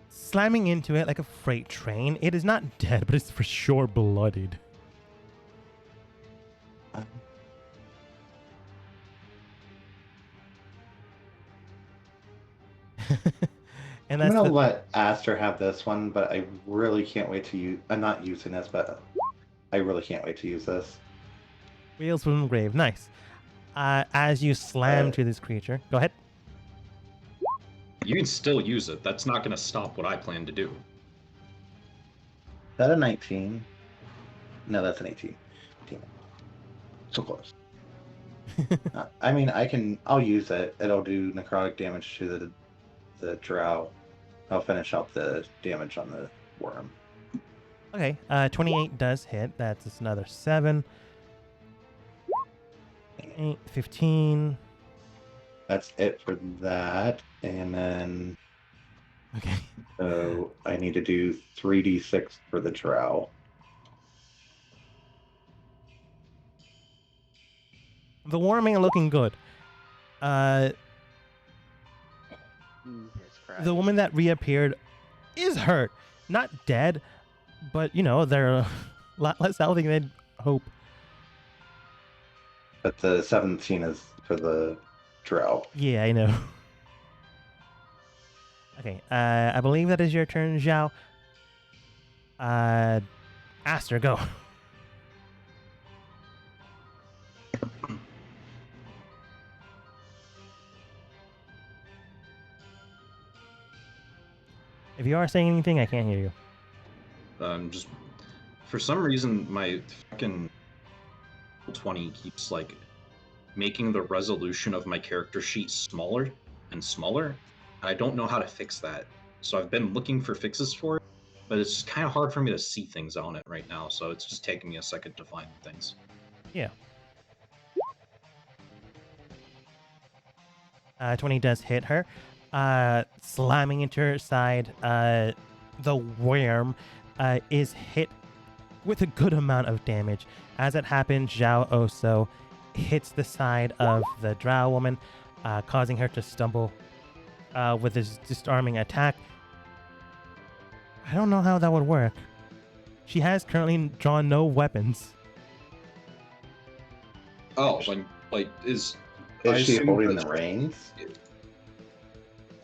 Slamming into it like a freight train. It is not dead, but it's for sure bloodied. And I'm that's gonna the let Aster have this one, but I really can't wait to use... I'm not using this, but I really can't wait to use this. Wheels from the grave. Nice. As you slam to this creature, go ahead. You can still use it. That's not going to stop what I plan to do. Is that a 19? No, that's an 18. Damn it. So close. I mean, I'll use it. It'll do necrotic damage to the drow. I'll finish up the damage on the worm. Okay, 28 does hit. That's just another 7. 8, 15. That's it for that. And then, Okay. so I need to do 3d6 for the drow. The worm ain't looking good. The woman that reappeared is hurt. Not dead, but, you know, they're a lot less healthy than they'd hope. But the 17 is for the drow. Yeah, I know. Okay, I believe that is your turn, Zhao. Aster, go. If you are saying anything, I can't hear you. Just for some reason, my fucking 20 keeps like making the resolution of my character sheet smaller and smaller. I don't know how to fix that. So I've been looking for fixes for it, but it's kind of hard for me to see things on it right now. So it's just taking me a second to find things. Yeah. 20 does hit her, slamming into her side. The worm is hit with a good amount of damage. As it happens, Zhao Oso hits the side of the drow woman, causing her to stumble with his disarming attack. I don't know how that would work. She has currently drawn no weapons. Oh, like Is I she assumed holding that- the reins?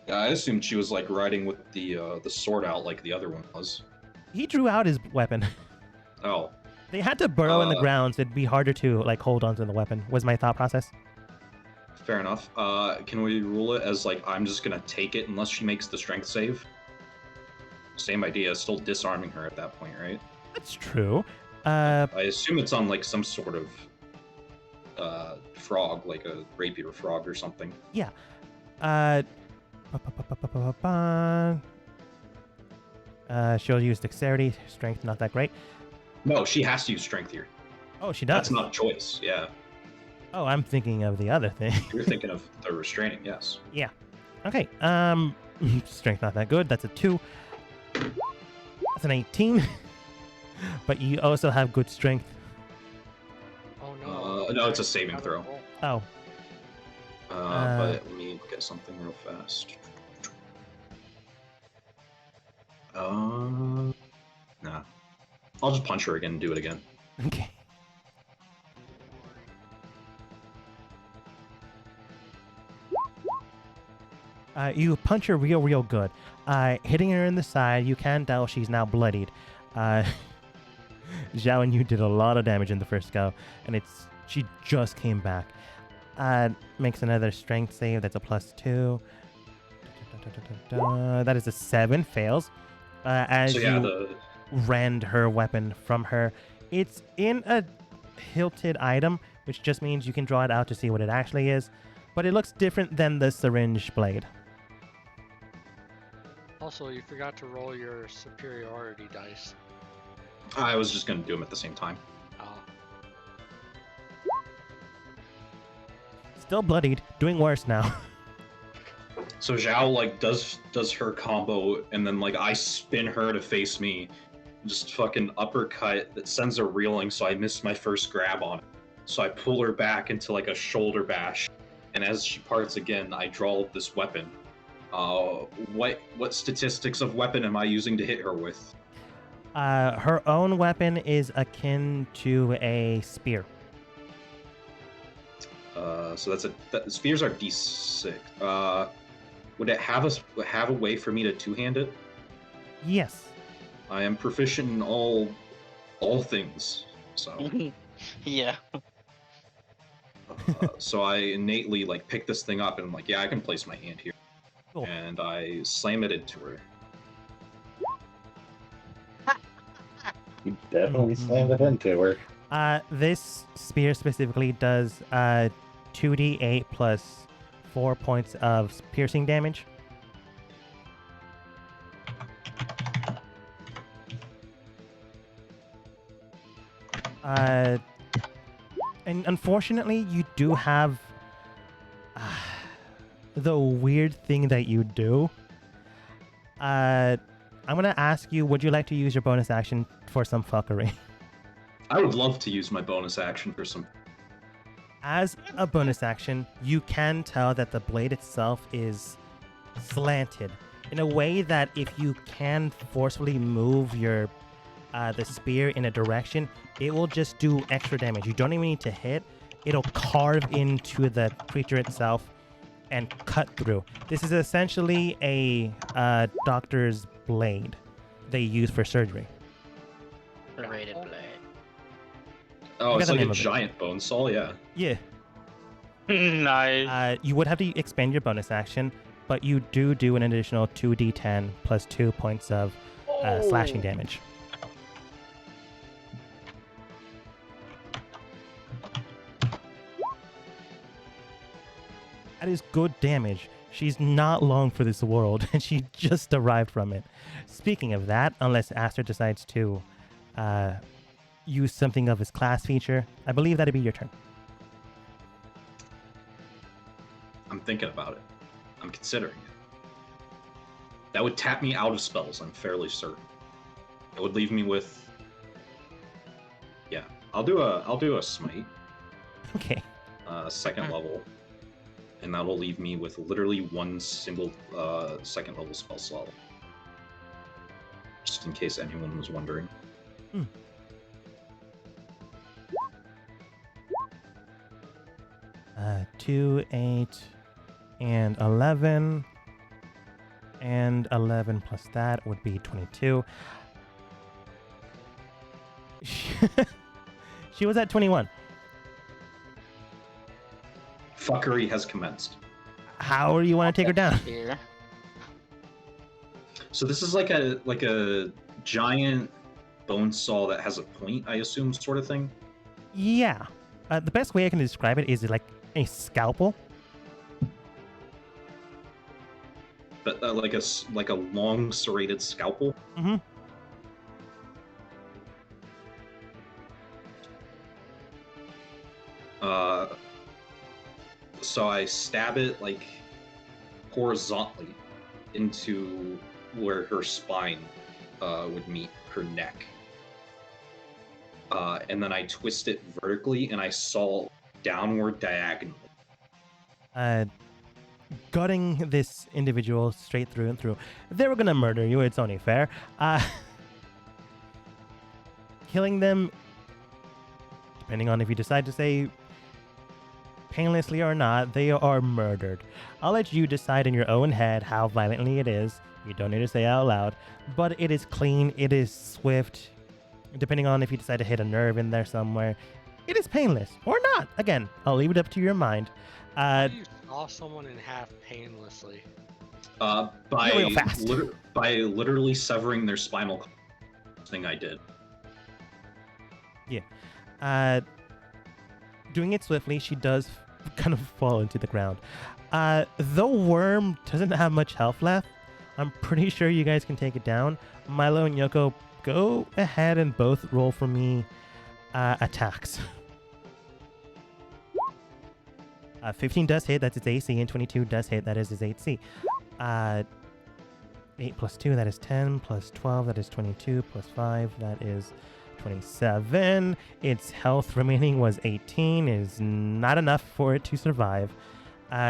Yeah, I assumed she was like riding with the sword out like the other one was. He drew out his weapon. Oh, They had to burrow in the Uh, ground, so it'd be harder to like hold onto the weapon, was my thought process. fair enough. Can we rule it as like I'm just gonna take it unless she makes the strength save? Same idea, still disarming her at that point, right? That's true. I assume it's on like some sort of frog, like a rapier frog or something. Uh, she'll use dexterity, strength not that great. No, she has to use strength here. Oh, she does. That's not a choice. Yeah, Oh, I'm thinking of the other thing. you're thinking of the restraining. Yes. Okay. Strength not that good. That's a 2. That's an 18. But you also have good strength. Oh no. No, it's a saving Gotta throw. roll. Oh, But let me get something real fast. Nah. I'll just punch her again and do it again. okay. You punch her real good. Hitting her in the side, you can tell she's now bloodied. Zhao and you did a lot of damage in the first go, and she just came back. Makes another strength save. That's a +2. That is a 7. Fails. As So yeah, you rend her weapon from her. It's in a hilted item, which just means you can draw it out to see what it actually is. But it looks different than the syringe blade. Also, you forgot to roll your superiority dice. I was just gonna do them at the same time. Still bloodied, doing worse now. So Zhao like does her combo, and then like I spin her to face me, just fucking uppercut that sends her reeling. So I miss my first grab on it. So I pull her back into like a shoulder bash, and as she parts again, I draw this weapon. What statistics of weapon am I using to hit her with? Her own weapon is akin to a spear. So spears are D6. Would it have a way for me to two-hand it? Yes. I am proficient in all things. So Yeah. so I innately like pick this thing up and I'm like, yeah, I can place my hand here. Cool. And I slam it into her. You definitely slammed it into her. This spear specifically does 2d8 plus 4 points of piercing damage. And unfortunately, you do have the weird thing that you do. I'm gonna ask you, would you like to use your bonus action for some fuckery? I would love to use my bonus action for some. As a bonus action, you can tell that the blade itself is slanted in a way that if you can forcefully move your the spear in a direction, it will just do extra damage. You don't even need to hit. It'll carve into the creature itself and cut through. This is essentially a doctor's blade they use for surgery. Rated blade. Oh, I it's got the like name a of it. giant bone saw, yeah. Yeah. Nice. You would have to expend your bonus action, but you do an additional 2d10 plus 2 points of slashing damage. That is good damage. She's not long for this world, and she just arrived from it. Speaking of that, unless Aster decides to use something of his class feature, I believe that'd be your turn. I'm thinking about it. I'm considering it. That would tap me out of spells, I'm fairly certain. It would leave me with... Yeah, I'll do a smite, Okay. second level, and that'll leave me with literally one single second level spell slot. Just in case anyone was wondering. 2, 8, and 11. And 11 plus that would be 22. She was at 21. Fuckery has commenced. How do you want to take her down? Here. So this is like a giant bone saw that has a point, I assume, sort of thing. Yeah. The best way I can describe it is like a scalpel. But like a long serrated scalpel. Mm-hmm. So I stab it like horizontally into where her spine would meet her neck. And then I twist it vertically and I saw downward diagonally. Gutting this individual straight through and through. They were gonna murder you, it's only fair. Killing them, depending on if you decide to say painlessly or not, they are murdered. I'll let you decide in your own head how violently it is. You don't need to say it out loud, but it is clean, it is swift. Depending on if you decide to hit a nerve in there somewhere, it is painless or not. Again, I'll leave it up to your mind. How do you saw someone in half painlessly? Real fast. By literally severing their spinal cord. Thing I did. Doing it swiftly, she does kind of fall into the ground. The worm doesn't have much health left. I'm pretty sure you guys can take it down. Milo and Yoko, go ahead and both roll for me attacks. 15 does hit, that's its AC, and 22 does hit, that is its AC. 8 plus 2, that is 10, plus 12, that is 22, plus 5, that is 27. Its health remaining was 18, is not enough for it to survive.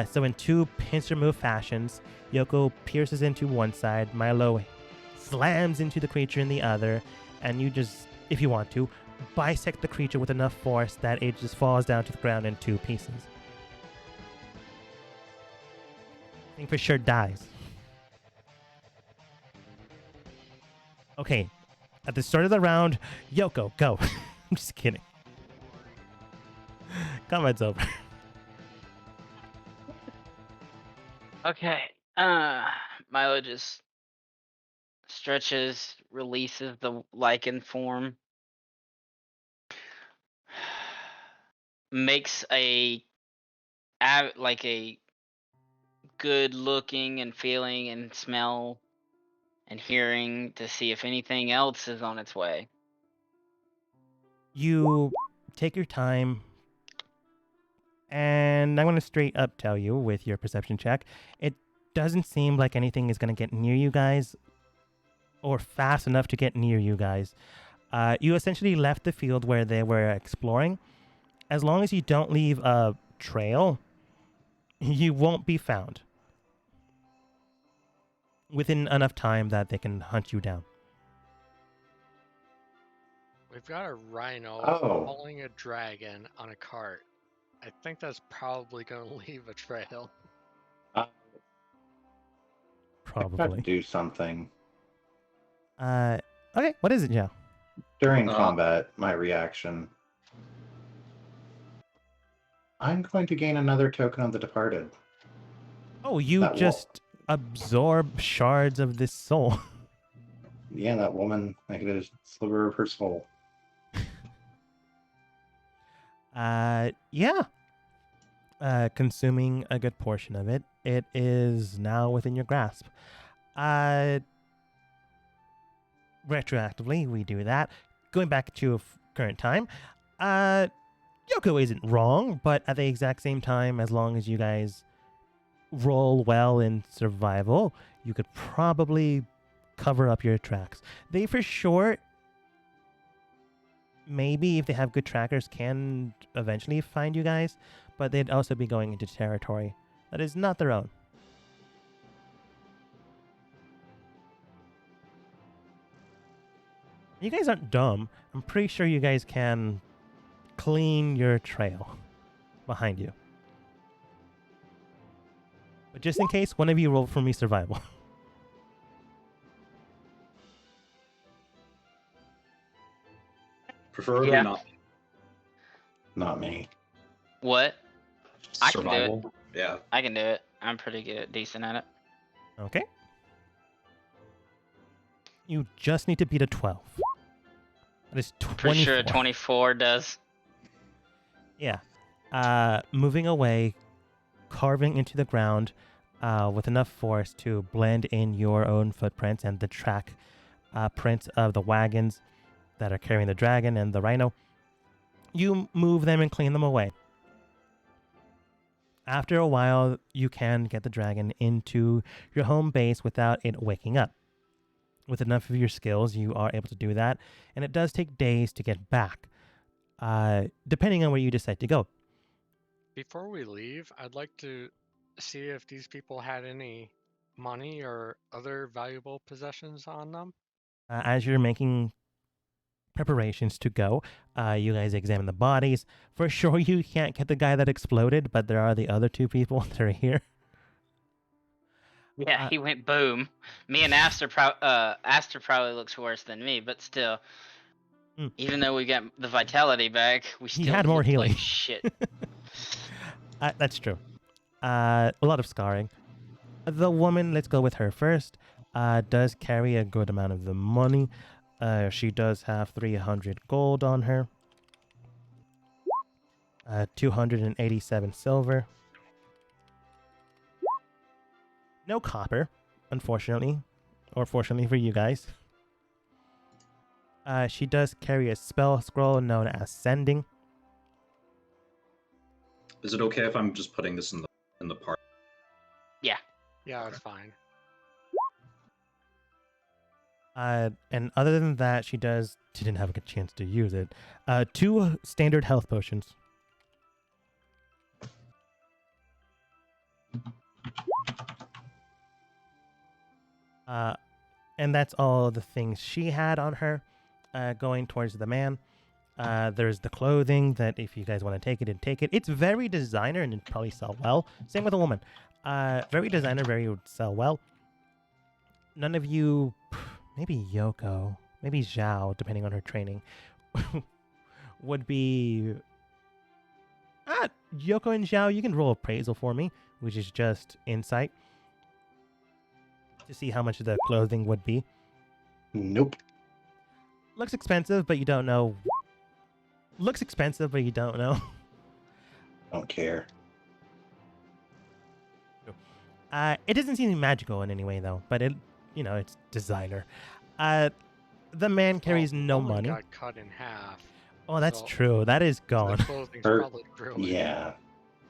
So in two pincer move fashions, Yoko pierces into one side, Milo slams into the creature in the other, and you just, if you want to, bisect the creature with enough force that it just falls down to the ground in two pieces. I think for sure dies. Okay, at the start of the round, Yoko, go. I'm just kidding. Combat's over. Okay. Milo just stretches, releases the lichen form, makes a good looking and feeling and smell and hearing to see if anything else is on its way. You take your time, and I'm going to straight up tell you with your perception check, it doesn't seem like anything is going to get near you guys or fast enough to get near you guys. You essentially left the field where they were exploring. As long as you don't leave a trail, you won't be found within enough time that they can hunt you down. We've got a rhino Oh. hauling a dragon on a cart. I think that's probably going to leave a trail. I gotta Probably. do something. Okay, what is it, Joe? During combat, my reaction. I'm going to gain another token of the departed. Oh, you That just absorb shards of this soul. Yeah, that woman, I get a sliver of her soul. Yeah. consuming a good portion of it. It is now within your grasp. Retroactively, we do that. Going back to current time, Yoko isn't wrong, but at the exact same time, as long as you guys roll well in survival, you could probably cover up your tracks. They for sure, maybe if they have good trackers, can eventually find you guys, but they'd also be going into territory that is not their own. You guys aren't dumb. I'm pretty sure you guys can clean your trail behind you. But just in case, one of you roll for me survival. Preferably Yeah. not Not me. What? I can do it. survival. Yeah. I can do it. I'm pretty good, decent at it. Okay. You just need to beat a 12. That is 24. Pretty sure a 24 does. Yeah. Moving away, carving into the ground with enough force to blend in your own footprints and the track prints of the wagons that are carrying the dragon and the rhino. You move them and clean them away. After a while, you can get the dragon into your home base without it waking up. With enough of your skills, you are able to do that, and it does take days to get back, depending on where you decide to go. Before we leave, I'd like to see if these people had any money or other valuable possessions on them. As you're making preparations to go, you guys examine the bodies. For sure, you can't get the guy that exploded, but there are the other two people that are here. Yeah, he went boom. Me and Aster probably looks worse than me, but still. Mm. Even though we got the vitality back, we He still had more looked healing. like shit. That's true. A lot of scarring. The woman, let's go with her first, does carry a good amount of the money. She does have 300 gold on her. 287 silver. No copper, unfortunately. Or fortunately for you guys. She does carry a spell scroll known as Sending. Is it okay if I'm just putting this in the part? Yeah. Yeah, that's fine. And other than that, she didn't have a good chance to use it. 2 standard health potions. And that's all the things she had on her. Going towards the man. There's the clothing that if you guys want to take it, and take it. It's very designer and it'd probably sell well. Same with a woman. Very designer, very would sell well. None of you, maybe Yoko, maybe Zhao, depending on her training, would be... Yoko and Zhao, you can roll appraisal for me, which is just insight, to see how much the clothing would be. Nope. Looks expensive, but you don't know. Looks expensive, but you don't know. Don't care. It doesn't seem magical in any way, though, but it's designer. The man carries no Woman money. Got cut in half. Oh, that's so true. That is The gone. clothing's Her- probably ruined. Yeah.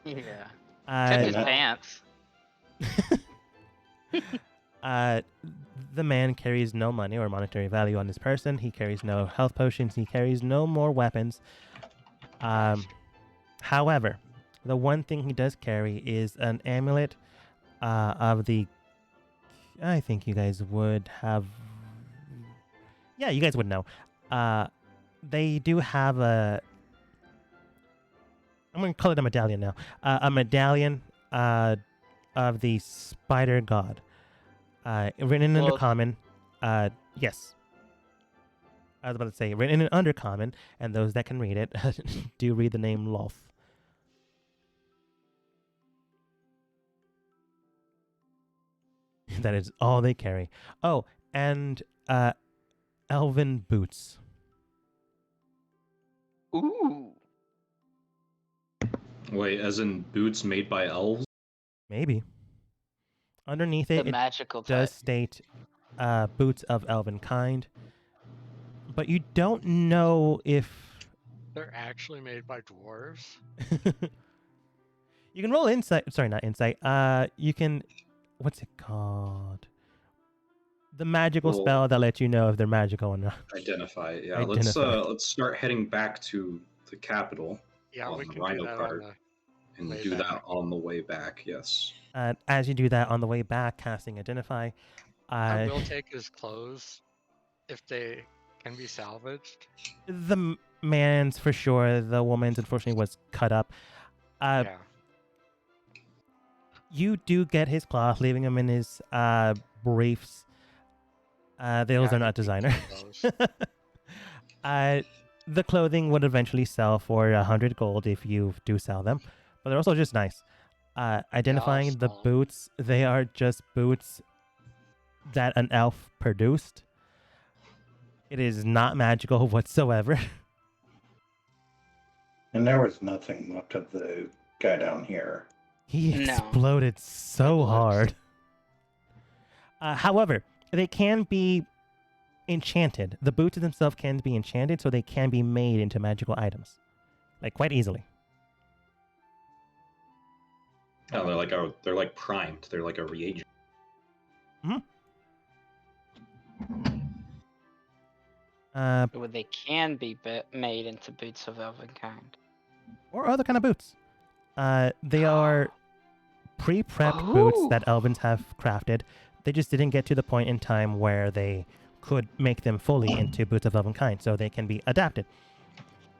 Yeah. Except his no. pants. The man carries no money or monetary value on his person. He carries no health potions. He carries no more weapons. However, the one thing he does carry is an amulet of the... I think you guys would have... Yeah, you guys would know. They do have a... I'm going to call it a medallion now. A medallion of the spider god. Written in Well- Undercommon. Yes. I was about to say, written in Undercommon, and those that can read it do read the name Loth. That is all they carry. Oh, and elven boots. Ooh. Wait, as in boots made by elves? Maybe. Underneath The it, it magical does type. state boots of elven kind. But you don't know if They're actually made by dwarves. you can roll insight. Sorry, not insight. You can. What's it called? The magical Well, spell that lets you know if they're magical or not. identify. Yeah, Identify. let's start heading back to the capital Yeah, on we the can do Rhino that cart on the and way do that back. on the way back. Yes. As you do that on the way back, casting identify. I will take his clothes if they can be salvaged. The man's for sure. The woman's unfortunately was cut up. Yeah. You do get his cloth, leaving him in his briefs. Those Yeah, are I not can keep designer. those. The clothing would eventually sell for 100 gold if you do sell them, but they're also just nice. Identifying the sell 'em. boots, they are just boots that an elf produced. It is not magical whatsoever. And there was nothing left of the guy down here. He No. exploded so Good looks. hard. However, they can be enchanted. The boots themselves can be enchanted, so they can be made into magical items, like quite easily. No, they're like primed. They're like a reagent. Well, they can be made into boots of elven kind. Or other kind of boots. They are pre-prepped boots that elvens have crafted. They just didn't get to the point in time where they could make them fully into boots of elven kind, so they can be adapted.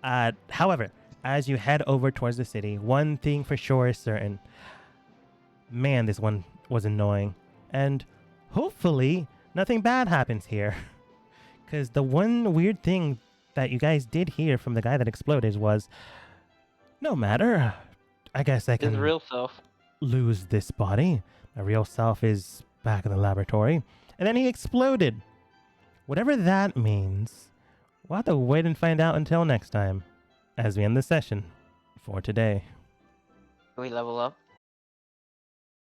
However, as you head over towards the city, one thing for sure is certain. Man, this one was annoying. And hopefully nothing bad happens here. Because the one weird thing that you guys did hear from the guy that exploded was, no matter, I guess I His can real self. lose this body. My real self is back in the laboratory. And then he exploded. Whatever that means, we'll have to wait and find out until next time, as we end the session for today. Can we level up?